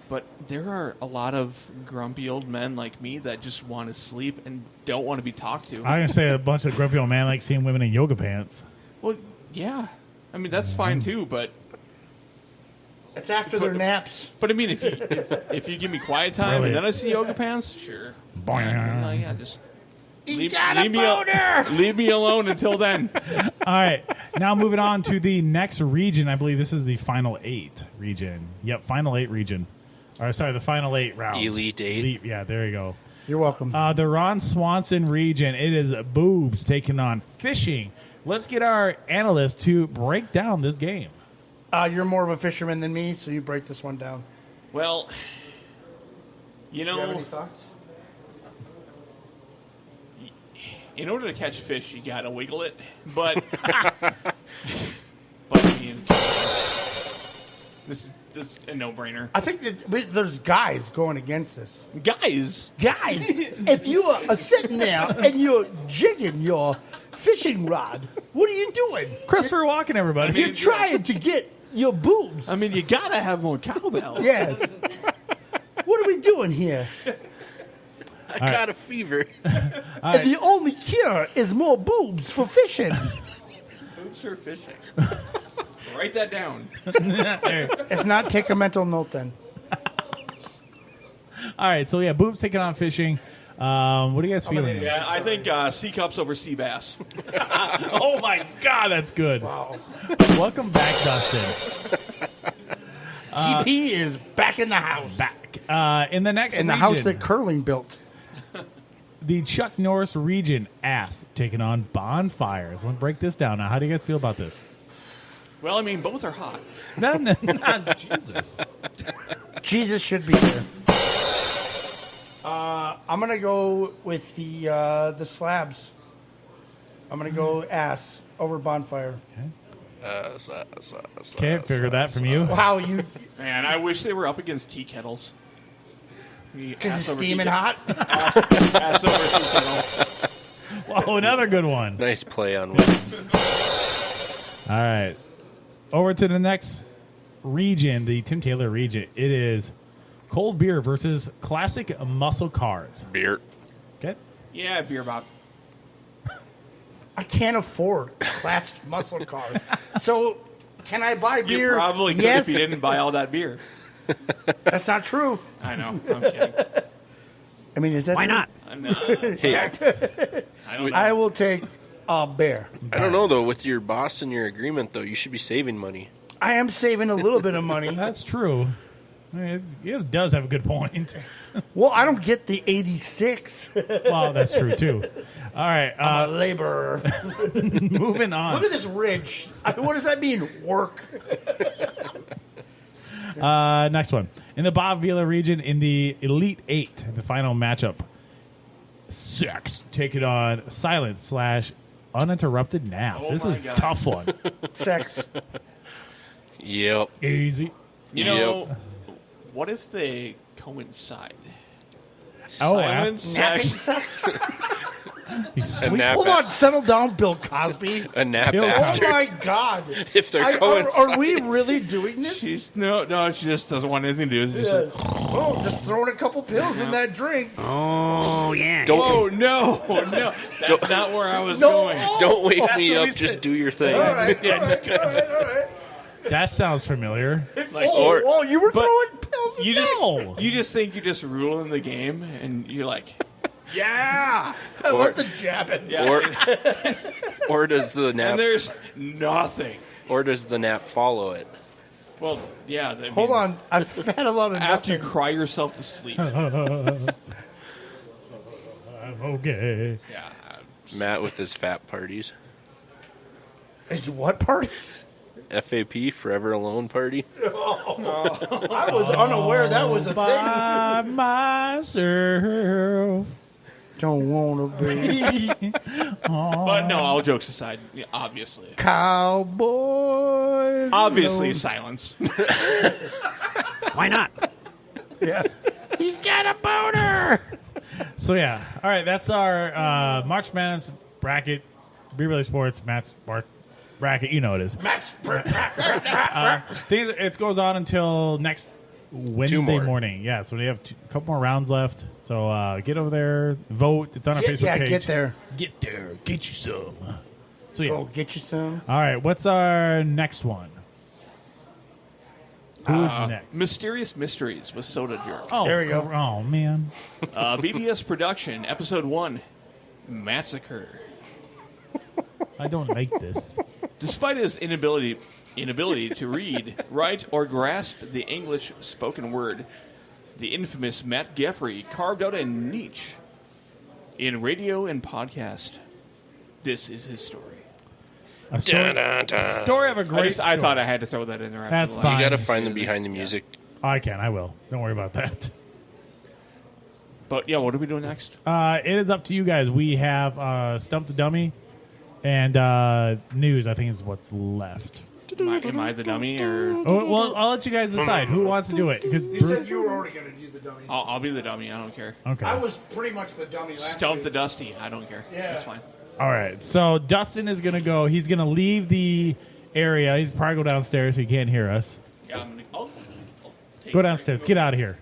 But there are a lot of grumpy old men like me that just want to sleep and don't want to be talked to. I'm going to say a bunch of grumpy old man like seeing women in yoga pants. Well, yeah. I mean, that's fine too, but... It's after their naps. But I mean, if you give me quiet time Brilliant. and then I see yoga pants, sure. Boing. Yeah, just... He's got a boner! Leave me alone until then. All right, now moving on to the next region. I believe this is the Final 8 region. Yep, Final 8 region. Or sorry, the Final 8 round. Elite 8. Yeah, there you go. You're welcome. The Ron Swanson region. It is boobs taking on fishing. Let's get our analyst to break down this game. You're more of a fisherman than me, so you break this one down. Well, you Do you have any know, thoughts? in order to catch fish, you gotta wiggle it. But, but I mean, this is a no-brainer. I think that there's guys going against this. Guys, if you are sitting there and you're jigging your fishing rod, what are you doing? Christopher Walken, everybody. You're trying to get your boobs. I mean, you gotta have more cowbell. Yeah. What are we doing here? I got a fever. And the only cure is more boobs for fishing. Boobs for fishing. Write that down. If not, take a mental note then. All right, so yeah, boobs taking on fishing. What are you guys feeling? Yeah, I think sea cups over sea bass. Oh my God, that's good. Wow. Welcome back, Dustin. TP is back in the house. Back in the next In the region, house that Curling built. the Chuck Norris region ass taking on bonfires. Let's break this down now. How do you guys feel about this? Well, I mean, both are hot. No, Jesus. Jesus should be there. I'm gonna go with the slabs. I'm gonna go ass over bonfire. Okay, figure that from you. Wow, you Man, I wish they were up against tea kettles. because it's steaming hot. Ass over tea kettle. Whoa, another good one. Nice play on words. All right. Over to the next region, the Tim Taylor region. It is cold beer versus classic muscle cars. Beer. Okay. Yeah, beer bop. I can't afford a classic muscle car. So, can I buy beer? You probably could yes. if you didn't buy all that beer. That's not true. I know. I'm kidding. I mean, is that Why true? not? Hey, I don't know. I will take a bear. I don't know, though. With your boss and your agreement, though, you should be saving money. I am saving a little bit of money. That's true. I mean, it does have a good point. Well, I don't get the 86. Well, that's true, too. All right. I'm a laborer. Moving on. Look at this ridge. What does that mean? Work. Next one. In the Bob Vila region, in the Elite Eight, the final matchup, Sex taking on Silence/Uninterrupted Naps. This is a tough one. Sex. Yep. Easy. You know, what if they coincide? Oh, Silence, napping sex. sex? nap Hold on, settle down, Bill Cosby. A nap Oh after. my God! If they're are we really doing this? No, she just doesn't want anything to do with it. Just throwing a couple pills in that drink. Oh, yeah. Oh, no. That's not where I was going. Don't wake That's me what up. he Just said. do your thing. All right, all right. That sounds familiar. You were but throwing pills. You just think you're just ruling the game, and you're like, yeah. I love the jabbing. Yeah. Or does the nap? And there's nothing. Or does the nap follow it? Well, yeah. Hold on, I've had a lot of after you nothing. cry yourself to sleep. I'm okay. Yeah. Matt with his fat parties. Is what parties? FAP, Forever Alone party. I was unaware that was a By thing. myself. Don't want to be But no, all jokes aside, yeah, obviously. cowboys. Obviously, silence. Why not? Yeah. He's got a boner. So, yeah. All right, that's our March Madness bracket. Beer Belly Sports, Matt's bracket. You know it is. It goes on until next Wednesday morning. Yeah, so we have a couple more rounds left. So get over there, vote. It's on our Facebook page. Get there. Get there. Get you some. So yeah. Go get you some. All right, what's our next one? Who's next? Mysterious Mysteries with Soda Jerk. Oh, there we go. Oh, man. BBS Production, Episode 1, Massacre. I don't like this. Despite his inability to read, write, or grasp the English spoken word, the infamous Matt Geffrey carved out a niche in radio and podcast. This is his story. A story of a great story. I thought I had to throw that in there. That's You fine. got to find them behind the music. I can. I will. Don't worry about that. But yeah, what are we doing next? It is up to you guys. We have Stump the Dummy and news, I think, is what's left. Am I the dummy? Or Well, I'll let you guys decide who wants to do it. You said you were already going to do the dummy. I'll be the dummy. I don't care. Okay. I was pretty much the dummy last Stump week. the Dusty. I don't care. Yeah. That's fine. All right. So Dustin is going to go. He's going to leave the area. He's probably go downstairs so he can't hear us. Yeah, I'll take Go downstairs. Get out of here.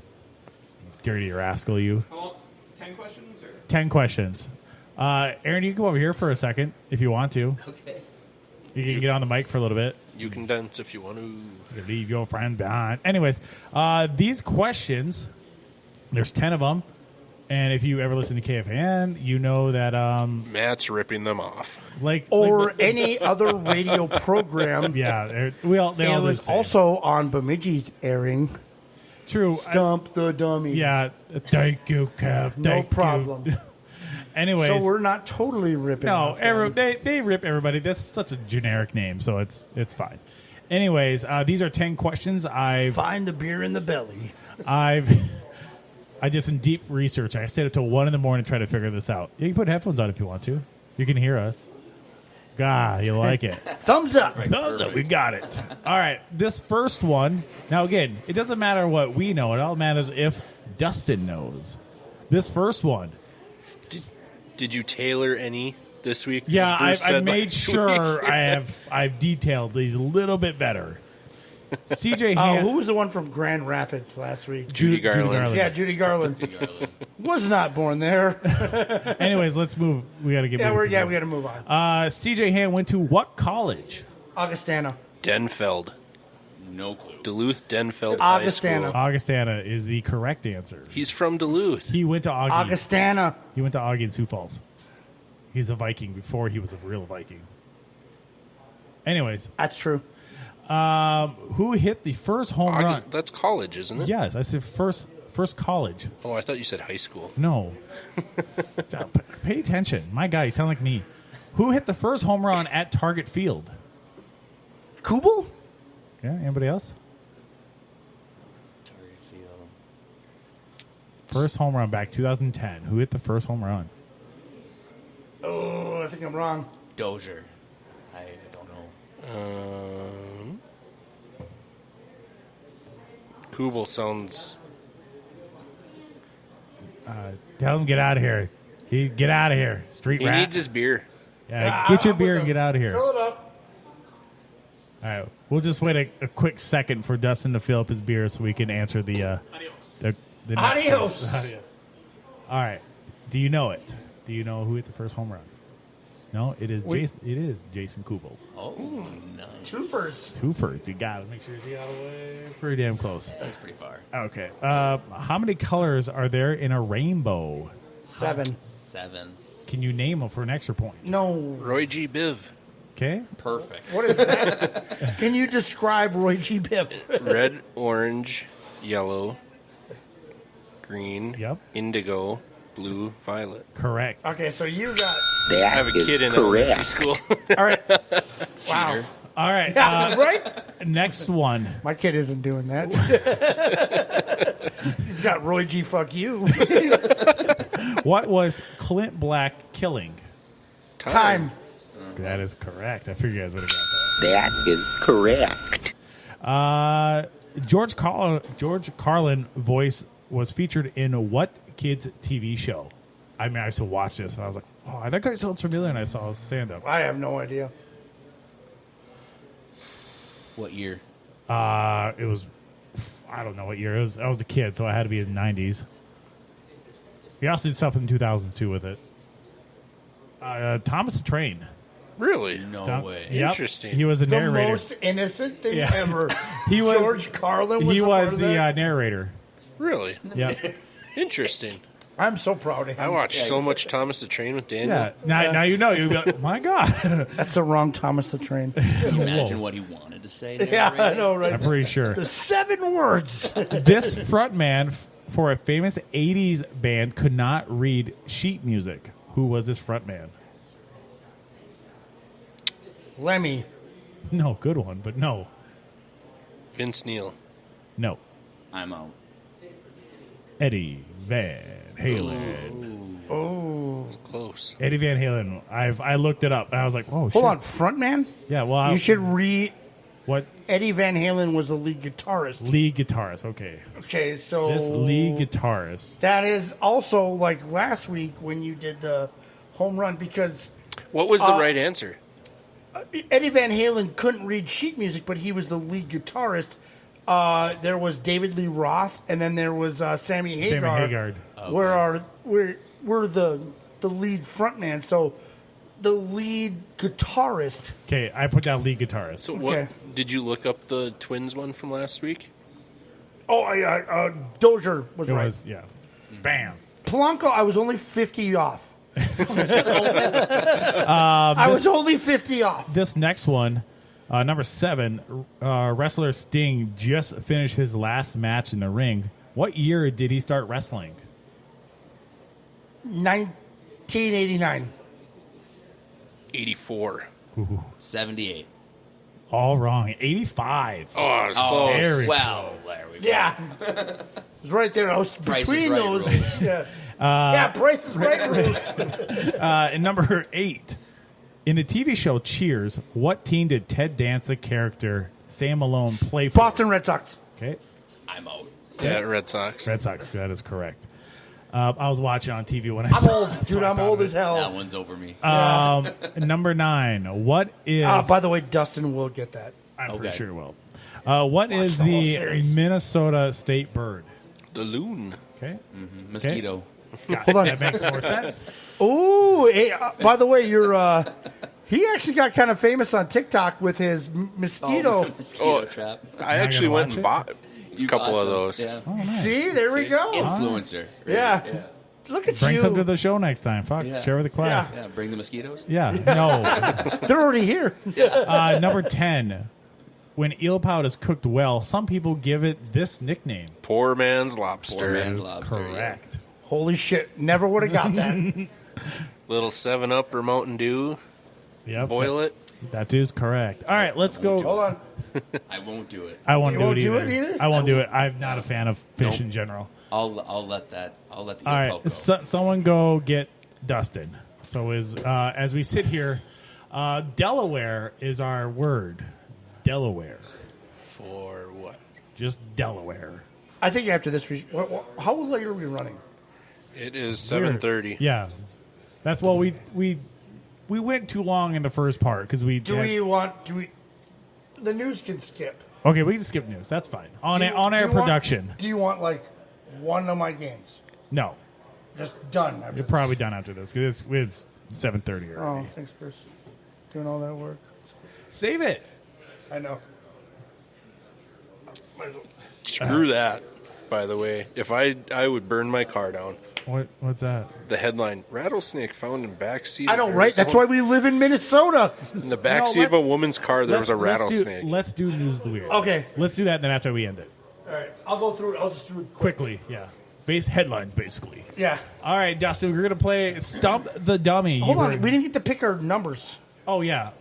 Dirty rascal, you. Well, 10 questions? Or? 10 questions. Aaron, you can come over here for a second if you want to. Okay. You can get on the mic for a little bit. You can dance if you want to. You can leave your friends behind. Anyways, these questions, there's 10 of them. And if you ever listen to KFAN, you know that Matt's ripping them off. Or any other radio program. Yeah, they all it was also on Bemidji's airing. True. Stump the Dummy. Yeah, thank you, Kev. No Thank problem. you. Anyways, So we're not totally ripping no, off them. they rip everybody. That's such a generic name, so it's fine. Anyways, these are 10 questions. Find the beer in the belly. I did some deep research. I stayed up till 1 a.m. to try to figure this out. You can put headphones on if you want to. You can hear us. God, you like it. Thumbs up. Thumbs up. We got it. All right. This first one. Now, again, it doesn't matter what we know. It all matters if Dustin knows. This first one. Did you tailor any this week? Yeah, Bruce I said made last sure week. I've detailed these a little bit better. CJ Han. Who was the one from Grand Rapids last week? Judy Garland. Yeah, Judy Garland. Was not born there. Anyways, let's move. We got to get. we got to move on. CJ Han went to what college? Augustana. Denfeld. No clue. Duluth Denfeld Augustana. High School. Augustana is the correct answer. He's from Duluth. He went to Augie. Augustana. He went to Augie in Sioux Falls. He's a Viking before he was a real Viking. Anyways. That's true. Who hit the first home run? That's college, isn't it? Yes, I said first college. Oh, I thought you said high school. No. Pay attention. My guy, you sound like me. Who hit the first home run at Target Field? Kubel? Yeah, anybody else? Target Field. First home run back 2010. Who hit the first home run? Oh, I think I'm wrong. Dozier. I don't know. Kubel sounds... Tell him get out of here. Get out of here. Street rat. He needs his beer. Yeah, get your beer and get out of here. Fill it up. All right, we'll just wait a quick second for Dustin to fill up his beer so we can answer the next Adios. question. All right. Do you know it? Do you know who hit the first home run? No, it is Jason. It is Jason Kubel. Oh, nice. Two firsts. You got it. Make sure you see all the way. Pretty damn close. That's pretty far. Okay. How many colors are there in a rainbow? 7. Can you name them for an extra point? No. Roy G. Biv. Okay. Perfect. What is that? Can you describe Roy G. Biv? Red, orange, yellow, green, Yep. indigo, blue, violet. Correct. Okay, so you got... I have a kid in elementary school. All right. Wow. All right. Yeah, right? Next one. My kid isn't doing that. He's got Roy G. Fuck you. What was Clint Black killing? Time. That is correct. I figured you guys would have got that. That is correct. George Carlin voice was featured in what kids' TV show? I mean, I used to watch this, and I was like, oh, that guy sounds familiar, and I saw his stand-up. I have no idea. What year? It was, I don't know what year it was. I was a kid, so I had to be in the 90s. He also did stuff in the 2000s, too, with it. Thomas the Train. Really? No way. Yep. Interesting. He was a The narrator. most innocent thing Yeah. ever. He was George Carlin was He a was part of the that? narrator. Really? Yeah. Interesting. I'm so proud of him. I watched so much Thomas the Train with Daniel. Yeah. Now you know. You'll be like, my God. That's the wrong Thomas the Train. Can you imagine what he wanted to say? Yeah, I know, right? I'm pretty sure. The 7 words. This frontman for a famous 80s band could not read sheet music. Who was this frontman? Lemmy. No, good one, but no. Vince Neil. No. I'm out. Eddie Van Halen. Oh. Close. Eddie Van Halen. I looked it up, and I was like, oh, shit. Hold on, frontman? Yeah, well. You should read... What? Eddie Van Halen was the lead guitarist. Lead guitarist, okay. Okay, so... This lead guitarist. That is also like last week when you did the home run because... What was the right answer? Eddie Van Halen couldn't read sheet music, but he was the lead guitarist. There was David Lee Roth, and then there was Sammy Hagar. Okay. We're the lead frontman, so the lead guitarist. Okay, I put down lead guitarist. So what did you look up the Twins one from last week? Oh, yeah, Dozier was It right. was, yeah. Bam. Polanco, I was only 50 off. I was only 50 off. This next one, number 7, wrestler Sting just finished his last match in the ring. What year did he start wrestling? 1989. 84. Ooh. 78. All wrong. 85. Oh, I was close. Very Well, close. there we go. Yeah. It was right there. I was Price is between Right those. rules. Yeah, Price is Right rules. And number 8, in the TV show Cheers, what team did Ted Danson character Sam Malone play for? Boston Red Sox. Okay. I'm out. Yeah, Red Sox. Red Sox. That is correct. I was watching on TV when I I'm saw old, dude. I'm old as hell. That one's over me. Number 9. What is... by the way, Dustin will get that. I'm Okay. pretty sure it will. What is the whole the series. Minnesota state bird? The loon. Okay. Mm-hmm. Mosquito. Hold on. That makes more sense. Oh, hey, by the way, you're. He actually got kind of famous on TikTok with his mosquito. Mosquito trap. I actually went and watch bought a couple of those. Yeah. Oh, nice. See, there we go. Influencer. Yeah. Look at Bring you. some to the show next time. Fuck, Yeah. share with the class. Yeah, bring the mosquitoes. Yeah, no. They're already here. Number 10. When eel pout is cooked well, some people give it this nickname. Poor man's lobster. Poor man's That's lobster. correct. Holy shit. Never would have got that. Little 7-Up or Mountain Dew. Yep. Boil it. That is correct. All right, let's go. Hold on. I won't do it. I won't You do won't it do either. it either? I won't do it. I'm not a fan of fish Nope. in general. I'll let the All poke right, go. someone go get Dustin. So as we sit here, Delaware is our word. Delaware. For what? Just Delaware. I think after this, how late are we running? It is 7:30. Yeah, that's well. We went too long in the first part because we. Do we? The news can skip. Okay, we can skip news. That's fine. On air Do you production. Do you want like one of my games? No, Just done. you're probably done after this because it's 7:30 Oh, already. thanks, Bruce. Doing all that work. Save it. I know. Screw that, by the way. If I would burn my car down. What's that? The headline, rattlesnake found in backseat. I know, right? That's why we live in Minnesota. In the backseat of a woman's car, there was a Let's rattlesnake. Let's do news of the weird. Okay. Let's do that, and then after we end it. All right, I'll go through it. I'll just do it Quickly, yeah. Base headlines, basically. Yeah. All right, Dustin, we're going to play Stump the Dummy. Hold on, we didn't get to pick our numbers. Oh, yeah.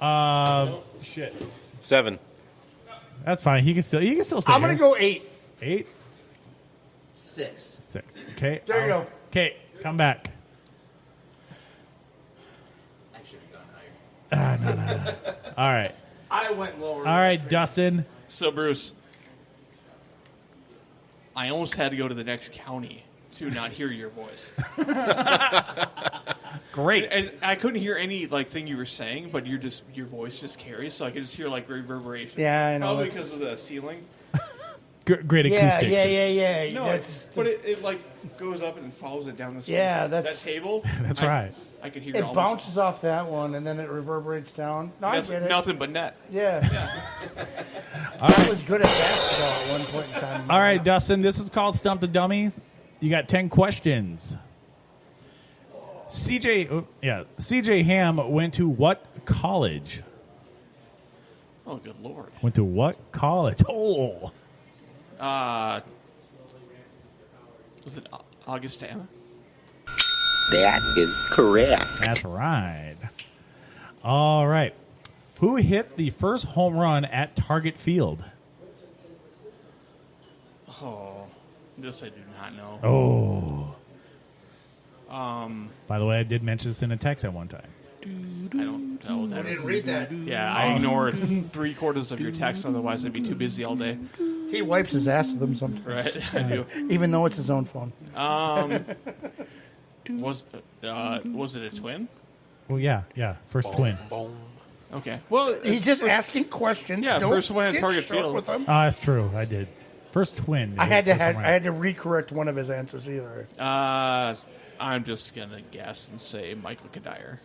Shit. 7. That's fine. He can still stay I'm going to here. go 8. 8? 6. 6. Okay. There you go. Okay, come back. I should have gone higher. No. All right. I went lower. All right, Dustin. So, Bruce, I almost had to go to the next county to not hear your voice. Great. And I couldn't hear any thing you were saying, but your voice just carries, so I could just hear reverberation. Yeah, I know, Probably that's- because of the ceiling. Great acoustics. Yeah. No, but it goes up and follows it down the stairs. Yeah, that's- that table. That's right. I could hear It almost bounces off that one, and then it reverberates down. No, I get it. nothing but net. Yeah. I was good at basketball at one point in time. All right, Dustin, this is called Stump the Dummy. You got 10 questions. CJ Ham went to what college? Oh, good Lord. Went to what college? Oh. Was it Augustana? That is correct. That's right. All right. Who hit the first home run at Target Field? Oh, this I do not know. Oh. By By the way, I did mention this in a text at one time. I don't know. I didn't read that. Yeah, I ignored 3/4 of your text. Otherwise, I'd be too busy all day. He wipes his ass with them sometimes. Right, I do. Even though it's his own phone. Was it a twin? Well, yeah. First twin. Okay. Well, He's just asking questions. Yeah, Don't first one at get Target short Field. with him. Oh, that's true. I did. First twin. I had First home run. to recorrect one of his answers either. I'm just gonna guess and say Michael Kadire.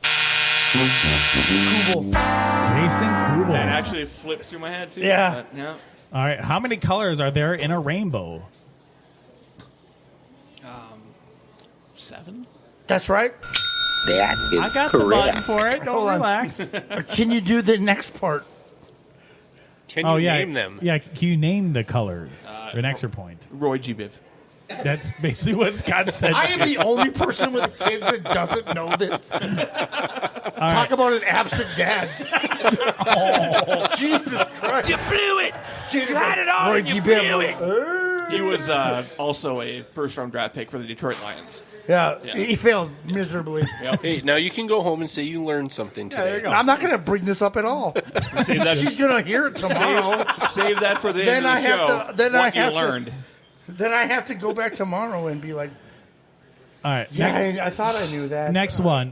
Kubel. Jason Kubel. That actually flipped through my head too. Yeah. But, yeah. All right. How many colors are there in a rainbow? 7. That's right. That is I got the button for it. Don't Hold on. relax. Can you do the next part? Can you name them? Yeah. Can you name the colors? An extra point. Roy G. Biv. That's basically what Scott said. I am the only person with kids that doesn't know this. Talk about an absent dad. Jesus Christ. You blew it. Jesus. You had it all Roy and G. you Biv. blew it. He was also a first-round draft pick for the Detroit Lions. Yeah, Yeah. he failed miserably. Hey, now you can go home and say you learned something today. I'm not going to bring this up at all. Save that- She's going to hear it tomorrow. Save that for the Then end of I the have show. to. Then what I you have learned. to. Then I have to go back tomorrow and be like, All right. yeah, I thought I knew that. Next one.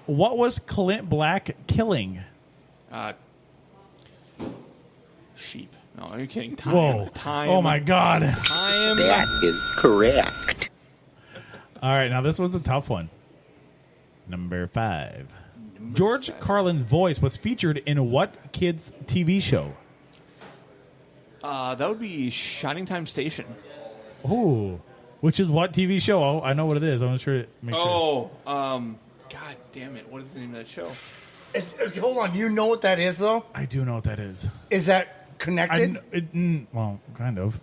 What was Clint Black killing? Sheep. No, are you kidding? Time. Whoa. Time. Oh, my God. Time. That is correct. All right. Now, this was a tough one. Number 5. George Carlin's voice was featured in what kids' TV show? That would be Shining Time Station. Ooh. Which is what TV show? Oh, I know what it is. I'm sure. Make sure. God damn it! What is the name of that show? Hold on. Do you know what that is, though? I do know what that is. Is that connected? Well, kind of.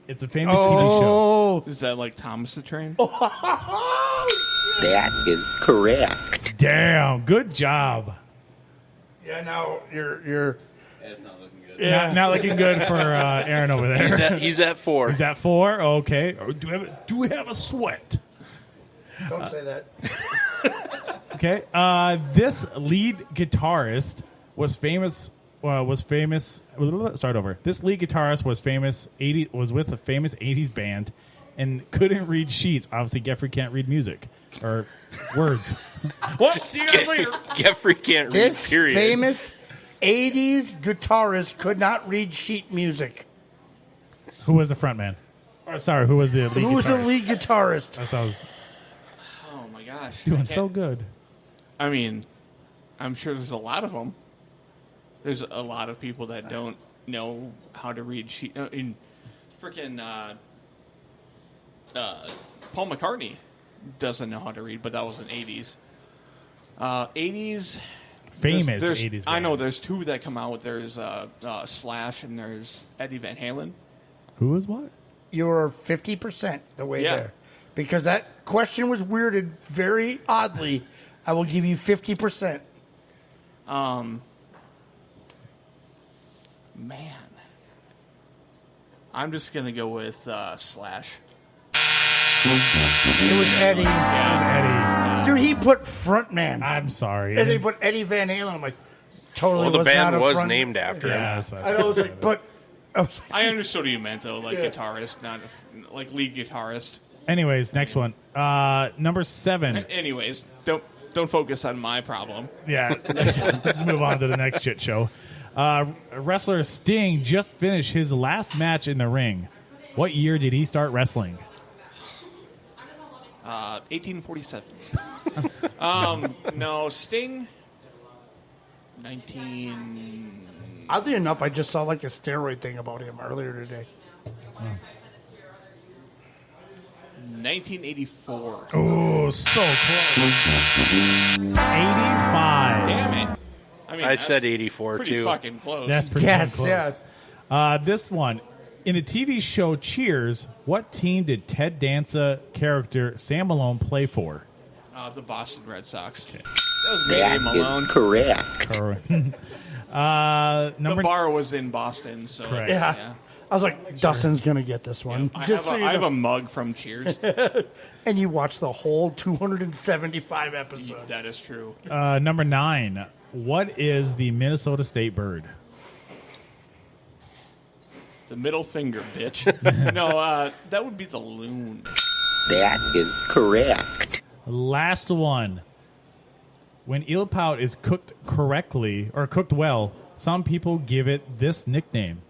It's a famous TV show. Is that like Thomas the Train? That is correct. Damn, good job. Yeah, now you're. That's not looking good. Yeah, not looking good for Aaron over there. He's at 4. He's at 4. Okay. Do we have a sweat? Don't say that. Okay. This lead guitarist was famous. Start over. This lead guitarist was famous. Was with a famous '80s band, and couldn't read sheets. Obviously, Geoffrey can't read music or words. Well, see you guys later. Geoffrey can't read. This Period. famous '80s guitarist could not read sheet music. Who was the front man? Or, sorry, who was the lead guitarist? Who was the lead guitarist? That sounds Oh my gosh! doing so good. I mean, I'm sure there's a lot of them. There's a lot of people that don't know how to read sheet. In freaking Paul McCartney doesn't know how to read, but that was in '80s. '80s. Famous there's 80s I band. know there's two that come out. There's Slash and there's Eddie Van Halen. Who was what? You're 50% the way Yeah. there. Because that question was worded very oddly. I will give you 50%. Man. I'm just going to go with Slash. It was Eddie. Yeah. Dude, he put frontman. I'm sorry. And they put Eddie Van Halen. I'm like, totally Well, the was band not a was front- named after him. Yeah, that's what I know, I was like, but... I understood what you meant, though. Like Yeah. guitarist, not like lead guitarist. Anyways, next one. Number 7. Anyways, don't focus on my problem. Yeah. Let's move on to the next shit show. Wrestler Sting just finished his last match in the ring. What year did he start wrestling? 1847. No, Sting. 19. Oddly enough, I just saw like a steroid thing about him earlier today. 1984. Oh, so close. 85. Damn it. I mean, I that's said 84 pretty too. fucking close. That's pretty Yes, close. yeah. This one. In the TV show Cheers, what team did Ted Danza character Sam Malone play for? The Boston Red Sox. That was Mayday That Malone. is correct. Number The bar was in Boston, so Correct. Yeah. I was like, Dustin's going to get this one. I Just so you have know. a mug from Cheers. And you watched the whole 275 episodes. That is true. Number 9. What is the Minnesota state bird? The middle finger, bitch. No, that would be the loon. That is correct. Last one. When eel pout is cooked correctly or cooked well, some people give it this nickname.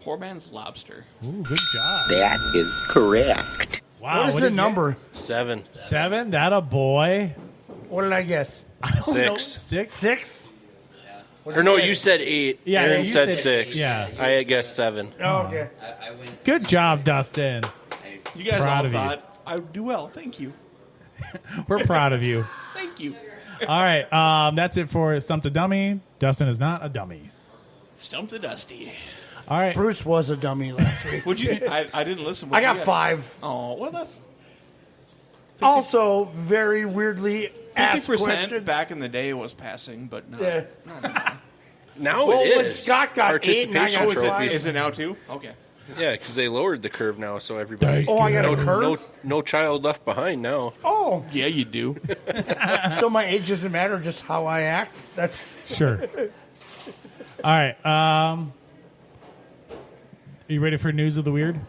Poor man's lobster. Ooh, good job. That is correct. Wow. What is the did you number? 7. get? 7? That a boy. What did I guess? I don't know. 6. 6? 6? Or no, you said 8. Yeah, Aaron you said said 6. yeah. I guess 7. Oh, okay. Good job, Dustin. You guys Proud all of you. thought I would do well. Thank you. We're proud of you. Thank you. All right. That's it for Stump the Dummy. Dustin is not a dummy. Stump the Dusty. All right. Bruce was a dummy last week. Would you? I didn't listen. I got 5. Oh, well, that's Also, very weirdly asked 50% questions. back in the day was passing, but no. Yeah. Now Well, it when is. Scott got 8 and I Participation got 5. trophies. Is it now too? Okay. Yeah, because they lowered the curve now, so everybody. Oh, I got a no, curve? No child left behind now. Oh, Yeah, you do. so my age doesn't matter, just how I act? That's Sure. All right. Are you ready for News of the Weird?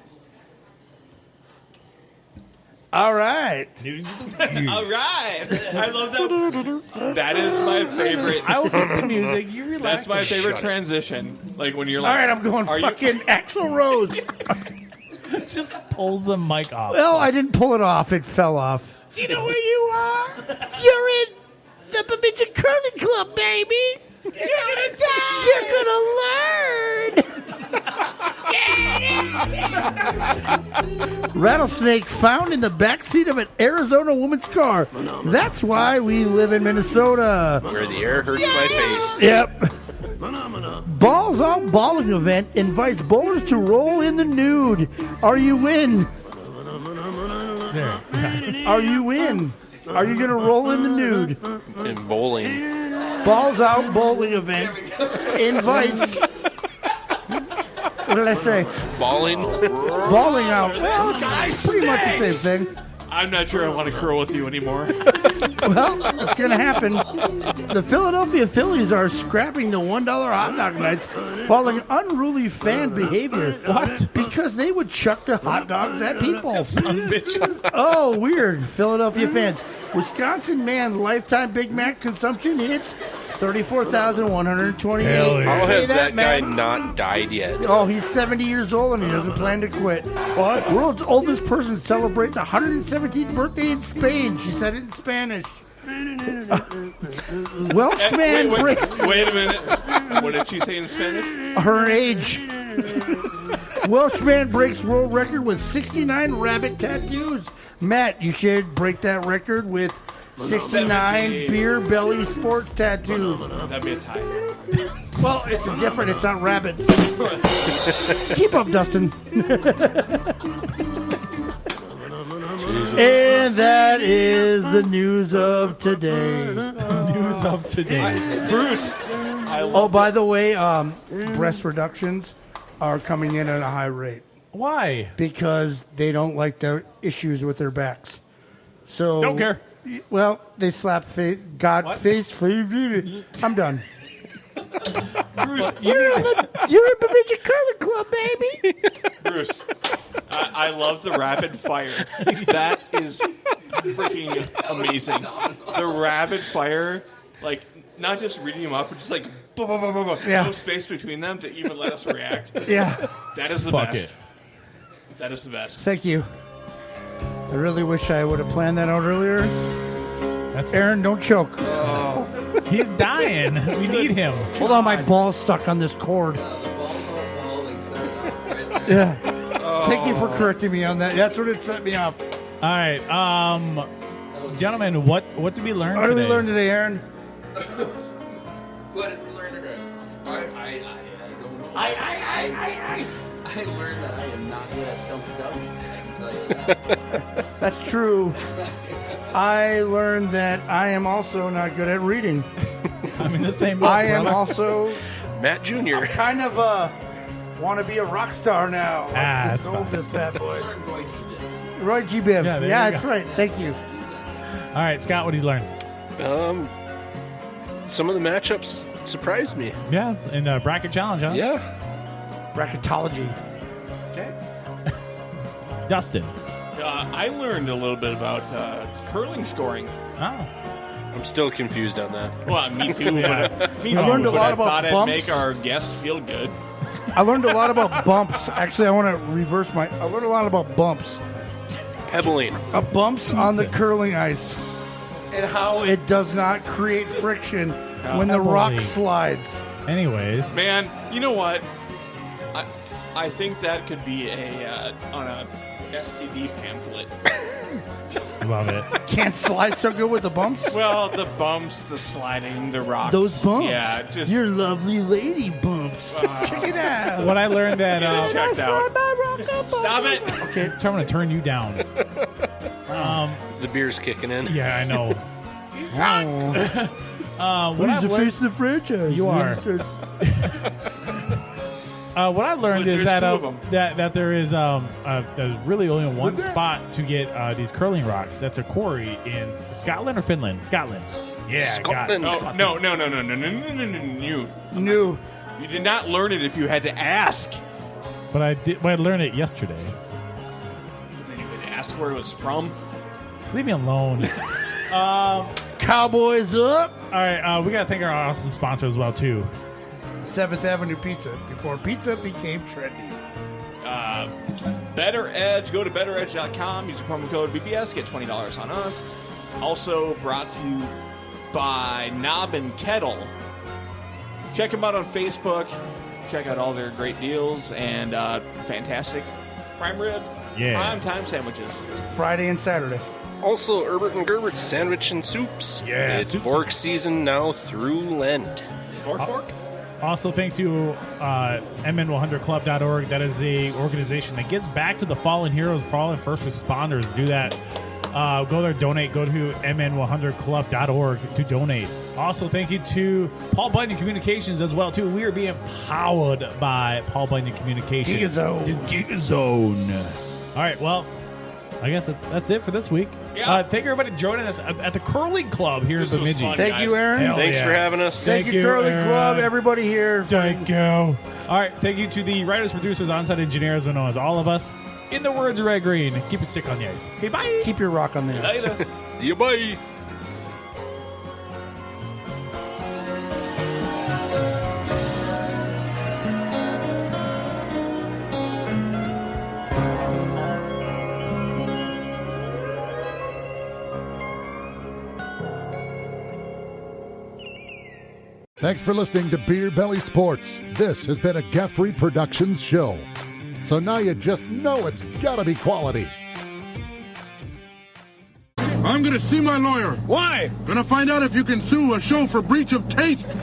all right. News of the Weird. All right. I love that. That is my favorite. I will get the music. You relax. That's my favorite Shut it. transition. Like when you're All like, right, I'm going are you- fucking Axl Rose. Just pulls the mic off. Well, I didn't pull it off. It fell off. You know where you are? You're in the Bemidji Curling Club, baby. You're gonna die. You're gonna learn. Rattlesnake found in the backseat of an Arizona woman's car. That's why we live in Minnesota. Where the air hurts my face. Yep. Balls Out Bowling event invites bowlers to roll in the nude. Are you in? There. Are you in? Are you going to roll in the nude? In bowling. Balls Out Bowling event invites. What did I say? Balling. Balling out. Well, it's pretty much the same thing. I'm not sure I want to curl with you anymore. Well, it's going to happen. The Philadelphia Phillies are scrapping the $1 hot dog nights following unruly fan behavior. What? Because they would chuck the hot dogs at people. Oh, weird. Philadelphia fans. Wisconsin man lifetime Big Mac consumption hits 34,128. Hell yeah. How has that guy man. not died yet? Oh, he's 70 years old and he doesn't plan to quit. What? World's oldest person celebrates 117th birthday in Spain. She said it in Spanish. Welshman breaks Wait a minute. What did she say in Spanish? her age. Welshman breaks world record with 69 rabbit tattoos. Matt, you should break that record with 69 beer belly sports tattoos. That'd be a tie. Well, it's different. It's not rabbits. Keep up, Dustin. And that is the news of today. News of today. Bruce. Oh, by the way, breast reductions are coming in at a high rate. Why? Because they don't like their issues with their backs. So Don't care. Well, they slap face. Face. I'm done. Bruce, You're in Bemidji Curling Club, baby. Bruce, I love the rapid fire. That is freaking amazing. The rapid fire, like, not just reading them up, but just like, Yeah. no space between them to even let us react. Yeah. That is the Fuck best. it. That is the best. Thank you. I really wish I would have planned that out earlier. That's Aaron, don't choke. Oh. He's dying. We need him. Hold on, my ball's stuck on this cord. Yeah. Thank you for correcting me on that. That's what it set me off. All right, gentlemen, what did we learn What today? did we learn today, Aaron? What did we learn today? I don't know. I learned that I am not good at stumpy dummies. I can tell you that. That's true. I learned that I am also not good at reading. I'm in the same boat. I am brother. also Matt Jr. kind of want to be a rock star now. I that's sold fine. this bad boy. Roy G. Biv. Yeah, there Yeah, you that's go. right. Thank you. All right, Scott, what did you learn? Some of the matchups surprised me. Yeah, it's in the bracket challenge, huh? Yeah. Bracketology. Okay. Dustin. I learned a little bit about curling scoring. Oh. I'm still confused on that. Well, me too. Yeah. Me too. I learned a but lot I about thought bumps. it'd make our guest feel good. I learned a lot about bumps. Actually, I want to reverse I learned a lot about bumps. Pebbling. Bumps on the curling ice. And how it does not create friction when the rock Pebbling. slides. Anyways. Man, you know what? I think that could be on a STD pamphlet. Love it. Can't slide so good with the bumps? Well, the bumps, the sliding, the rocks. Those bumps. Yeah, just Your lovely lady bumps. Check it out. What I learned that checked out. Stop it. Okay. I'm going to turn you down. The beer's kicking in. Yeah, I know. What Who's I've the learned, face of the franchise? You are. What I learned is There's that two of 'em. that there is there's really only one spot to get these curling rocks. That's a quarry in Scotland or Finland. Scotland. Yeah, Scotland. got it. No. New. You did not learn it if you had to ask. But I did. But I learned it yesterday. Then you had to ask where it was from. Leave me alone. Cowboys up. All right, we gotta thank our awesome sponsor as well too. 7th Avenue Pizza, before pizza became trendy. BettorEdge. Go to BettorEdge.com. Use the promo code BBS. Get $20 on us. Also brought to you by Knob and Kettle. Check them out on Facebook. check out all their great deals and fantastic prime rib, prime time sandwiches. Friday and Saturday. Also, Erbert and Gerbert sandwich and soups. Yeah, it's soups. pork season now through Lent. Pork. Also, thanks to MN100Club.org. That is a organization that gives back to the fallen heroes, fallen first responders. Do that. Go there, donate. Go to MN100Club.org to donate. Also, thank you to Paul Bunyan Communications as well, too. We are being powered by Paul Bunyan Communications. Gigazone. The Gigazone. All right, well, I guess that's it for this week. Yeah. Thank you, everybody, joining us at the Curling Club here in Bemidji. Thank you, Aaron. Thanks for having us. Thank you, Curling Aaron. Club, everybody here. Thank you. All right, thank you to the writers, producers, on-site engineers, and as all of us. In the words of Red Green, keep it stick on the ice. Okay, bye. Keep your rock on the ice. Later. See you, bye. Thanks for listening to Beer Belly Sports. This has been a Gaffrey Productions show. So now you just know it's gotta be quality. I'm gonna see my lawyer. Why? Gonna find out if you can sue a show for breach of taste.